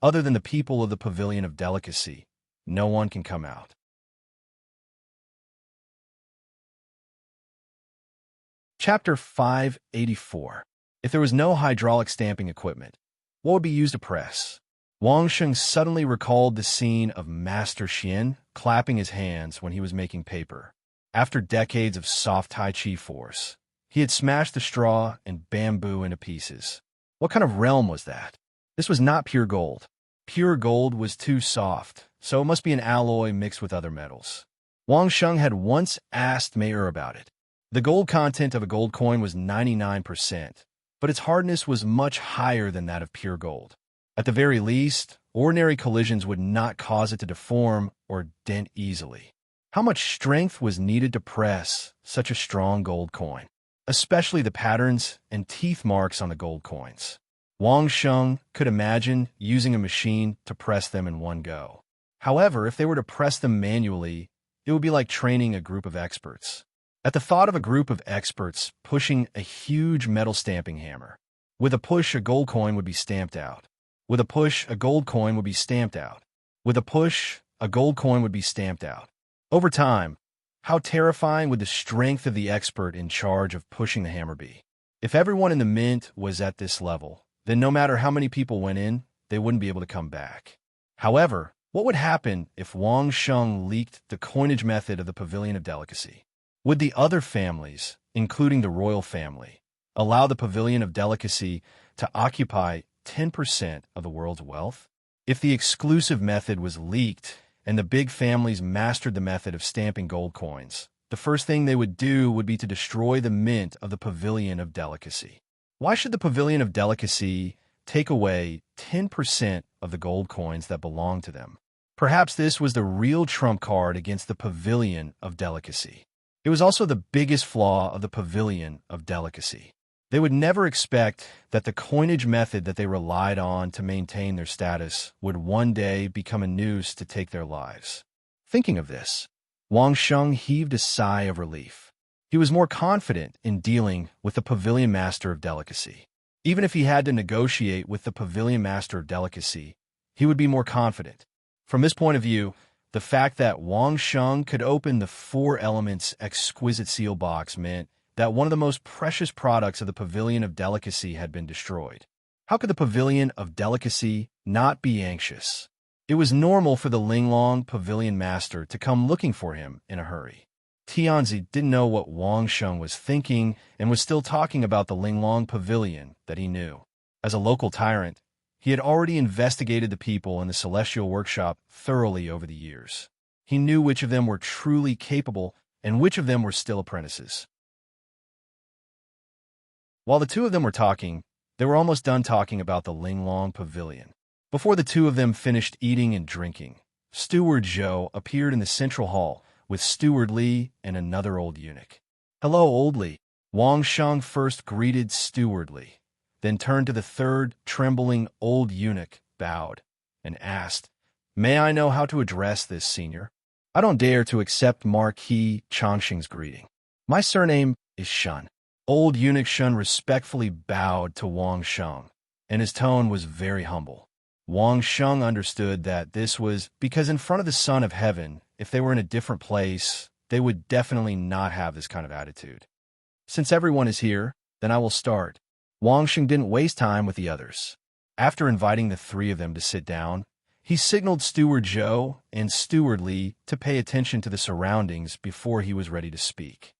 other than the people of the Pavilion of Delicacy, no one can come out. Chapter 584. If there was no hydraulic stamping equipment, what would be used to press? Wang Sheng suddenly recalled the scene of Master Xian clapping his hands when he was making paper. After decades of soft Tai Chi force, he had smashed the straw and bamboo into pieces. What kind of realm was that? This was not pure gold. Pure gold was too soft, so it must be an alloy mixed with other metals. Wang Sheng had once asked Mei about it. The gold content of a gold coin was 99%, but its hardness was much higher than that of pure gold. At the very least, ordinary collisions would not cause it to deform or dent easily. How much strength was needed to press such a strong gold coin, especially the patterns and teeth marks on the gold coins? Wang Sheng could imagine using a machine to press them in one go. However, if they were to press them manually, it would be like training a group of experts. At the thought of a group of experts pushing a huge metal stamping hammer, with a push, a gold coin would be stamped out. With a push, a gold coin would be stamped out. With a push, a gold coin would be stamped out. Over time, how terrifying would the strength of the expert in charge of pushing the hammer be? If everyone in the mint was at this level, then no matter how many people went in, they wouldn't be able to come back. However, what would happen if Wang Sheng leaked the coinage method of the Pavilion of Delicacy? Would the other families, including the royal family, allow the Pavilion of Delicacy to occupy 10% of the world's wealth? If the exclusive method was leaked and the big families mastered the method of stamping gold coins, the first thing they would do would be to destroy the mint of the Pavilion of Delicacy. Why should the Pavilion of Delicacy take away 10% of the gold coins that belong to them? Perhaps this was the real trump card against the Pavilion of Delicacy. It was also the biggest flaw of the Pavilion of Delicacy. They would never expect that the coinage method that they relied on to maintain their status would one day become a noose to take their lives. Thinking of this, Wang Sheng heaved a sigh of relief. He was more confident in dealing with the Pavilion Master of Delicacy. Even if he had to negotiate with the Pavilion Master of Delicacy, he would be more confident. From this point of view, the fact that Wang Sheng could open the four elements exquisite seal box meant that one of the most precious products of the Pavilion of Delicacy had been destroyed. How could the Pavilion of Delicacy not be anxious? It was normal for the Linglong Pavilion Master to come looking for him in a hurry. Tianzi didn't know what Wang Sheng was thinking and was still talking about the Linglong Pavilion that he knew. As a local tyrant, he had already investigated the people in the Celestial Workshop thoroughly over the years. He knew which of them were truly capable and which of them were still apprentices. While the two of them were talking, they were almost done talking about the Linglong Pavilion. Before the two of them finished eating and drinking, Steward Zhou appeared in the central hall with Steward Li and another old eunuch. "Hello, old Li." Wang Sheng first greeted Steward Li, then turned to the third, trembling old eunuch, bowed, and asked, "May I know how to address this senior? I don't dare to accept Marquis Changxing's greeting. My surname is Shun." Old eunuch Shun respectfully bowed to Wang Sheng, and his tone was very humble. Wang Sheng understood that this was because in front of the Son of Heaven, if they were in a different place, they would definitely not have this kind of attitude. "Since everyone is here, then I will start." Wang Sheng didn't waste time with the others. After inviting the three of them to sit down, he signaled Steward Zhou and Steward Li to pay attention to the surroundings before he was ready to speak.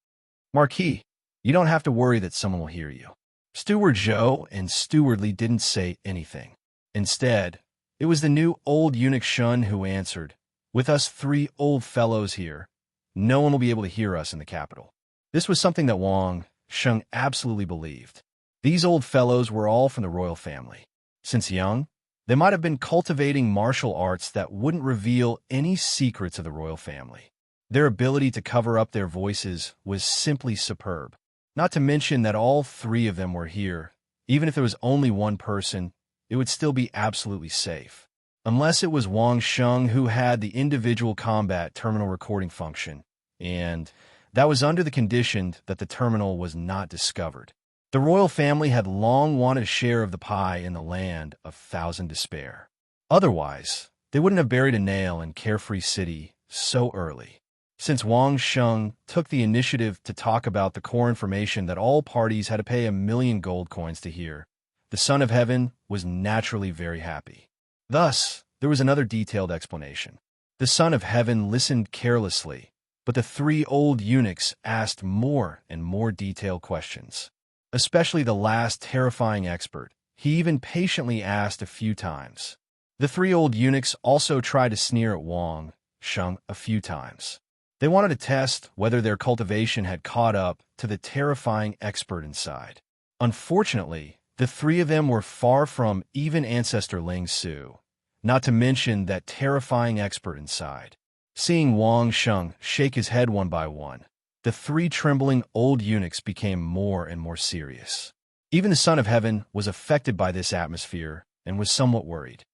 "Marquis, you don't have to worry that someone will hear you." Steward Zhou and Steward Li didn't say anything. Instead, it was the new old eunuch Shun who answered, "With us three old fellows here, no one will be able to hear us in the capital." This was something that Wang Sheng absolutely believed. These old fellows were all from the royal family. Since young, they might have been cultivating martial arts that wouldn't reveal any secrets of the royal family. Their ability to cover up their voices was simply superb. Not to mention that all three of them were here. Even if there was only one person, it would still be absolutely safe. Unless it was Wang Sheng who had the individual combat terminal recording function, and that was under the condition that the terminal was not discovered. The royal family had long wanted a share of the pie in the land of Thousand Despair. Otherwise, they wouldn't have buried a nail in Carefree City so early. Since Wang Sheng took the initiative to talk about the core information that all parties had to pay 1,000,000 gold coins to hear, the Son of Heaven was naturally very happy. Thus, there was another detailed explanation. The Son of Heaven listened carelessly, but the three old eunuchs asked more and more detailed questions. Especially the last terrifying expert. He even patiently asked a few times. The three old eunuchs also tried to sneer at Wang Sheng a few times. They wanted to test whether their cultivation had caught up to the terrifying expert inside. Unfortunately, the three of them were far from even Ancestor Ling Su, not to mention that terrifying expert inside. Seeing Wang Sheng shake his head one by one, the three trembling old eunuchs became more and more serious. Even the Son of Heaven was affected by this atmosphere and was somewhat worried.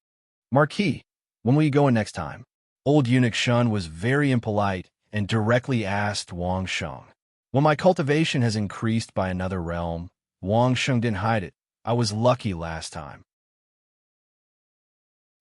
"Marquis, when will you go in next time?" Old eunuch Shun was very impolite and directly asked Wang Sheng. "When my cultivation has increased by another realm," Wang Sheng didn't hide it. "I was lucky last time.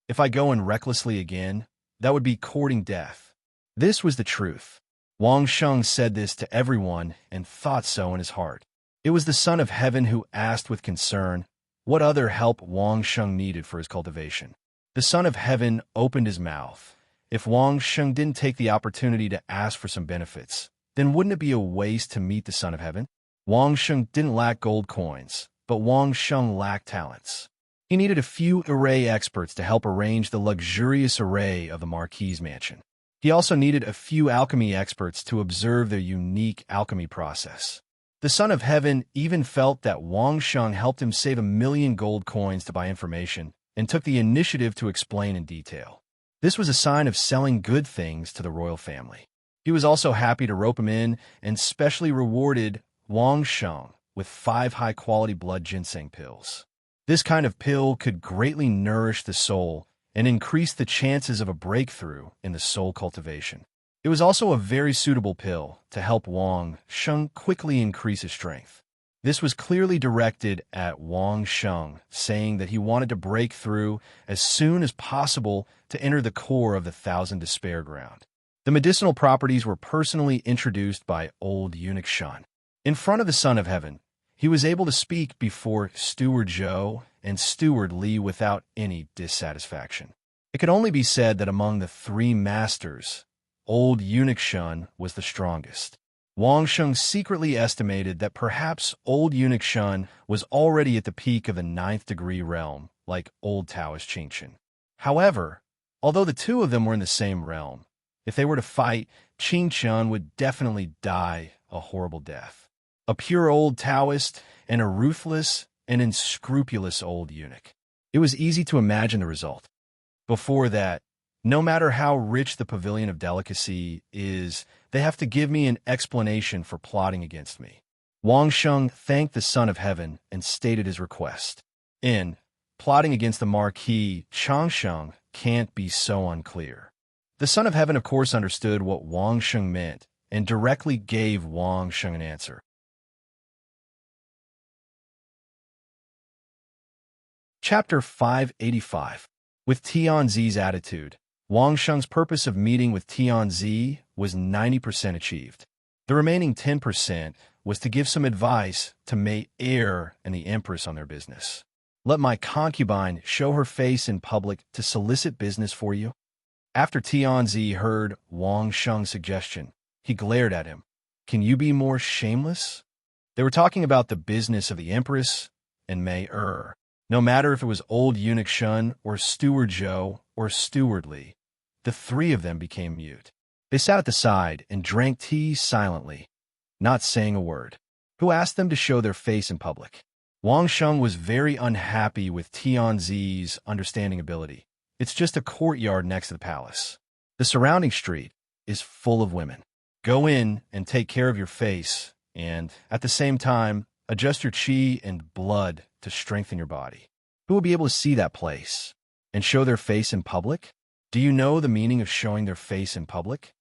If I go in recklessly again, that would be courting death." This was the truth. Wang Sheng said this to everyone and thought so in his heart. It was the Son of Heaven who asked with concern what other help Wang Sheng needed for his cultivation. The Son of Heaven opened his mouth. If Wang Sheng didn't take the opportunity to ask for some benefits, then wouldn't it be a waste to meet the Son of Heaven? Wang Sheng didn't lack gold coins, but Wang Sheng lacked talents. He needed a few array experts to help arrange the luxurious array of the Marquis' mansion. He also needed a few alchemy experts to observe their unique alchemy process. The Son of Heaven even felt that Wang Sheng helped him save 1,000,000 gold coins to buy information and took the initiative to explain in detail. This was a sign of selling good things to the royal family. He was also happy to rope him in and specially rewarded Wang Sheng with 5 high-quality blood ginseng pills. This kind of pill could greatly nourish the soul and increase the chances of a breakthrough in the soul cultivation. It was also a very suitable pill to help Wang Sheng quickly increase his strength. This was clearly directed at Wang Sheng, saying that he wanted to break through as soon as possible to enter the core of the Thousand Despair ground. The medicinal properties were personally introduced by old eunuch Shun. In front of the Son of Heaven, he was able to speak before Steward Zhou and Steward Li without any dissatisfaction. It could only be said that among the three masters, old eunuch Shun was the strongest. Wang Sheng secretly estimated that perhaps old eunuch Shun was already at the peak of the ninth-degree realm, like old Taoist Qingchen. However, although the two of them were in the same realm, if they were to fight, Qingchen would definitely die a horrible death. A pure old Taoist and a ruthless and unscrupulous old eunuch. It was easy to imagine the result. Before that, no matter how rich the Pavilion of Delicacy is, they have to give me an explanation for plotting against me. Wang Sheng thanked the Son of Heaven and stated his request. In plotting against the Marquis, Changsheng can't be so unclear. The Son of Heaven, of course, understood what Wang Sheng meant and directly gave Wang Sheng an answer. Chapter 585. With Tianzi's attitude, Wang Sheng's purpose of meeting with Tianzi was 90% achieved. The remaining 10% was to give some advice to Mei Er and the Empress on their business. Let my concubine show her face in public to solicit business for you? After Tianzi heard Wang Sheng's suggestion, he glared at him. Can you be more shameless? They were talking about the business of the Empress and Mei Er. No matter if it was old eunuch Shun or Steward Zhou or Steward Li, the three of them became mute. They sat at the side and drank tea silently, not saying a word. Who asked them to show their face in public? Wang Sheng was very unhappy with Tianzi's understanding ability. It's just a courtyard next to the palace. The surrounding street is full of women. Go in and take care of your face, and, at the same time, adjust your qi and blood to strengthen your body. Who will be able to see that place and show their face in public? Do you know the meaning of showing their face in public?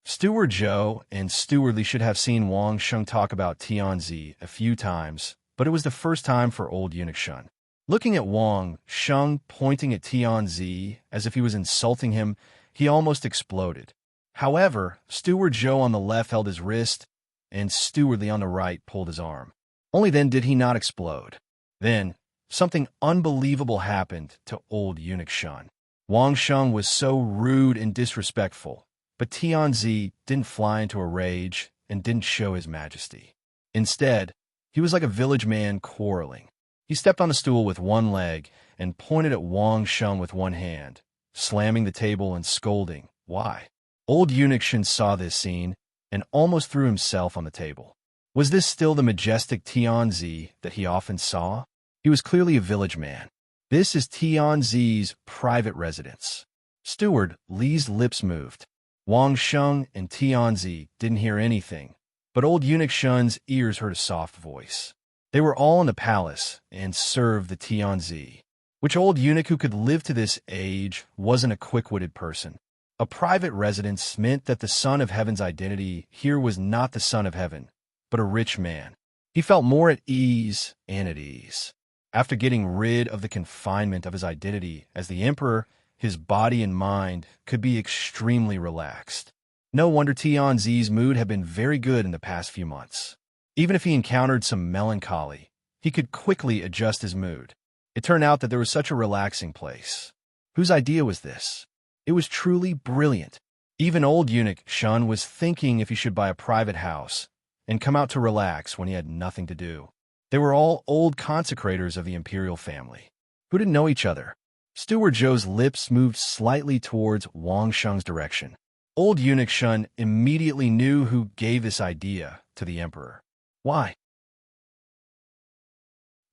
Steward Zhou and Steward Li should have seen Wang Sheng talk about Tianzi a few times, but it was the first time for old eunuch Shun. Looking at Wang Sheng pointing at Tianzi as if he was insulting him, he almost exploded. However, Steward Zhou on the left held his wrist, and Steward Li on the right pulled his arm. Only then did he not explode. Then, something unbelievable happened to old eunuch Shun. Wang Sheng was so rude and disrespectful, but Tianzi didn't fly into a rage and didn't show his majesty. Instead, he was like a village man quarreling. He stepped on a stool with one leg and pointed at Wang Sheng with one hand, slamming the table and scolding. Why? Old eunuch Shun saw this scene and almost threw himself on the table. Was this still the majestic Tianzi that he often saw? He was clearly a village man. This is Tianzi's private residence. Steward Li's lips moved. Wang Sheng and Tianzi didn't hear anything, but old eunuch Shun's ears heard a soft voice. They were all in the palace and served the Tianzi. Which old eunuch who could live to this age wasn't a quick-witted person? A private residence meant that the Son of Heaven's identity here was not the Son of Heaven, but a rich man. He felt more at ease and at ease. After getting rid of the confinement of his identity as the emperor, his body and mind could be extremely relaxed. No wonder Tianzi's mood had been very good in the past few months. Even if he encountered some melancholy, he could quickly adjust his mood. It turned out that there was such a relaxing place. Whose idea was this? It was truly brilliant. Even old eunuch Shun was thinking if he should buy a private house and come out to relax when he had nothing to do. They were all old consecrators of the imperial family, who didn't know each other. Steward Zhou's lips moved slightly towards Wang Sheng's direction. Old eunuch Shun immediately knew who gave this idea to the emperor. Why?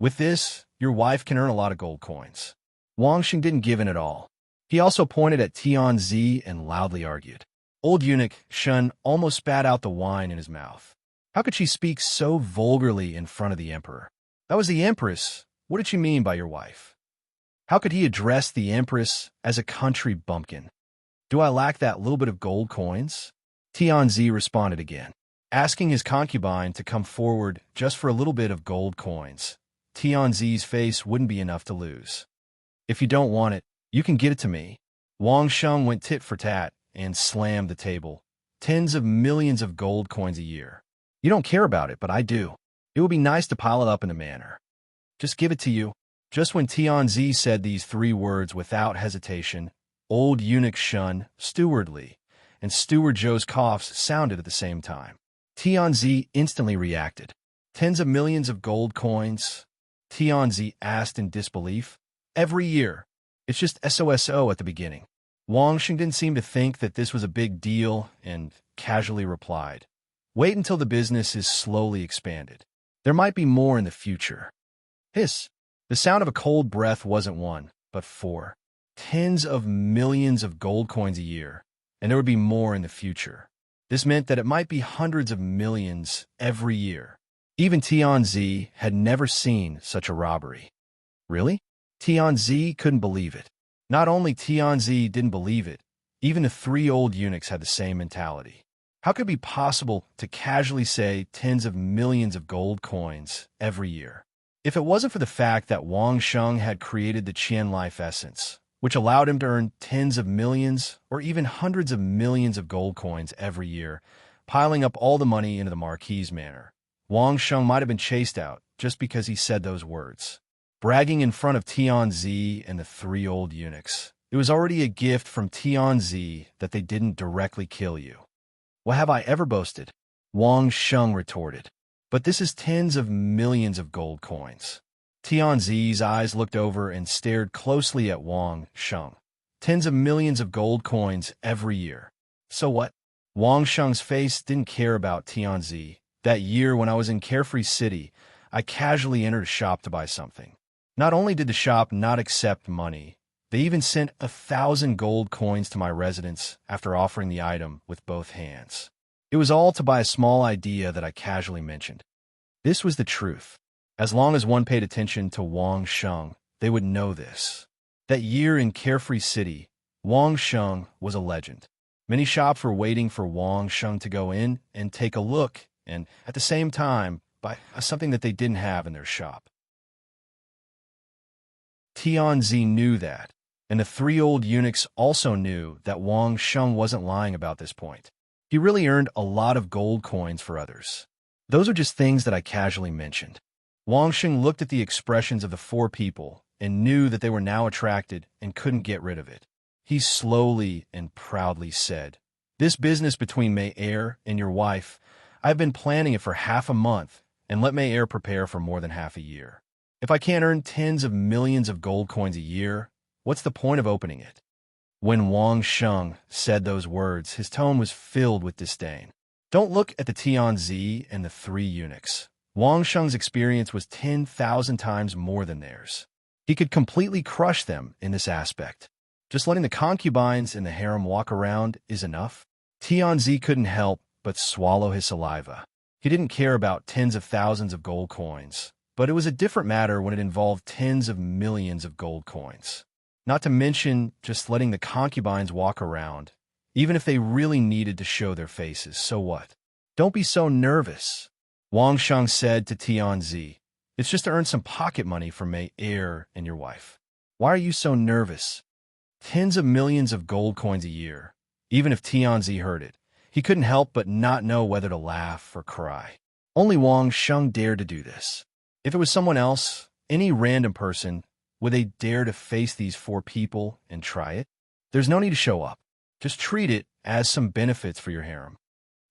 With this, your wife can earn a lot of gold coins. Wang Sheng didn't give in at all. He also pointed at Tianzi and loudly argued. Old eunuch Shun almost spat out the wine in his mouth. How could she speak so vulgarly in front of the emperor? That was the empress. What did she mean by your wife? How could he address the empress as a country bumpkin? Do I lack that little bit of gold coins? Tianzi responded again, asking his concubine to come forward just for a little bit of gold coins. Tianzi's face wouldn't be enough to lose. If you don't want it, you can get it to me. Wang Sheng went tit for tat and slammed the table. Tens of millions of gold coins a year. You don't care about it, but I do. It would be nice to pile it up in a manner. Just give it to you. Just when Tianzi said these three words without hesitation, old eunuch Shun, stewardly, and Steward Joe's coughs sounded at the same time. Tianzi instantly reacted. Tens of millions of gold coins? Tianzi asked in disbelief. Every year. It's just SOSO at the beginning. Wang Xing didn't seem to think that this was a big deal and casually replied, wait until the business is slowly expanded. There might be more in the future. Hiss. The sound of a cold breath wasn't one, but four. Tens of millions of gold coins a year, and there would be more in the future. This meant that it might be hundreds of millions every year. Even Tianzi had never seen such a robbery. Really? Tianzi couldn't believe it. Not only Tianzi didn't believe it, even the three old eunuchs had the same mentality. How could it be possible to casually say tens of millions of gold coins every year? If it wasn't for the fact that Wang Sheng had created the Qian life essence, which allowed him to earn tens of millions or even hundreds of millions of gold coins every year, piling up all the money into the Marquis manor, Wang Sheng might have been chased out just because he said those words. Bragging in front of Tianzi and the three old eunuchs, it was already a gift from Tianzi that they didn't directly kill you. What have I ever boasted? Wang Sheng retorted. But this is tens of millions of gold coins. Tianzi's eyes looked over and stared closely at Wang Sheng. Tens of millions of gold coins every year. So what? Wang Sheng's face didn't care about Tianzi. That year when I was in Carefree City, I casually entered a shop to buy something. Not only did the shop not accept money, they even sent 1,000 gold coins to my residence after offering the item with both hands. It was all to buy a small idea that I casually mentioned. This was the truth. As long as one paid attention to Wang Sheng, they would know this. That year in Carefree City, Wang Sheng was a legend. Many shops were waiting for Wang Sheng to go in and take a look and, at the same time, buy something that they didn't have in their shop. Tianzi knew that, and the three old eunuchs also knew that Wang Sheng wasn't lying about this point. He really earned a lot of gold coins for others. Those are just things that I casually mentioned. Wang Sheng looked at the expressions of the four people and knew that they were now attracted and couldn't get rid of it. He slowly and proudly said, "This business between May Air and your wife, I've been planning it for half a month and let May Air prepare for more than half a year. If I can't earn tens of millions of gold coins a year, what's the point of opening it?" When Wang Sheng said those words, his tone was filled with disdain. Don't look at the Tianzi and the three eunuchs. Wang Sheng's experience was 10,000 times more than theirs. He could completely crush them in this aspect. Just letting the concubines in the harem walk around is enough. Tianzi couldn't help but swallow his saliva. He didn't care about tens of thousands of gold coins, but it was a different matter when it involved tens of millions of gold coins. Not to mention just letting the concubines walk around, even if they really needed to show their faces, so what? Don't be so nervous, Wang Sheng said to Tianzi. It's just to earn some pocket money for May Air and your wife. Why are you so nervous? Tens of millions of gold coins a year. Even if Tianzi heard it, he couldn't help but not know whether to laugh or cry. Only Wang Sheng dared to do this. If it was someone else, any random person, would they dare to face these four people and try it? There's no need to show up. Just treat it as some benefits for your harem.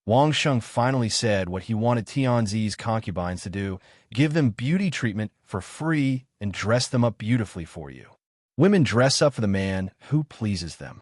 Wang Sheng finally said what he wanted Tianzi's concubines to do: give them beauty treatment for free and dress them up beautifully for you. Women dress up for the man who pleases them.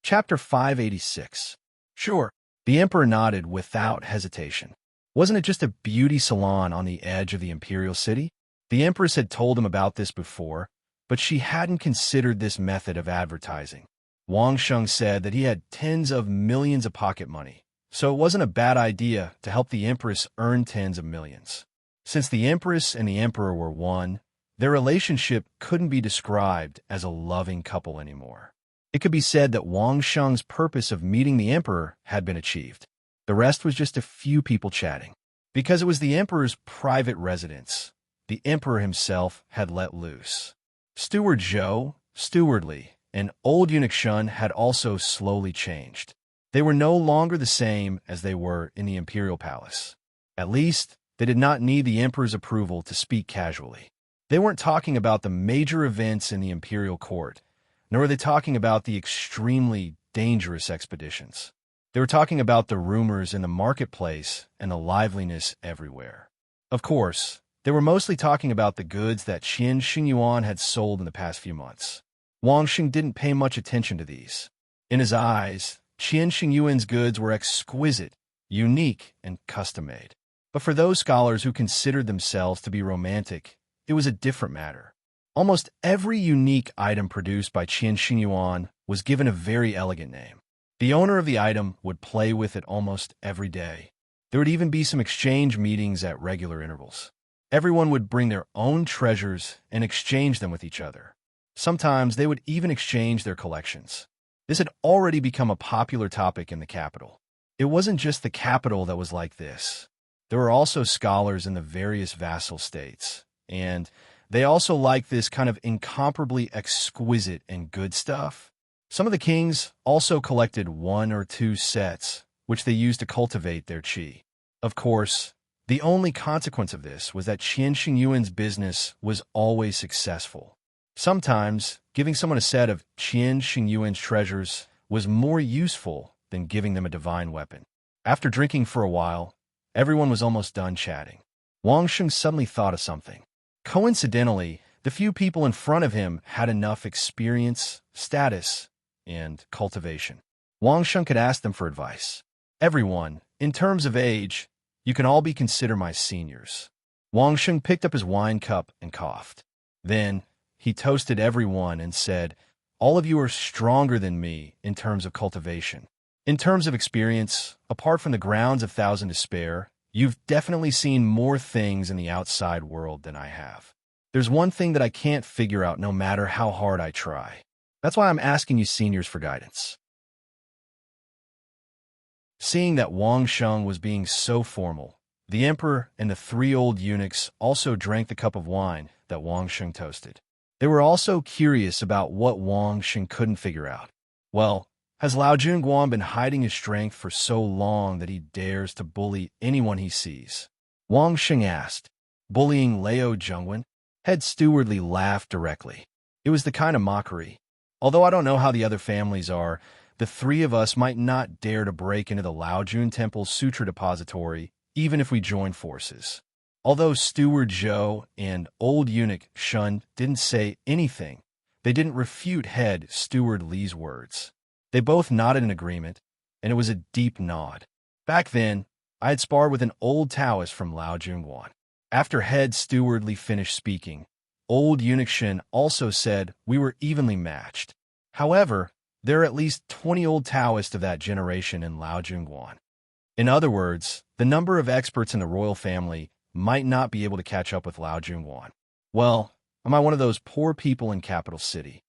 Chapter 586. Sure. The emperor nodded without hesitation. Wasn't it just a beauty salon on the edge of the imperial city? The empress had told him about this before, but she hadn't considered this method of advertising. Wang Sheng said that he had tens of millions of pocket money, so it wasn't a bad idea to help the empress earn tens of millions. Since the empress and the emperor were one, their relationship couldn't be described as a loving couple anymore. It could be said that Wang Sheng's purpose of meeting the emperor had been achieved. The rest was just a few people chatting. Because it was the emperor's private residence, the emperor himself had let loose. Steward Joe, stewardly, and old eunuch Shun had also slowly changed. They were no longer the same as they were in the imperial palace. At least, they did not need the emperor's approval to speak casually. They weren't talking about the major events in the imperial court, nor were they talking about the extremely dangerous expeditions. They were talking about the rumors in the marketplace and the liveliness everywhere. Of course, they were mostly talking about the goods that Qian Xingyuan had sold in the past few months. Wang Xing didn't pay much attention to these. In his eyes, Qian Xingyuan's goods were exquisite, unique, and custom-made. But for those scholars who considered themselves to be romantic, it was a different matter. Almost every unique item produced by Qian Xingyuan was given a very elegant name. The owner of the item would play with it almost every day. There would even be some exchange meetings at regular intervals. Everyone would bring their own treasures and exchange them with each other. Sometimes they would even exchange their collections. This had already become a popular topic in the capital. It wasn't just the capital that was like this. There were also scholars in the various vassal states, and they also liked this kind of incomparably exquisite and good stuff. Some of the kings also collected 1 or 2 sets, which they used to cultivate their qi. Of course, the only consequence of this was that Qian Xingyuan's business was always successful. Sometimes, giving someone a set of Qian Xingyuan's treasures was more useful than giving them a divine weapon. After drinking for a while, everyone was almost done chatting. Wang Xing suddenly thought of something. Coincidentally, the few people in front of him had enough experience, status, and cultivation. Wang Xing could ask them for advice. Everyone, in terms of age, you can all be considered my seniors. Wang Xing picked up his wine cup and coughed. Then, he toasted everyone and said, all of you are stronger than me in terms of cultivation. In terms of experience, apart from the grounds of Thousand Despair, you've definitely seen more things in the outside world than I have. There's one thing that I can't figure out no matter how hard I try. That's why I'm asking you seniors for guidance. Seeing that Wang Xing was being so formal, the emperor and the 3 old eunuchs also drank the cup of wine that Wang Xing toasted. They were also curious about what Wang Xing couldn't figure out. Well, has Lao Junguan been hiding his strength for so long that he dares to bully anyone he sees? Wang Xing asked. Bullying Lao Jungwan? Head Steward Li laughed directly. It was the kind of mockery. Although I don't know how the other families are, the 3 of us might not dare to break into the Laojun Temple's sutra depository, even if we join forces. Although Steward Zhou and old eunuch Shun didn't say anything, they didn't refute Head Steward Li's words. They both nodded in agreement, and it was a deep nod. Back then, I had sparred with an old Taoist from Lao Junguan. After Head Steward Li finished speaking, old eunuch Shin also said we were evenly matched. However, there are at least 20 old Taoists of that generation in Lao Junguan. In other words, the number of experts in the royal family might not be able to catch up with Lao Junguan. Well, am I one of those poor people in capital city?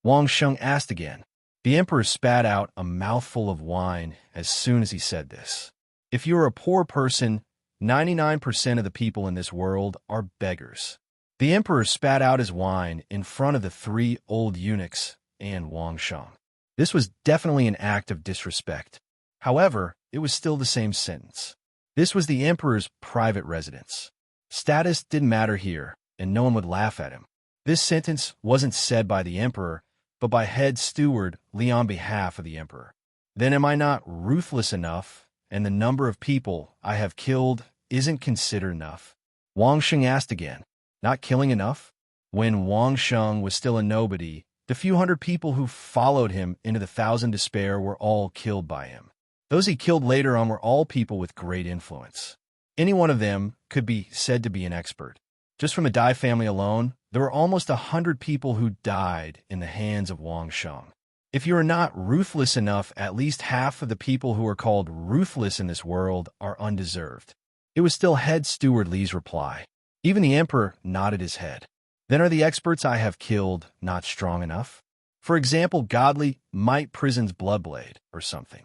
Wang Xing asked again. The emperor spat out a mouthful of wine as soon as he said this. If you're a poor person, 99% of the people in this world are beggars. The emperor spat out his wine in front of the 3 old eunuchs and Wang Xing. This was definitely an act of disrespect. However, it was still the same sentence. This was the emperor's private residence. Status didn't matter here, and no one would laugh at him. This sentence wasn't said by the emperor, but by Head Steward Li on behalf of the emperor. Then am I not ruthless enough, and the number of people I have killed isn't considered enough? Wang Xing asked again. Not killing enough? When Wang Xing was still a nobody, the few hundred people who followed him into the Thousand Despair were all killed by him. Those he killed later on were all people with great influence. Any one of them could be said to be an expert. Just from the Dai family alone, there were almost 100 people who died in the hands of Wang Xing. If you are not ruthless enough, at least half of the people who are called ruthless in this world are undeserved. It was still Head Steward Li's reply. Even the emperor nodded his head. Then are the experts I have killed not strong enough? For example, Godly Might Prison's Bloodblade or something.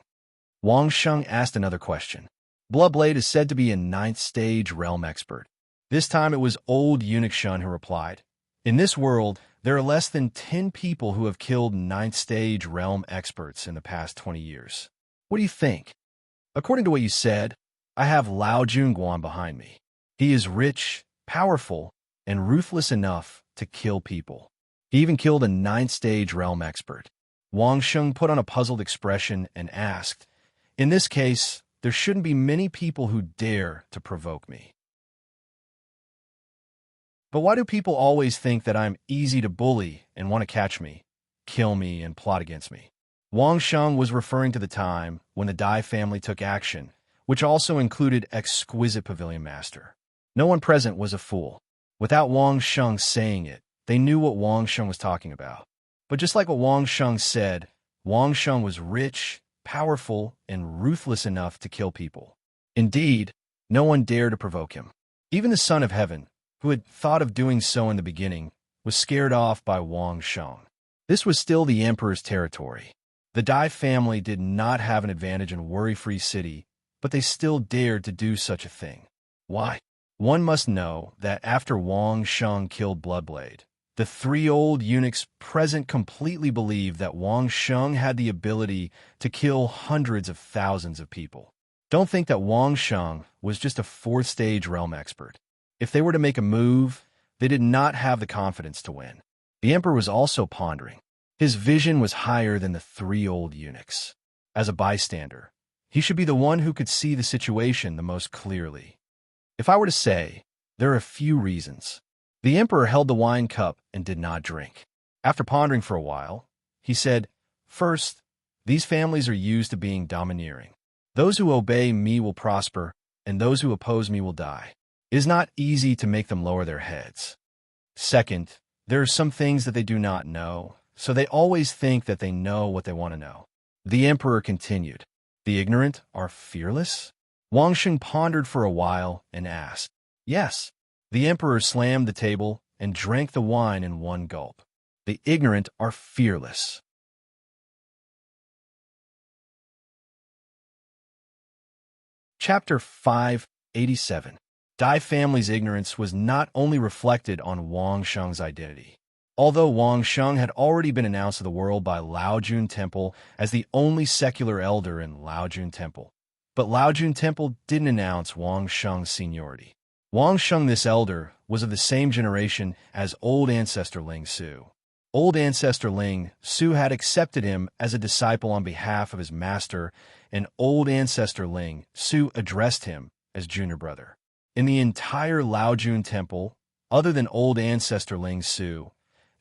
Wang Xing asked another question. Bloodblade is said to be a 9th stage realm expert. This time it was old eunuch Shun who replied. In this world, There are less than 10 people who have killed ninth stage realm experts in the past 20 years. What do you think? According to what you said, I have Lao Junguan behind me. He is rich, powerful, and ruthless enough to kill people. He even killed a ninth stage realm expert. Wang Sheng put on a puzzled expression and asked, "In this case, there shouldn't be many people who dare to provoke me. But why do people always think that I'm easy to bully and want to catch me, kill me, and plot against me?" Wang Sheng was referring to the time when the Dai family took action, which also included exquisite pavilion master. No one present was a fool. Without Wang Sheng saying it, they knew what Wang Sheng was talking about. But just like what Wang Sheng said, Wang Sheng was rich, powerful, and ruthless enough to kill people. Indeed, no one dared to provoke him. Even the Son of Heaven, who had thought of doing so in the beginning, was scared off by Wang Sheng. This was still the Emperor's territory. The Dai family did not have an advantage in Worry-Free City, but they still dared to do such a thing. Why? One must know that after Wang Sheng killed Bloodblade, the three old eunuchs present completely believed that Wang Sheng had the ability to kill hundreds of thousands of people. Don't think that Wang Sheng was just a fourth-stage realm expert. If they were to make a move, they did not have the confidence to win. The Emperor was also pondering. His vision was higher than the three old eunuchs. As a bystander, he should be the one who could see the situation the most clearly. If I were to say, there are a few reasons. The Emperor held the wine cup and did not drink. After pondering for a while, he said, "First, these families are used to being domineering. Those who obey me will prosper, and those who oppose me will die. It is not easy to make them lower their heads. Second, there are some things that they do not know, so they always think that they know what they want to know." The Emperor continued, "The ignorant are fearless?" Wang Sheng pondered for a while and asked, "Yes." The Emperor slammed the table and drank the wine in one gulp. "The ignorant are fearless." Chapter 587. Dai family's ignorance was not only reflected on Wang Sheng's identity. Although Wang Sheng had already been announced to the world by Lao Jun Temple as the only secular elder in Lao Jun Temple, but Lao Jun Temple didn't announce Wang Sheng's seniority. Wang Sheng, this elder, was of the same generation as old ancestor Ling Su. Old ancestor Ling Su had accepted him as a disciple on behalf of his master, and old ancestor Ling Su addressed him as junior brother. In the entire Lao Jun Temple, other than old ancestor Ling Su,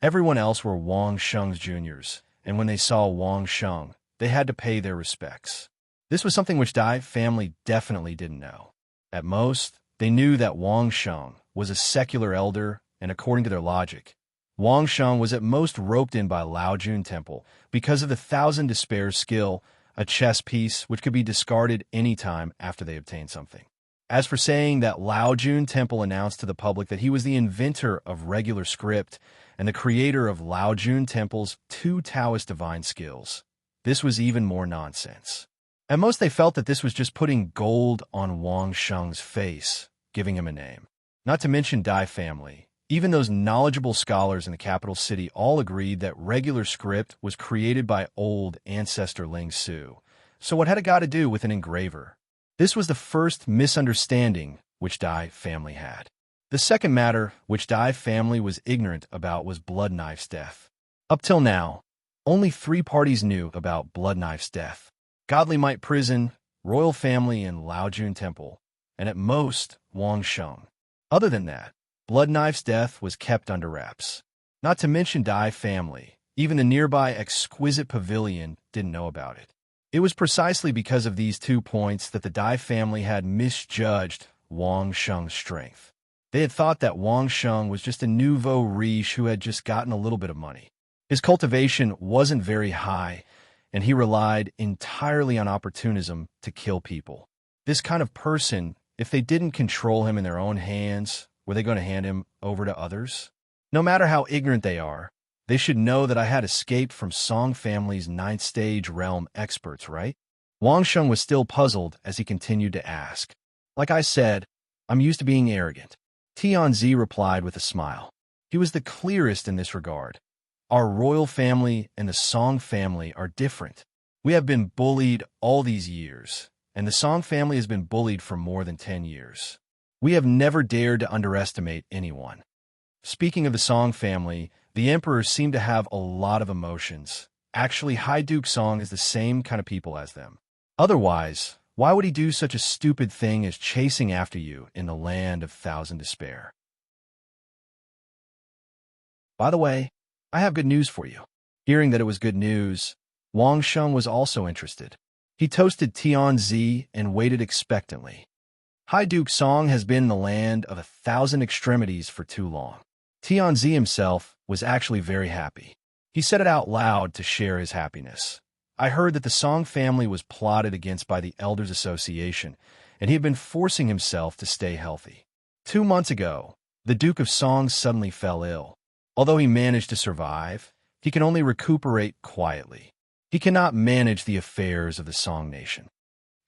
everyone else were Wang Sheng's juniors, and when they saw Wang Sheng, they had to pay their respects. This was something which Dai family definitely didn't know. At most, they knew that Wang Sheng was a secular elder, and according to their logic, Wang Sheng was at most roped in by Lao Jun Temple because of the Thousand Despairs skill, a chess piece which could be discarded anytime after they obtained something. As for saying that Lao Jun Temple announced to the public that he was the inventor of regular script and the creator of Lao Jun Temple's two Taoist divine skills, this was even more nonsense. At most, they felt that this was just putting gold on Wang Sheng's face, giving him a name. Not to mention Dai family, even those knowledgeable scholars in the capital city all agreed that regular script was created by old ancestor Ling Su. So what had it got to do with an engraver? This was the first misunderstanding which Dai family had. The second matter which Dai family was ignorant about was Blood Knife's death. Up till now, only 3 parties knew about Blood Knife's death: Godly Might Prison, Royal Family, and Lao Jun Temple, and at most, Wang Sheng. Other than that, Blood Knife's death was kept under wraps. Not to mention Dai family, even the nearby exquisite pavilion didn't know about it. It was precisely because of these 2 points that the Dai family had misjudged Wang Sheng's strength. They had thought that Wang Sheng was just a nouveau riche who had just gotten a little bit of money. His cultivation wasn't very high, and he relied entirely on opportunism to kill people. This kind of person, if they didn't control him in their own hands, were they going to hand him over to others? No matter how ignorant they are, they should know that I had escaped from Song family's 9th stage realm experts, right? Wang Sheng was still puzzled as he continued to ask. "Like I said, I'm used to being arrogant." Tianzi replied with a smile. He was the clearest in this regard. Our royal family and the Song family are different. We have been bullied all these years, and the Song family has been bullied for more than 10 years. We have never dared to underestimate anyone. Speaking of the Song family, the emperor seemed to have a lot of emotions. Actually, High Duke Song is the same kind of people as them. Otherwise, why would he do such a stupid thing as chasing after you in the land of thousand despair? By the way, I have good news for you. Hearing that it was good news, Wang Sheng was also interested. He toasted Tianzi and waited expectantly. High Duke Song has been in the land of 1,000 extremities for too long. Tianzi himself was actually very happy. He said it out loud to share his happiness. I heard that the Song family was plotted against by the Elders Association, and he had been forcing himself to stay healthy. 2 months ago, the Duke of Song suddenly fell ill. Although he managed to survive, he can only recuperate quietly. He cannot manage the affairs of the Song nation.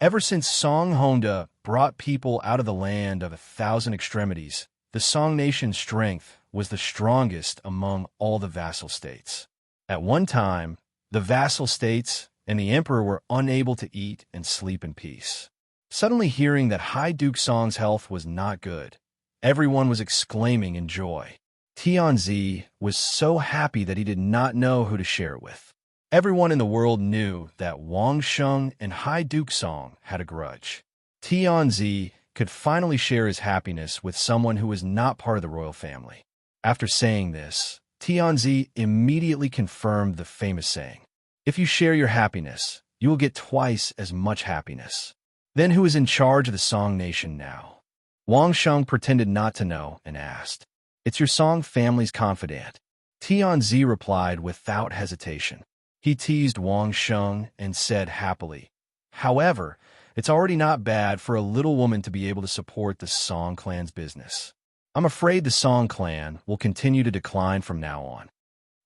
Ever since Song Honda brought people out of the land of 1,000 extremities, the Song nation's strength was the strongest among all the vassal states. At one time, the vassal states and the emperor were unable to eat and sleep in peace. Suddenly hearing that High Duke Song's health was not good, everyone was exclaiming in joy. Tianzi was so happy that he did not know who to share it with. Everyone in the world knew that Wang Sheng and High Duke Song had a grudge. Tianzi could finally share his happiness with someone who was not part of the royal family. After saying this, Tianzi immediately confirmed the famous saying, "If you share your happiness, you will get twice as much happiness." Then who is in charge of the Song nation now? Wang Sheng pretended not to know and asked, "It's your Song family's confidant." Tianzi replied without hesitation. He teased Wang Sheng and said happily, "However, it's already not bad for a little woman to be able to support the Song clan's business. I'm afraid the Song clan will continue to decline from now on."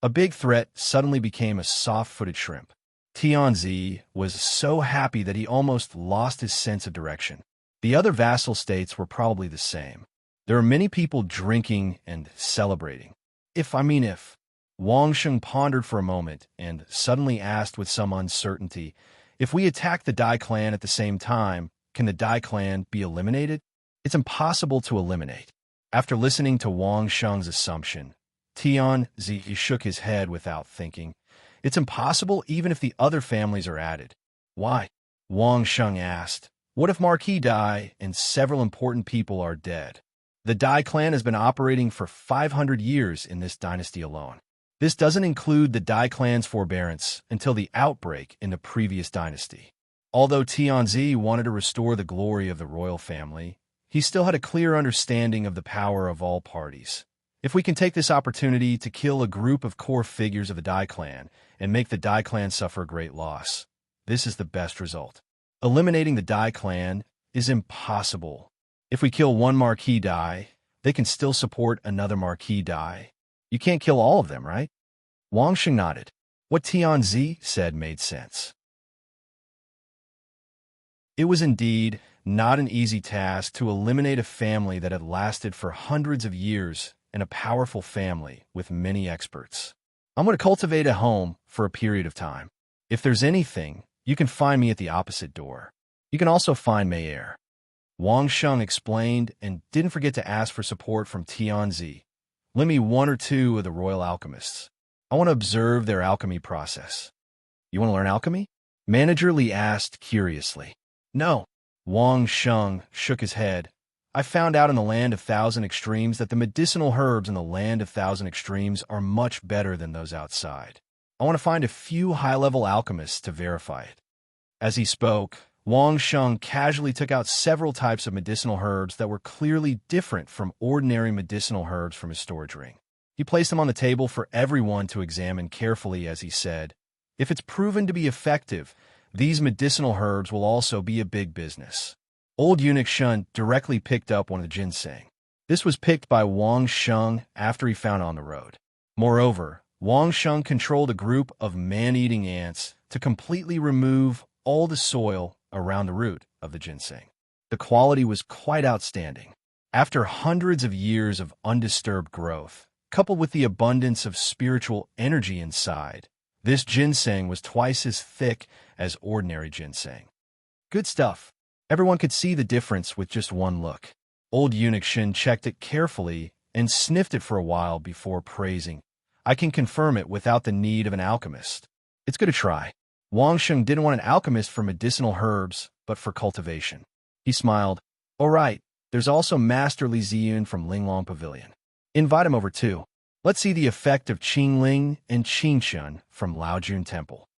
A big threat suddenly became a soft-footed shrimp. Tianzi was so happy that he almost lost his sense of direction. The other vassal states were probably the same. There are many people drinking and celebrating. If Wang Sheng pondered for a moment and suddenly asked with some uncertainty, "If we attack the Dai clan at the same time, can the Dai clan be eliminated?" "It's impossible to eliminate." After listening to Wang Sheng's assumption, Tianzi shook his head without thinking. "It's impossible even if the other families are added." "Why?" Wang Sheng asked. "What if Marquis Dai and several important people are dead? The Dai clan has been operating for 500 years in this dynasty alone. This doesn't include the Dai clan's forbearance until the outbreak in the previous dynasty." Although Tianzi wanted to restore the glory of the royal family, he still had a clear understanding of the power of all parties. If we can take this opportunity to kill a group of core figures of the Dai clan and make the Dai clan suffer a great loss, this is the best result. Eliminating the Dai clan is impossible. If we kill one Marquis Dai, they can still support another Marquis Dai. You can't kill all of them, right? Wang Sheng nodded. What Tianzi said made sense. It was indeed not an easy task to eliminate a family that had lasted for hundreds of years and a powerful family with many experts. "I'm going to cultivate a home for a period of time. If there's anything, you can find me at the opposite door. You can also find Mayer." Wang Sheng explained and didn't forget to ask for support from Tianzi. "Lend me 1 or 2 of the royal alchemists. I want to observe their alchemy process." "You want to learn alchemy?" Manager Li asked curiously. "No." Wang Sheng shook his head. "I found out in the land of thousand extremes that the medicinal herbs in the land of thousand extremes are much better than those outside. I want to find a few high-level alchemists to verify it." As he spoke, Wang Sheng casually took out several types of medicinal herbs that were clearly different from ordinary medicinal herbs from his storage ring. He placed them on the table for everyone to examine carefully as he said, "If it's proven to be effective, these medicinal herbs will also be a big business." Old Eunuch Shun directly picked up one of the ginseng. This was picked by Wang Sheng after he found it on the road. Moreover, Wang Sheng controlled a group of man-eating ants to completely remove all the soil around the root of the ginseng. The quality was quite outstanding. After hundreds of years of undisturbed growth, coupled with the abundance of spiritual energy inside. This ginseng was twice as thick as ordinary ginseng. Good stuff. Everyone could see the difference with just one look. Old Eunuch Shin checked it carefully and sniffed it for a while before praising. I can confirm it without the need of an alchemist. It's good to try. Wang Sheng didn't want an alchemist for medicinal herbs, but for cultivation. He smiled. All right, there's also Master Li Ziyun from Linglong Pavilion. Invite him over too. Let's see the effect of Qingling and Qingshun from Laojun Temple.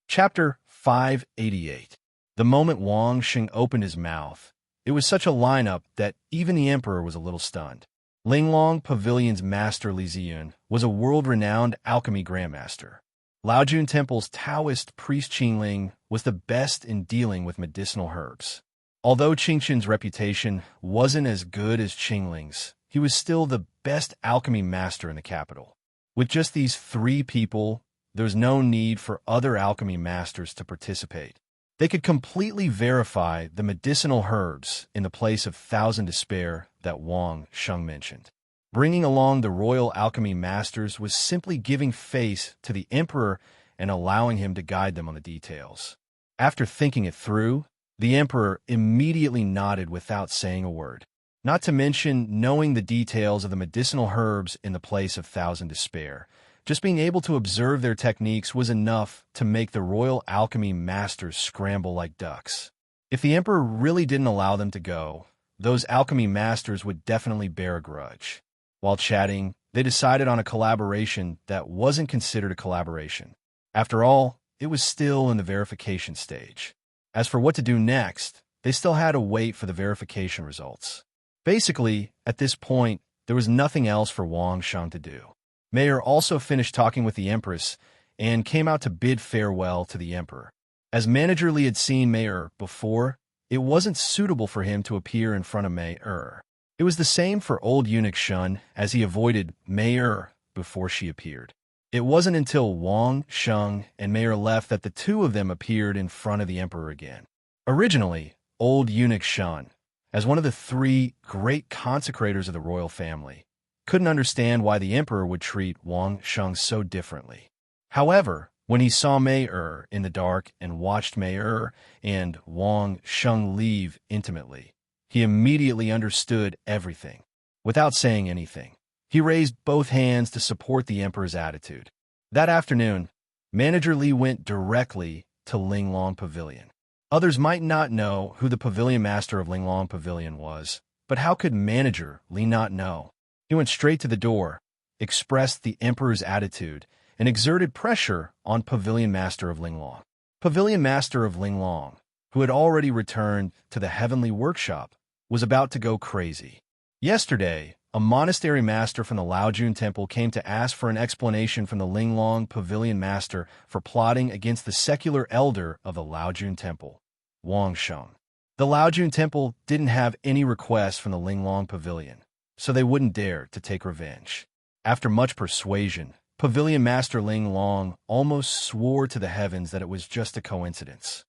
Chapter 588. The moment Wang Sheng opened his mouth, it was such a lineup that even the emperor was a little stunned. Linglong Pavilion's Master Li Ziyun was a world-renowned alchemy grandmaster. Laojun Temple's Taoist priest Qingling was the best in dealing with medicinal herbs. Although Qingshun's reputation wasn't as good as Qingling's, he was still the best alchemy master in the capital. With just these three people, there was no need for other alchemy masters to participate. They could completely verify the medicinal herbs in the place of Thousand Despair that Wang Sheng mentioned. Bringing along the royal alchemy masters was simply giving face to the emperor and allowing him to guide them on the details. After thinking it through, the emperor immediately nodded without saying a word. Not to mention knowing the details of the medicinal herbs in the place of Thousand Despair. Just being able to observe their techniques was enough to make the royal alchemy masters scramble like ducks. If the emperor really didn't allow them to go, those alchemy masters would definitely bear a grudge. While chatting, they decided on a collaboration that wasn't considered a collaboration. After all, it was still in the verification stage. As for what to do next, they still had to wait for the verification results. Basically, at this point, there was nothing else for Wang Sheng to do. Mayor also finished talking with the Empress and came out to bid farewell to the Emperor. As Manager Li had seen Mayor before, it wasn't suitable for him to appear in front of Mayor. It was the same for old Eunuch Shun, as he avoided Mayor before she appeared. It wasn't until Wang Sheng and Mayor left that the two of them appeared in front of the Emperor again. Originally, old Eunuch Shun, as one of the three great consecrators of the royal family, couldn't understand why the emperor would treat Wang Sheng so differently. However, when he saw Mei-er in the dark and watched Mei-er and Wang Sheng leave intimately, he immediately understood everything. Without saying anything, he raised both hands to support the emperor's attitude. That afternoon, Manager Li went directly to Linglong Pavilion. Others might not know who the pavilion master of Linglong Pavilion was, but how could Manager Li not know? He went straight to the door, expressed the emperor's attitude, and exerted pressure on Pavilion Master of Linglong. Pavilion Master of Linglong, who had already returned to the heavenly workshop, was about to go crazy. Yesterday, a monastery master from the Laojun Temple came to ask for an explanation from the Linglong Pavilion Master for plotting against the secular elder of the Laojun Temple, Wang Sheng. The Laojun Temple didn't have any requests from the Linglong Pavilion, so they wouldn't dare to take revenge. After much persuasion, Pavilion Master Linglong almost swore to the heavens that it was just a coincidence.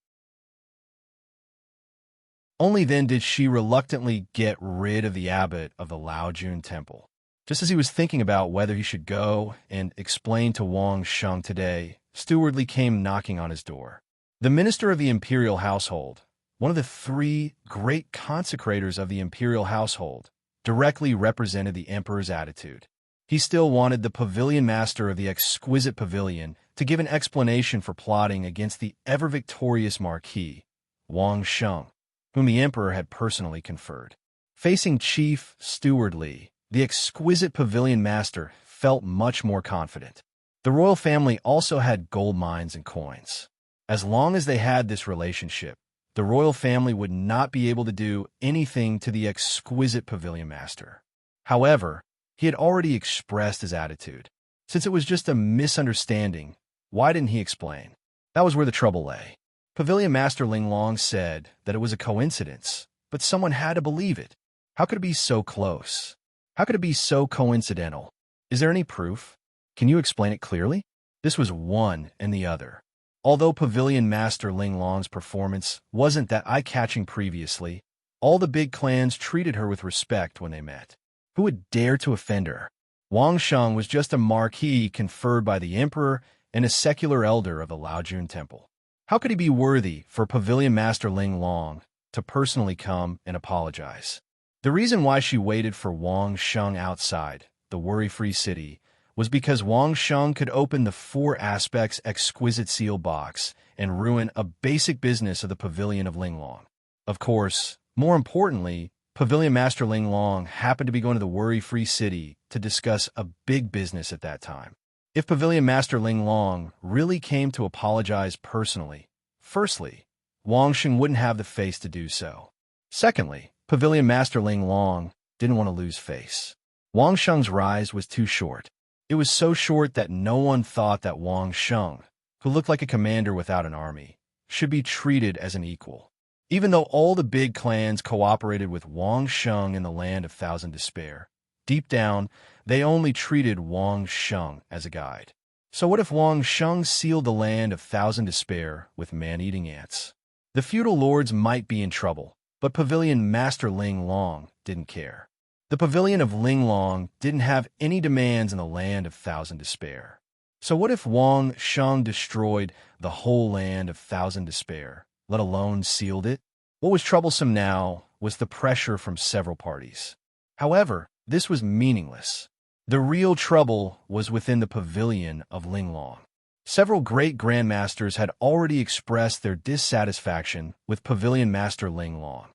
Only then did she reluctantly get rid of the abbot of the Laojun Temple. Just as he was thinking about whether he should go and explain to Wang Sheng today, Steward Li came knocking on his door. The minister of the imperial household, one of the three great consecrators of the imperial household, directly represented the emperor's attitude. He still wanted the pavilion master of the exquisite pavilion to give an explanation for plotting against the ever-victorious marquis, Wang Sheng, whom the emperor had personally conferred. Facing Chief Steward Li, the exquisite pavilion master felt much more confident. The royal family also had gold mines and coins. As long as they had this relationship, the royal family would not be able to do anything to the exquisite pavilion master. However, he had already expressed his attitude. Since it was just a misunderstanding, why didn't he explain? That was where the trouble lay. Pavilion Master Linglong said that it was a coincidence, but someone had to believe it. How could it be so close? How could it be so coincidental? Is there any proof? Can you explain it clearly? This was one and the other. Although Pavilion Master Linglong's performance wasn't that eye-catching previously, All the big clans treated her with respect when they met. Who would dare to offend her? Wang Sheng was just a marquis conferred by the emperor and a secular elder of the Laojun Temple. How could he be worthy for Pavilion Master Ling Long to personally come and apologize? The reason why she waited for Wang Sheng outside the worry-free city was because Wang Sheng could open the four aspects exquisite seal box and ruin a basic business of the Pavilion of Ling Long. Of course, more importantly, Pavilion Master Ling Long happened to be going to the worry-free city to discuss a big business at that time. If Pavilion Master Ling Long really came to apologize personally, firstly, Wang Sheng wouldn't have the face to do so. Secondly, Pavilion Master Ling Long didn't want to lose face. Wang Sheng's rise was too short. It was so short that no one thought that Wang Sheng, who looked like a commander without an army, should be treated as an equal. Even though all the big clans cooperated with Wang Sheng in the Land of Thousand Despair, deep down, they only treated Wang Sheng as a guide. So what if Wang Sheng sealed the Land of Thousand Despair with man-eating ants? The feudal lords might be in trouble, but Pavilion Master Ling Long didn't care. The Pavilion of Ling Long didn't have any demands in the Land of Thousand Despair. So what if Wang Sheng destroyed the whole Land of Thousand Despair, let alone sealed it? What was troublesome now was the pressure from several parties. However, this was meaningless. The real trouble was within the Pavilion of Ling Long. Several great grandmasters had already expressed their dissatisfaction with Pavilion Master Ling Long.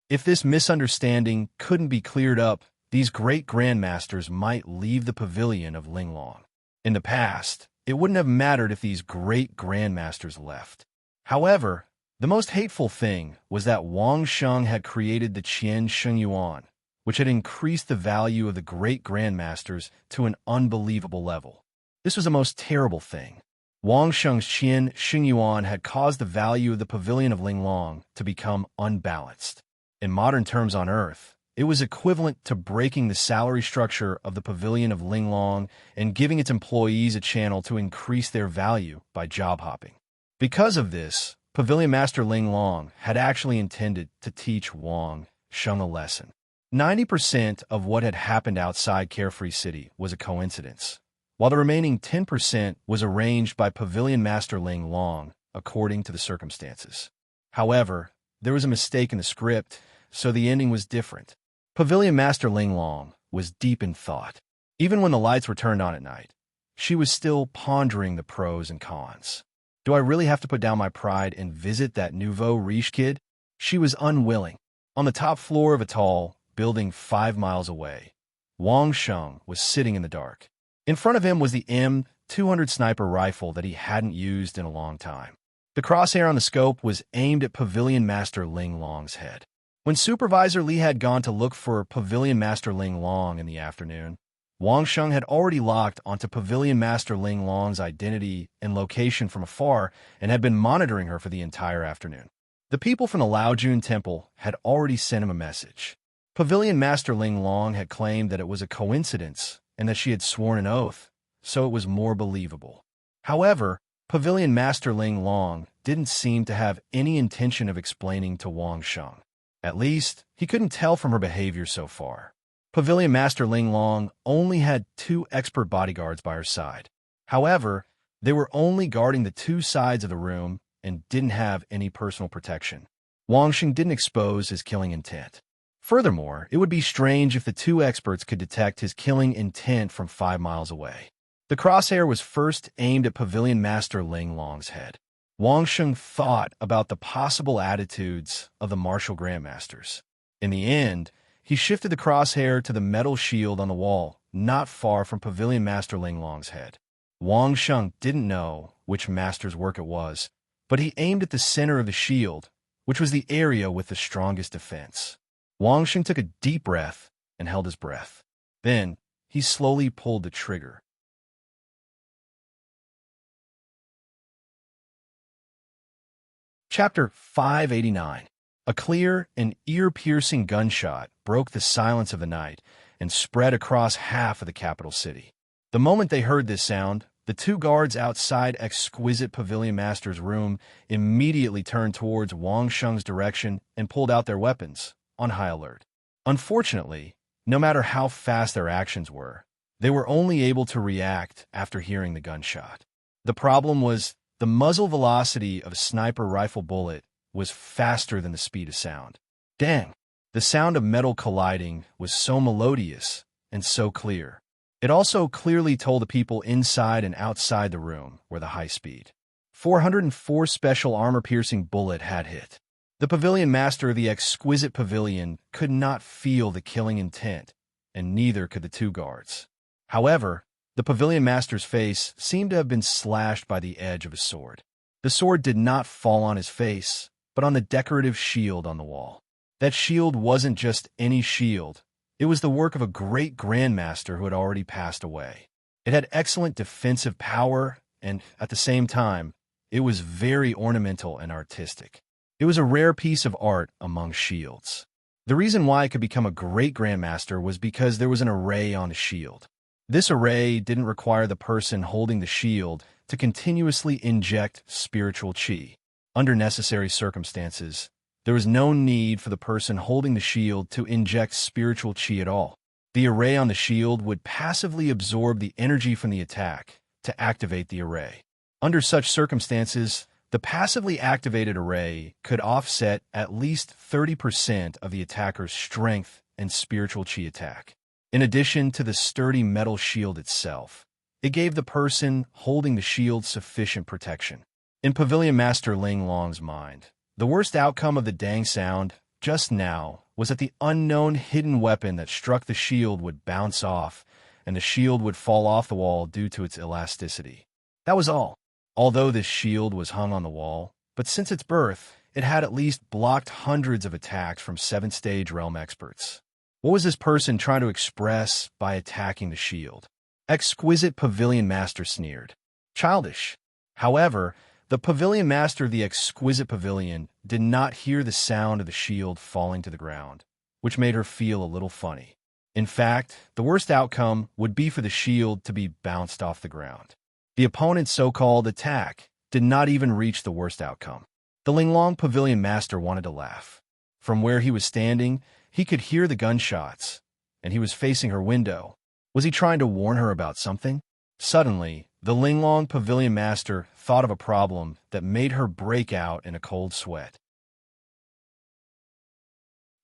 If this misunderstanding couldn't be cleared up, these great grandmasters might leave the Pavilion of Ling Long. In the past, it wouldn't have mattered if these great grandmasters left. However, the most hateful thing was that Wang Sheng had created the Qian Shengyuan, which had increased the value of the great grandmasters to an unbelievable level. This was the most terrible thing. Wang Sheng's Qian Shengyuan had caused the value of the Pavilion of Ling Long to become unbalanced. In modern terms on Earth, it was equivalent to breaking the salary structure of the Pavilion of Ling Long and giving its employees a channel to increase their value by job hopping. Because of this, Pavilion Master Ling Long had actually intended to teach Wang Sheng a lesson. 90% of what had happened outside Carefree City was a coincidence, while the remaining 10% was arranged by Pavilion Master Ling Long according to the circumstances. However, there was a mistake in the script, so the ending was different. Pavilion Master Ling Long was deep in thought. Even when the lights were turned on at night, she was still pondering the pros and cons. Do I really have to put down my pride and visit that nouveau riche kid? She was unwilling. On the top floor of a tall building 5 miles away, Wang Sheng was sitting in the dark. In front of him was the M200 sniper rifle that he hadn't used in a long time. The crosshair on the scope was aimed at Pavilion Master Ling Long's head. When Supervisor Li had gone to look for Pavilion Master Ling Long in the afternoon, Wang Sheng had already locked onto Pavilion Master Ling Long's identity and location from afar and had been monitoring her for the entire afternoon. The people from the Laojun Temple had already sent him a message. Pavilion Master Ling Long had claimed that it was a coincidence and that she had sworn an oath, so it was more believable. However, Pavilion Master Ling Long didn't seem to have any intention of explaining to Wang Sheng. At least, he couldn't tell from her behavior so far. Pavilion Master Ling Long only had 2 expert bodyguards by her side. However, they were only guarding the 2 sides of the room and didn't have any personal protection. Wang Sheng didn't expose his killing intent. Furthermore, it would be strange if the 2 experts could detect his killing intent from 5 miles away. The crosshair was first aimed at Pavilion Master Ling Long's head. Wang Sheng thought about the possible attitudes of the martial grandmasters. In the end, he shifted the crosshair to the metal shield on the wall, not far from Pavilion Master Ling Long's head. Wang Sheng didn't know which master's work it was, but he aimed at the center of the shield, which was the area with the strongest defense. Wang Sheng took a deep breath and held his breath. Then, he slowly pulled the trigger. Chapter 589. A clear and ear-piercing gunshot broke the silence of the night and spread across half of the capital city. The moment they heard this sound, the The two guards outside exquisite Pavilion Master's room immediately turned towards Wang Sheng's direction and pulled out their weapons, on high alert. Unfortunately, no matter how fast their actions were, they were only able to react after hearing the gunshot. The problem was the muzzle velocity of a sniper rifle bullet was faster than the speed of sound. Dang! The sound of metal colliding was so melodious and so clear. It also clearly told the people inside and outside the room where the high-speed 404 special armor-piercing bullet had hit. The Pavilion Master of the exquisite pavilion could not feel the killing intent, and neither could the two guards. However, the Pavilion Master's face seemed to have been slashed by the edge of a sword. The sword did not fall on his face, but on the decorative shield on the wall. That shield wasn't just any shield. It was the work of a great grandmaster who had already passed away. It had excellent defensive power, and, at the same time, it was very ornamental and artistic. It was a rare piece of art among shields. The reason why it could become a great grandmaster was because there was an array on the shield. This array didn't require the person holding the shield to continuously inject spiritual chi. Under necessary circumstances, there was no need for the person holding the shield to inject spiritual chi at all. The array on the shield would passively absorb the energy from the attack to activate the array. Under such circumstances, the passively activated array could offset at least 30% of the attacker's strength and spiritual chi attack. In addition to the sturdy metal shield itself, it gave the person holding the shield sufficient protection. In Pavilion Master Ling Long's mind, the worst outcome of the dang sound just now was that the unknown hidden weapon that struck the shield would bounce off, and the shield would fall off the wall due to its elasticity. That was all. Although this shield was hung on the wall, but since its birth, it had at least blocked hundreds of attacks from 7th-stage realm experts. What was this person trying to express by attacking the shield? Exquisite Pavilion Master sneered. Childish. However, the Pavilion Master of the exquisite pavilion did not hear the sound of the shield falling to the ground, which made her feel a little funny. In fact, the worst outcome would be for the shield to be bounced off the ground. The opponent's so-called attack did not even reach the worst outcome. The Linglong Pavilion Master wanted to laugh. From where he was standing, he could hear the gunshots, and he was facing her window. Was he trying to warn her about something? Suddenly, the Linglong Pavilion Master thought of a problem that made her break out in a cold sweat.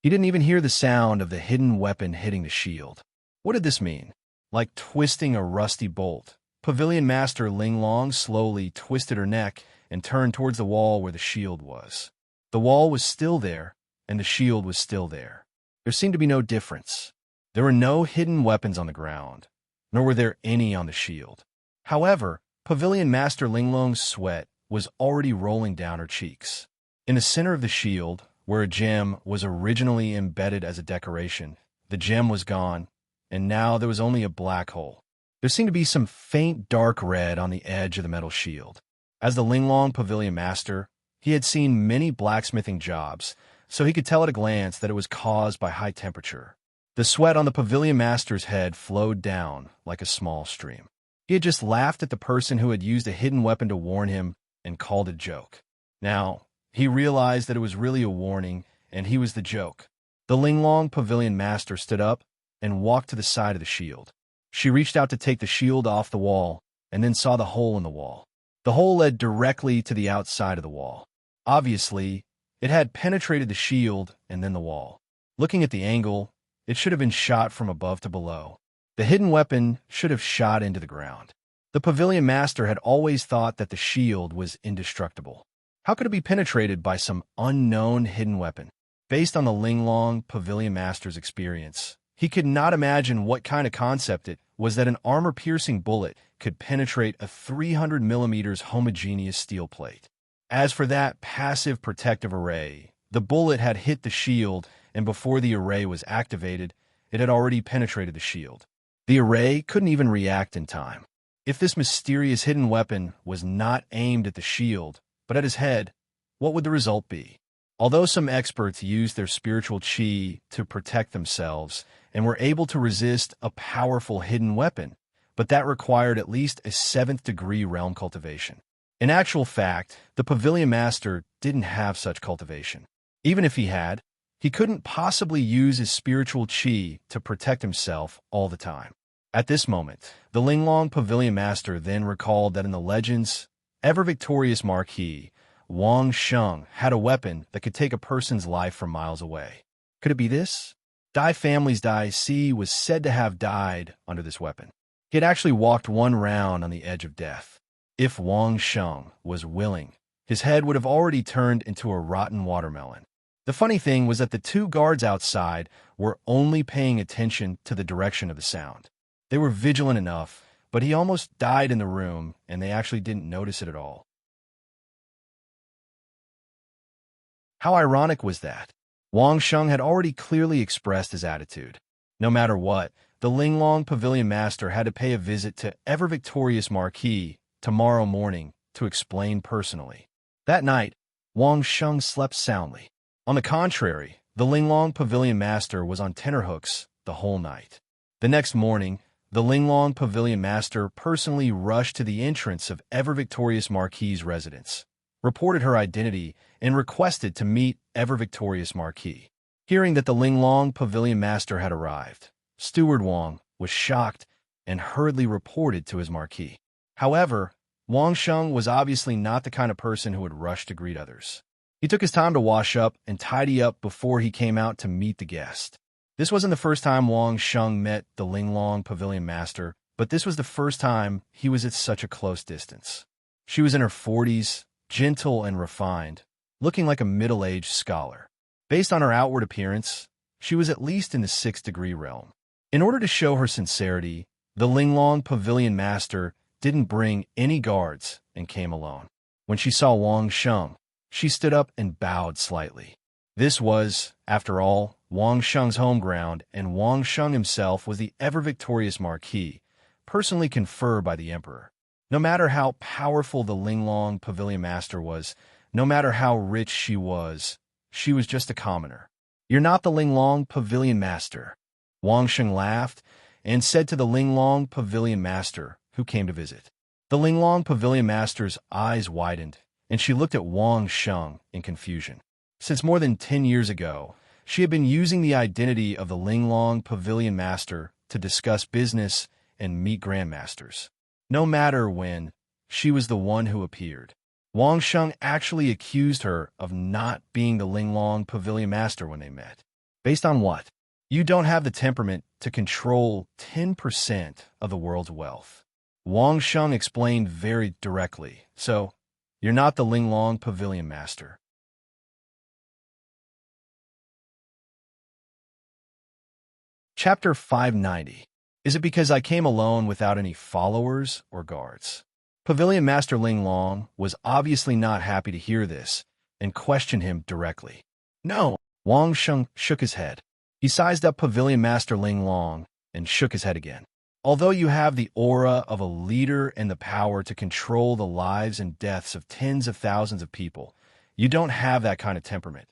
He didn't even hear the sound of the hidden weapon hitting the shield. What did this mean? Like twisting a rusty bolt, Pavilion Master Linglong slowly twisted her neck and turned towards the wall where the shield was. The wall was still there, and the shield was still there. There seemed to be no difference. There were no hidden weapons on the ground, nor were there any on the shield. However, Pavilion Master Linglong's sweat was already rolling down her cheeks. In the center of the shield, where a gem was originally embedded as a decoration, the gem was gone, and now there was only a black hole. There seemed to be some faint dark red on the edge of the metal shield. As the Linglong Pavilion Master, he had seen many blacksmithing jobs, so he could tell at a glance that it was caused by high temperature. The sweat on the Pavilion Master's head flowed down like a small stream. He had just laughed at the person who had used a hidden weapon to warn him and called it a joke. Now, he realized that it was really a warning, and he was the joke. The Linglong Pavilion Master stood up and walked to the side of the shield. She reached out to take the shield off the wall and then saw the hole in the wall. The hole led directly to the outside of the wall. Obviously, it had penetrated the shield and then the wall. Looking at the angle, it should have been shot from above to below. The hidden weapon should have shot into the ground. The Pavilion Master had always thought that the shield was indestructible. How could it be penetrated by some unknown hidden weapon? Based on the Linglong Pavilion Master's experience, he could not imagine what kind of concept it was that an armor-piercing bullet could penetrate a 300 millimeters homogeneous steel plate. As for that passive protective array, the bullet had hit the shield, and before the array was activated, it had already penetrated the shield. The array couldn't even react in time. If this mysterious hidden weapon was not aimed at the shield, but at his head, what would the result be? Although some experts used their spiritual chi to protect themselves and were able to resist a powerful hidden weapon, but that required at least a 7th-degree realm cultivation. In actual fact, the pavilion master didn't have such cultivation. Even if he had, he couldn't possibly use his spiritual chi to protect himself all the time. At this moment, the Linglong pavilion master then recalled that in the legend's ever-victorious marquis, Wang Sheng had a weapon that could take a person's life from miles away. Could it be this? Dai family's Dai Si was said to have died under this weapon. He had actually walked one round on the edge of death. If Wang Sheng was willing, his head would have already turned into a rotten watermelon. The funny thing was that the two guards outside were only paying attention to the direction of the sound. They were vigilant enough, but he almost died in the room, and they actually didn't notice it at all. How ironic was that? Wang Sheng had already clearly expressed his attitude. No matter what, the Linglong pavilion master had to pay a visit to ever-victorious marquis tomorrow morning to explain personally. That night, Wang Sheng slept soundly. On the contrary, the Linglong pavilion master was on tenterhooks the whole night. The next morning, the Linglong pavilion master personally rushed to the entrance of ever-victorious marquis's residence, reported her identity, and requested to meet ever-victorious marquis. Hearing that the Linglong pavilion master had arrived, Steward Wang was shocked and hurriedly reported to his marquis. However, Wang Sheng was obviously not the kind of person who would rush to greet others. He took his time to wash up and tidy up before he came out to meet the guest. This wasn't the first time Wang Sheng met the Linglong pavilion master, but this was the first time he was at such a close distance. She was in her 40s, gentle and refined, looking like a middle-aged scholar. Based on her outward appearance, she was at least in the 6th-degree realm. In order to show her sincerity, the Linglong pavilion master didn't bring any guards and came alone. When she saw Wang Sheng, she stood up and bowed slightly. This was, after all, Wang Sheng's home ground, and Wang Sheng himself was the ever-victorious marquis, personally conferred by the emperor. No matter how powerful the Linglong pavilion master was, no matter how rich she was just a commoner. "You're not the Linglong pavilion master." Wang Sheng laughed and said to the Linglong pavilion master, who came to visit. The Linglong pavilion master's eyes widened, and she looked at Wang Sheng in confusion. Since more than 10 years ago, she had been using the identity of the Linglong pavilion master to discuss business and meet grandmasters. No matter when, she was the one who appeared. Wang Sheng actually accused her of not being the Linglong pavilion master when they met. Based on what? You don't have the temperament to control 10% of the world's wealth. Wang Sheng explained very directly, so you're not the Linglong pavilion master. Chapter 590. Is it because I came alone without any followers or guards? Pavilion Master Linglong was obviously not happy to hear this and questioned him directly. No, Wang Sheng shook his head. He sized up Pavilion Master Linglong and shook his head again. Although you have the aura of a leader and the power to control the lives and deaths of tens of thousands of people, you don't have that kind of temperament.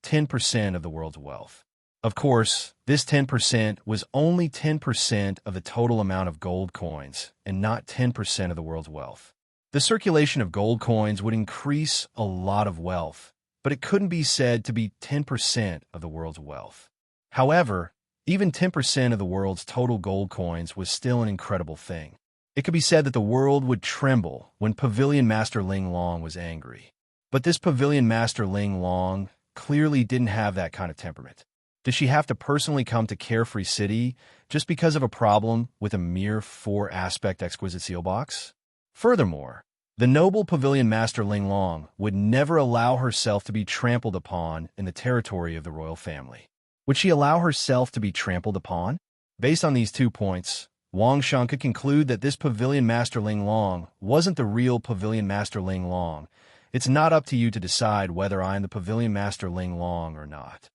10% of the world's wealth. Of course, this 10% was only 10% of the total amount of gold coins, and not 10% of the world's wealth. The circulation of gold coins would increase a lot of wealth, but it couldn't be said to be 10% of the world's wealth. However, even 10% of the world's total gold coins was still an incredible thing. It could be said that the world would tremble when Pavilion Master Linglong was angry. But this Pavilion Master Linglong clearly didn't have that kind of temperament. Does she have to personally come to Carefree City just because of a problem with a mere 4-aspect exquisite seal box? Furthermore, the noble Pavilion Master Linglong would never allow herself to be trampled upon in the territory of the royal family. Would she allow herself to be trampled upon? Based on these 2 points, Wang Sheng could conclude that this Pavilion Master Linglong wasn't the real Pavilion Master Linglong. It's not up to you to decide whether I am the Pavilion Master Linglong or not.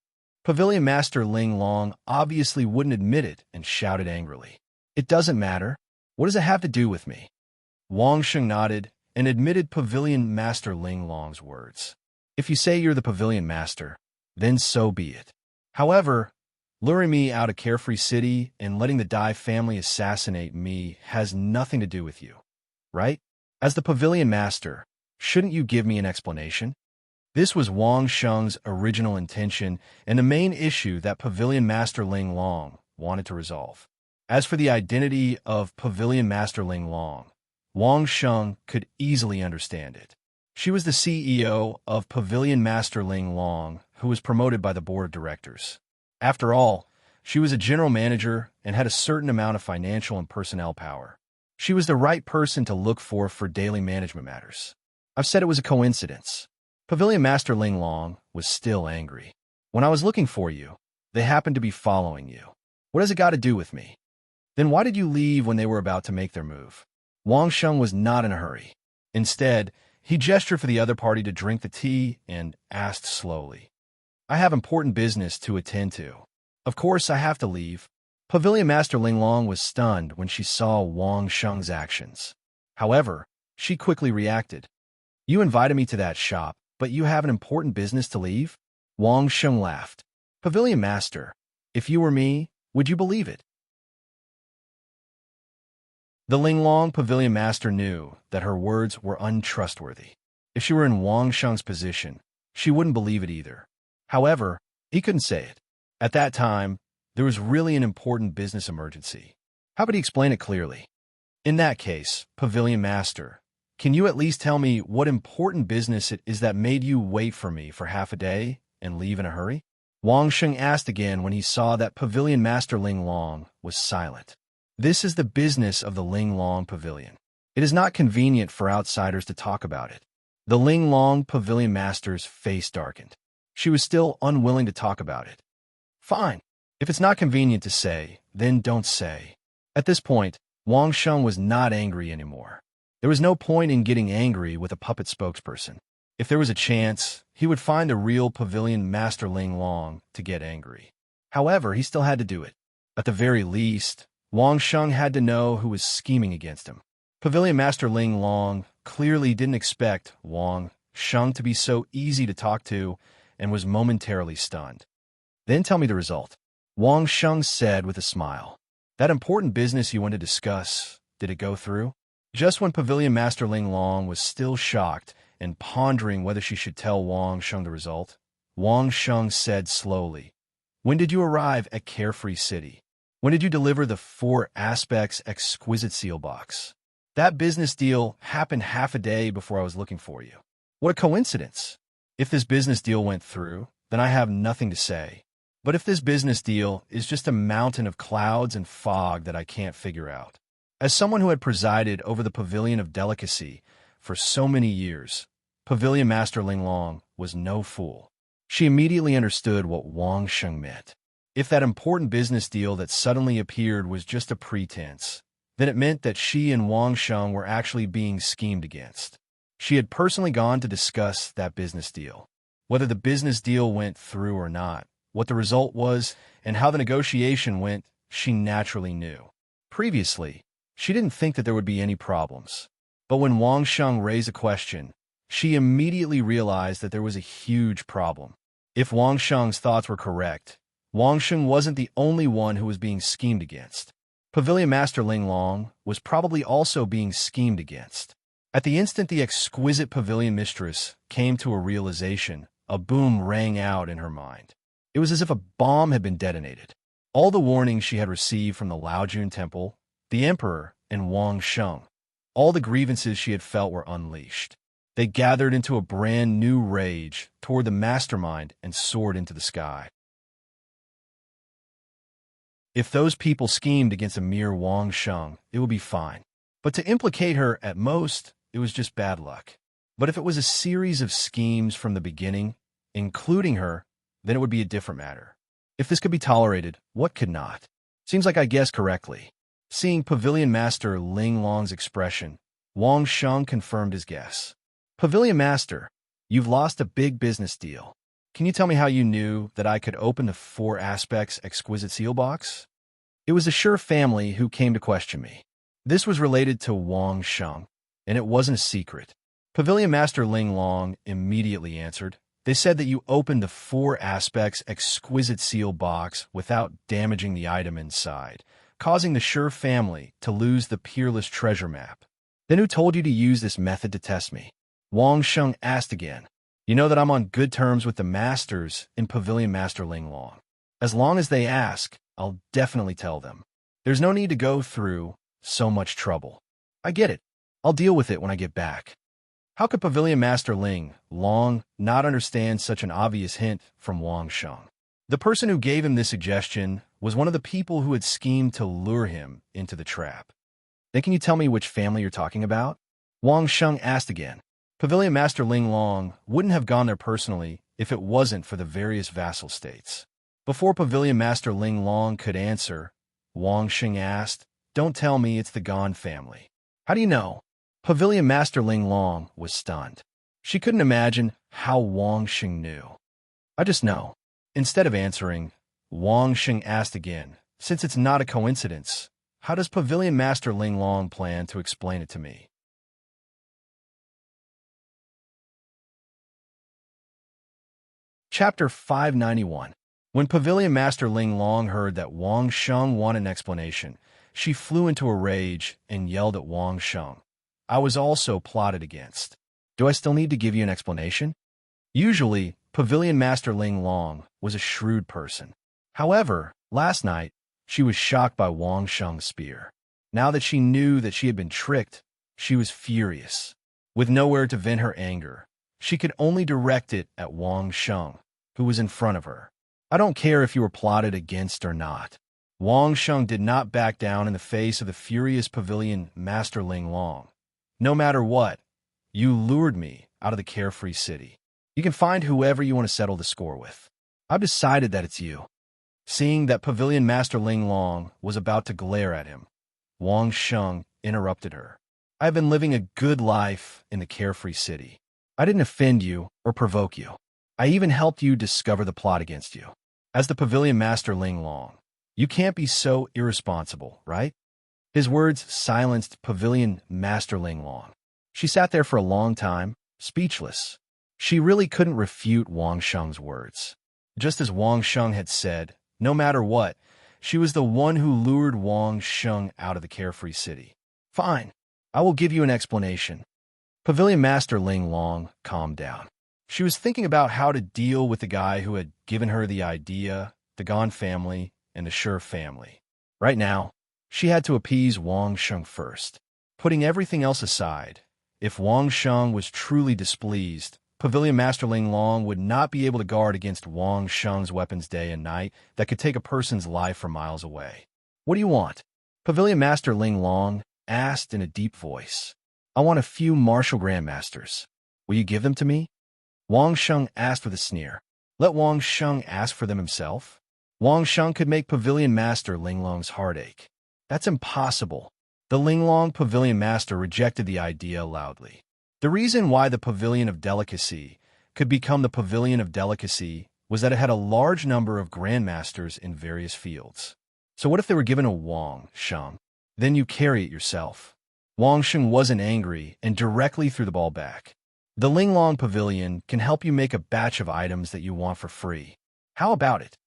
Pavilion Master Linglong obviously wouldn't admit it and shouted angrily. It doesn't matter. What does it have to do with me? Wang Sheng nodded and admitted Pavilion Master Linglong's words. If you say you're the Pavilion Master, then so be it. However, Luring me out of Carefree City and letting the Dai family assassinate me has nothing to do with you, right? As the pavilion master, shouldn't you give me an explanation? This was Wang Sheng's original intention and the main issue that Pavilion Master Ling Long wanted to resolve. As for the identity of Pavilion Master Ling Long, Wang Sheng could easily understand it. She was the CEO of Pavilion Master Ling Long, who was promoted by the board of directors. After all, she was a general manager and had a certain amount of financial and personnel power. She was the right person to look for daily management matters. I've said it was a coincidence. Pavilion Master Ling Long was still angry. When I was looking for you, they happened to be following you. What has it got to do with me? Then why did you leave when they were about to make their move? Wang Sheng was not in a hurry. Instead, he gestured for the other party to drink the tea and asked slowly, I have important business to attend to. Of course, I have to leave. Pavilion Master Ling Long was stunned when she saw Wang Sheng's actions. However, she quickly reacted. You invited me to that shop, but you have an important business to leave? Wang Sheng laughed. Pavilion Master, if you were me, would you believe it? The Linglong Pavilion Master knew that her words were untrustworthy. If she were in Wang Sheng's position, she wouldn't believe it either. However, he couldn't say it. At that time, there was really an important business emergency. How could he explain it clearly? In that case, Pavilion Master, can you at least tell me what important business it is that made you wait for me for half a day and leave in a hurry? Wang Sheng asked again when he saw that Pavilion Master Ling Long was silent. This is the business of the Ling Long Pavilion. It is not convenient for outsiders to talk about it. The Ling Long Pavilion Master's face darkened. She was still unwilling to talk about it. Fine. If it's not convenient to say, then don't say. At this point, Wang Sheng was not angry anymore. There was no point in getting angry with a puppet spokesperson. If there was a chance, he would find the real Pavilion Master Ling Long to get angry. However, he still had to do it. At the very least, Wang Sheng had to know who was scheming against him. Pavilion Master Ling Long clearly didn't expect Wang Sheng to be so easy to talk to and was momentarily stunned. Then tell me the result. Wang Sheng said with a smile. That important business you want to discuss, did it go through? Just when Pavilion Master Ling Long was still shocked and pondering whether she should tell Wang Sheng the result, Wang Sheng said slowly, When did you arrive at Carefree City? When did you deliver the 4 aspects exquisite seal box? That business deal happened half a day before I was looking for you. What a coincidence. If this business deal went through, then I have nothing to say. But if this business deal is just a mountain of clouds and fog that I can't figure out. As someone who had presided over the Pavilion of Delicacy for so many years, Pavilion Master Ling Long was no fool. She immediately understood what Wang Sheng meant. If that important business deal that suddenly appeared was just a pretense, then it meant that she and Wang Sheng were actually being schemed against. She had personally gone to discuss that business deal. Whether the business deal went through or not, what the result was, and how the negotiation went, she naturally knew. Previously, she didn't think that there would be any problems. But when Wang Sheng raised a question, she immediately realized that there was a huge problem. If Wang Sheng's thoughts were correct, Wang Sheng wasn't the only one who was being schemed against. Pavilion Master Ling Long was probably also being schemed against. At the instant the exquisite pavilion mistress came to a realization, a boom rang out in her mind. It was as if a bomb had been detonated. All the warnings she had received from the Laojun Temple, the Emperor, and Wang Sheng, all the grievances she had felt were unleashed. They gathered into a brand new rage toward the mastermind and soared into the sky. If those people schemed against a mere Wang Sheng, it would be fine. But to implicate her at most, it was just bad luck. But if it was a series of schemes from the beginning, including her, then it would be a different matter. If this could be tolerated, what could not? Seems like I guessed correctly. Seeing Pavilion Master Ling Long's expression, Wang Sheng confirmed his guess. Pavilion Master, you've lost a big business deal. Can you tell me how you knew that I could open the 4 aspects exquisite seal box? It was the Sure family who came to question me. This was related to Wang Sheng, and it wasn't a secret. Pavilion Master Ling Long immediately answered, They said that you opened the 4 aspects exquisite seal box without damaging the item inside, causing the Sure family to lose the peerless treasure map. Then who told you to use this method to test me? Wang Sheng asked again. You know that I'm on good terms with the masters in Pavilion Master Ling Long. As long as they ask, I'll definitely tell them. There's no need to go through so much trouble. I get it. I'll deal with it when I get back. How could Pavilion Master Ling Long not understand such an obvious hint from Wang Sheng? The person who gave him this suggestion was one of the people who had schemed to lure him into the trap. Then can you tell me which family you're talking about? Wang Sheng asked again. Pavilion Master Ling Long wouldn't have gone there personally if it wasn't for the various vassal states. Before Pavilion Master Ling Long could answer, Wang Sheng asked, Don't tell me it's the Gan family. How do you know? Pavilion Master Ling Long was stunned. She couldn't imagine how Wang Sheng knew. I just know. Instead of answering, Wang Sheng asked again, Since it's not a coincidence, how does Pavilion Master Ling Long plan to explain it to me? Chapter 591. When Pavilion Master Ling Long heard that Wang Sheng wanted an explanation, she flew into a rage and yelled at Wang Sheng. I was also plotted against. Do I still need to give you an explanation? Usually, Pavilion Master Ling Long was a shrewd person. However, last night, she was shocked by Wang Sheng's spear. Now that she knew that she had been tricked, she was furious. With nowhere to vent her anger, she could only direct it at Wang Sheng, who was in front of her. I don't care if you were plotted against or not. Wang Sheng did not back down in the face of the furious Pavilion Master Ling Long. No matter what, you lured me out of the carefree city. You can find whoever you want to settle the score with. I've decided that it's you. Seeing that Pavilion Master Ling Long was about to glare at him, Wang Sheng interrupted her. I've been living a good life in the carefree city. I didn't offend you or provoke you. I even helped you discover the plot against you. As the Pavilion Master Ling Long, you can't be so irresponsible, right? His words silenced Pavilion Master Ling Long. She sat there for a long time, speechless. She really couldn't refute Wang Sheng's words. Just as Wang Sheng had said, no matter what, she was the one who lured Wang Sheng out of the carefree city. Fine, I will give you an explanation. Pavilion Master Ling Long calmed down. She was thinking about how to deal with the guy who had given her the idea, the Gan family, and the Sure family. Right now, she had to appease Wang Sheng first. Putting everything else aside, if Wang Sheng was truly displeased, Pavilion Master Ling Long would not be able to guard against Wang Sheng's weapons day and night that could take a person's life from miles away. What do you want? Pavilion Master Ling Long asked in a deep voice. I want a few martial grandmasters. Will you give them to me? Wang Sheng asked with a sneer. Let Wang Sheng ask for them himself? Wang Sheng could make Pavilion Master Ling Long's heart ache. That's impossible. The Ling Long Pavilion Master rejected the idea loudly. The reason why the Pavilion of Delicacy could become the Pavilion of Delicacy was that it had a large number of grandmasters in various fields. So what if they were given a Wang Sheng? Then you carry it yourself. Wang Sheng wasn't angry and directly threw the ball back. The Ling Long Pavilion can help you make a batch of items that you want for free. How about it?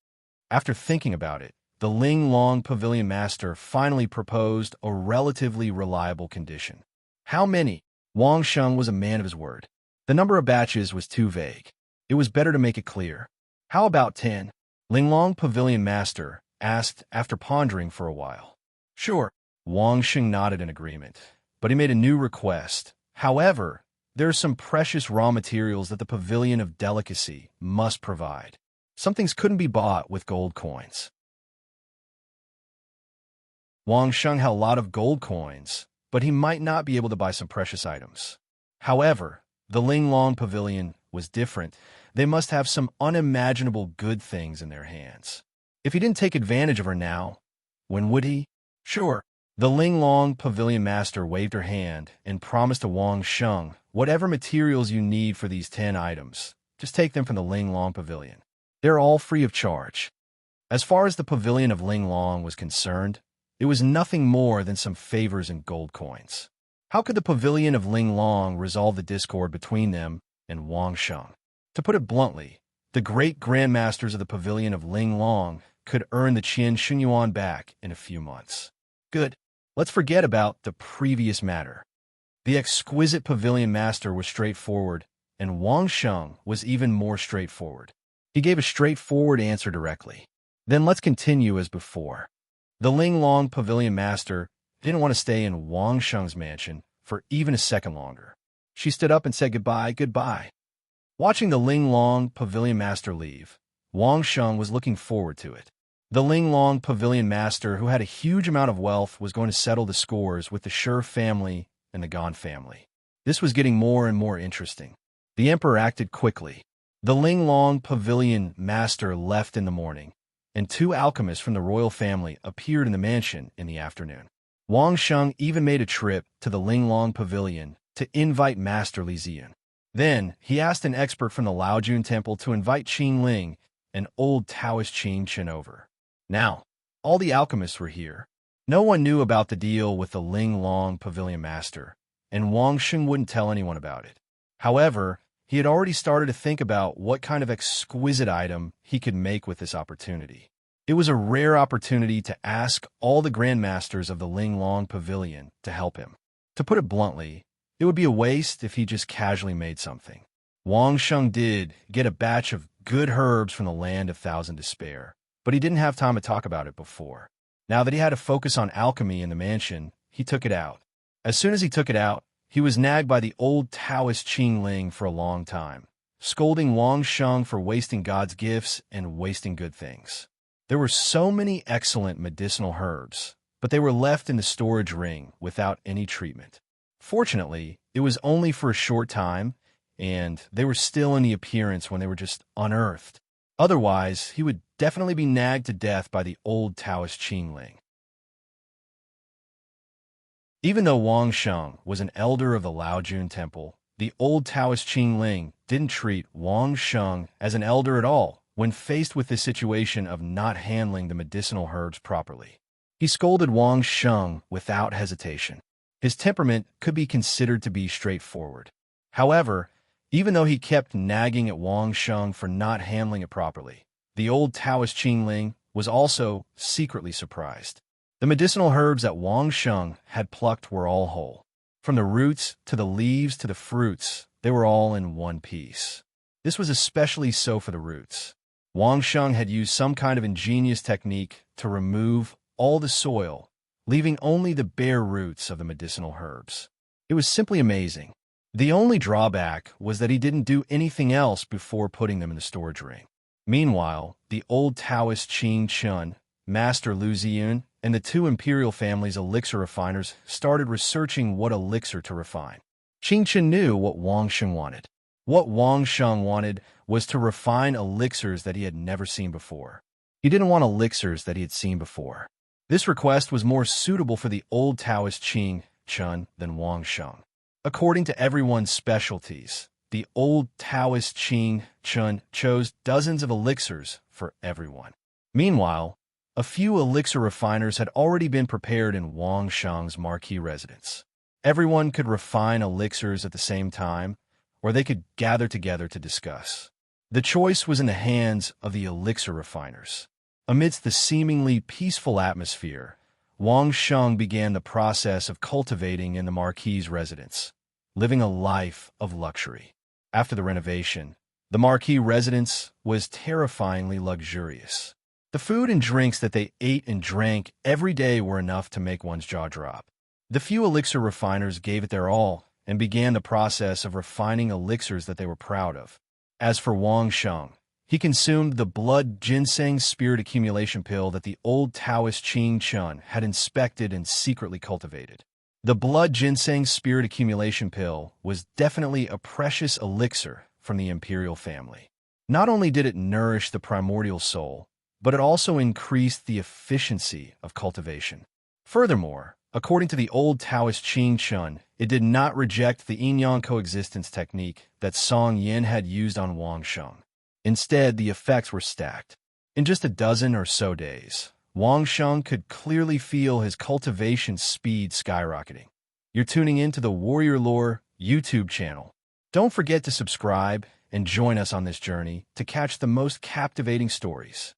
After thinking about it, the Ling Long Pavilion Master finally proposed a relatively reliable condition. How many? Wang Sheng was a man of his word. The number of batches was too vague. It was better to make it clear. How about 10? Ling Long Pavilion Master asked after pondering for a while. Sure. Wang Sheng nodded in agreement, but he made a new request. However, there are some precious raw materials that the Pavilion of Delicacy must provide. Some things couldn't be bought with gold coins. Wang Sheng had a lot of gold coins, but he might not be able to buy some precious items. However, the Ling Long Pavilion was different. They must have some unimaginable good things in their hands. If he didn't take advantage of her now, when would he? Sure. The Ling Long Pavilion Master waved her hand and promised to Wang Sheng, whatever materials you need for these 10 items, just take them from the Ling Long Pavilion. They're all free of charge. As far as the Pavilion of Ling Long was concerned, it was nothing more than some favors in gold coins. How could the Pavilion of Ling Long resolve the discord between them and Wang Sheng? To put it bluntly, the great grandmasters of the pavilion of Ling Long could earn the Qian Xunyuan back in a few months. Good. Let's forget about the previous matter. The exquisite pavilion master was straightforward, and Wang Sheng was even more straightforward. He gave a straightforward answer directly. Then let's continue as before. The Ling Long pavilion master didn't want to stay in Wang Sheng's mansion for even a second longer. She stood up and said goodbye. Watching the Ling Long pavilion master leave, Wang Sheng was looking forward to it. The Ling Long pavilion master, who had a huge amount of wealth, was going to settle the scores with the Shi family and the Gan family. This was getting more and more interesting. The emperor acted quickly. The Ling Long pavilion master left in the morning, and two alchemists from the royal family appeared in the mansion in the afternoon. Wang Sheng even made a trip to the Ling Long pavilion to invite Master Li Ziyan. Then, he asked an expert from the Laojun temple to invite Qin Ling, an old Taoist Qin Chen, over. Now, all the alchemists were here. No one knew about the deal with the Ling Long pavilion master, and Wang Sheng wouldn't tell anyone about it. However, he had already started to think about what kind of exquisite item he could make with this opportunity. It was a rare opportunity to ask all the grandmasters of the Ling Long pavilion to help him. To put it bluntly, it would be a waste if he just casually made something. Wang Sheng did get a batch of good herbs from the land of Thousand Despair, but he didn't have time to talk about it before. Now that he had to focus on alchemy in the mansion, he took it out. As soon as he took it out, he was nagged by the old Taoist Qin Ling for a long time, scolding Wang Sheng for wasting God's gifts and wasting good things. There were so many excellent medicinal herbs, but they were left in the storage ring without any treatment. Fortunately, it was only for a short time, and they were still in the appearance when they were just unearthed. Otherwise, he would definitely be nagged to death by the old Taoist Qin Ling. Even though Wang Sheng was an elder of the Laojun temple, the old Taoist Qin Ling didn't treat Wang Sheng as an elder at all when faced with the situation of not handling the medicinal herbs properly. He scolded Wang Sheng without hesitation. His temperament could be considered to be straightforward. However, even though he kept nagging at Wang Sheng for not handling it properly, the old Taoist Qin Ling was also secretly surprised. The medicinal herbs that Wang Sheng had plucked were all whole. From the roots to the leaves to the fruits, they were all in one piece. This was especially so for the roots. Wang Sheng had used some kind of ingenious technique to remove all the soil, leaving only the bare roots of the medicinal herbs. It was simply amazing. The only drawback was that he didn't do anything else before putting them in the storage ring. Meanwhile, the old Taoist Qin Chen, Master Lu Ziyun, and the two imperial families' elixir refiners started researching what elixir to refine. Qin Chen knew what Wang Sheng wanted. What Wang Sheng wanted was to refine elixirs that he had never seen before. He didn't want elixirs that he had seen before. This request was more suitable for the old Taoist Qin Chen than Wang Sheng. According to everyone's specialties, the old Taoist Qin Chen chose dozens of elixirs for everyone. Meanwhile, a few elixir refiners had already been prepared in Wang Sheng's marquee residence. Everyone could refine elixirs at the same time, or they could gather together to discuss. The choice was in the hands of the elixir refiners. Amidst the seemingly peaceful atmosphere, Wang Sheng began the process of cultivating in the marquis's residence, living a life of luxury. After the renovation, the marquis residence was terrifyingly luxurious. The food and drinks that they ate and drank every day were enough to make one's jaw drop. The few elixir refiners gave it their all and began the process of refining elixirs that they were proud of. As for Wang Sheng, he consumed the blood ginseng spirit accumulation pill that the old Taoist Qin Chen had inspected and secretly cultivated. The blood ginseng spirit accumulation pill was definitely a precious elixir from the imperial family. Not only did it nourish the primordial soul, but it also increased the efficiency of cultivation. Furthermore, according to the old Taoist Qin Chen, it did not reject the yin-yang coexistence technique that Song Yin had used on Wang Sheng. Instead, the effects were stacked. In just a dozen or so days, Wang Sheng could clearly feel his cultivation speed skyrocketing. You're tuning in to the Warrior Lore YouTube channel. Don't forget to subscribe and join us on this journey to catch the most captivating stories.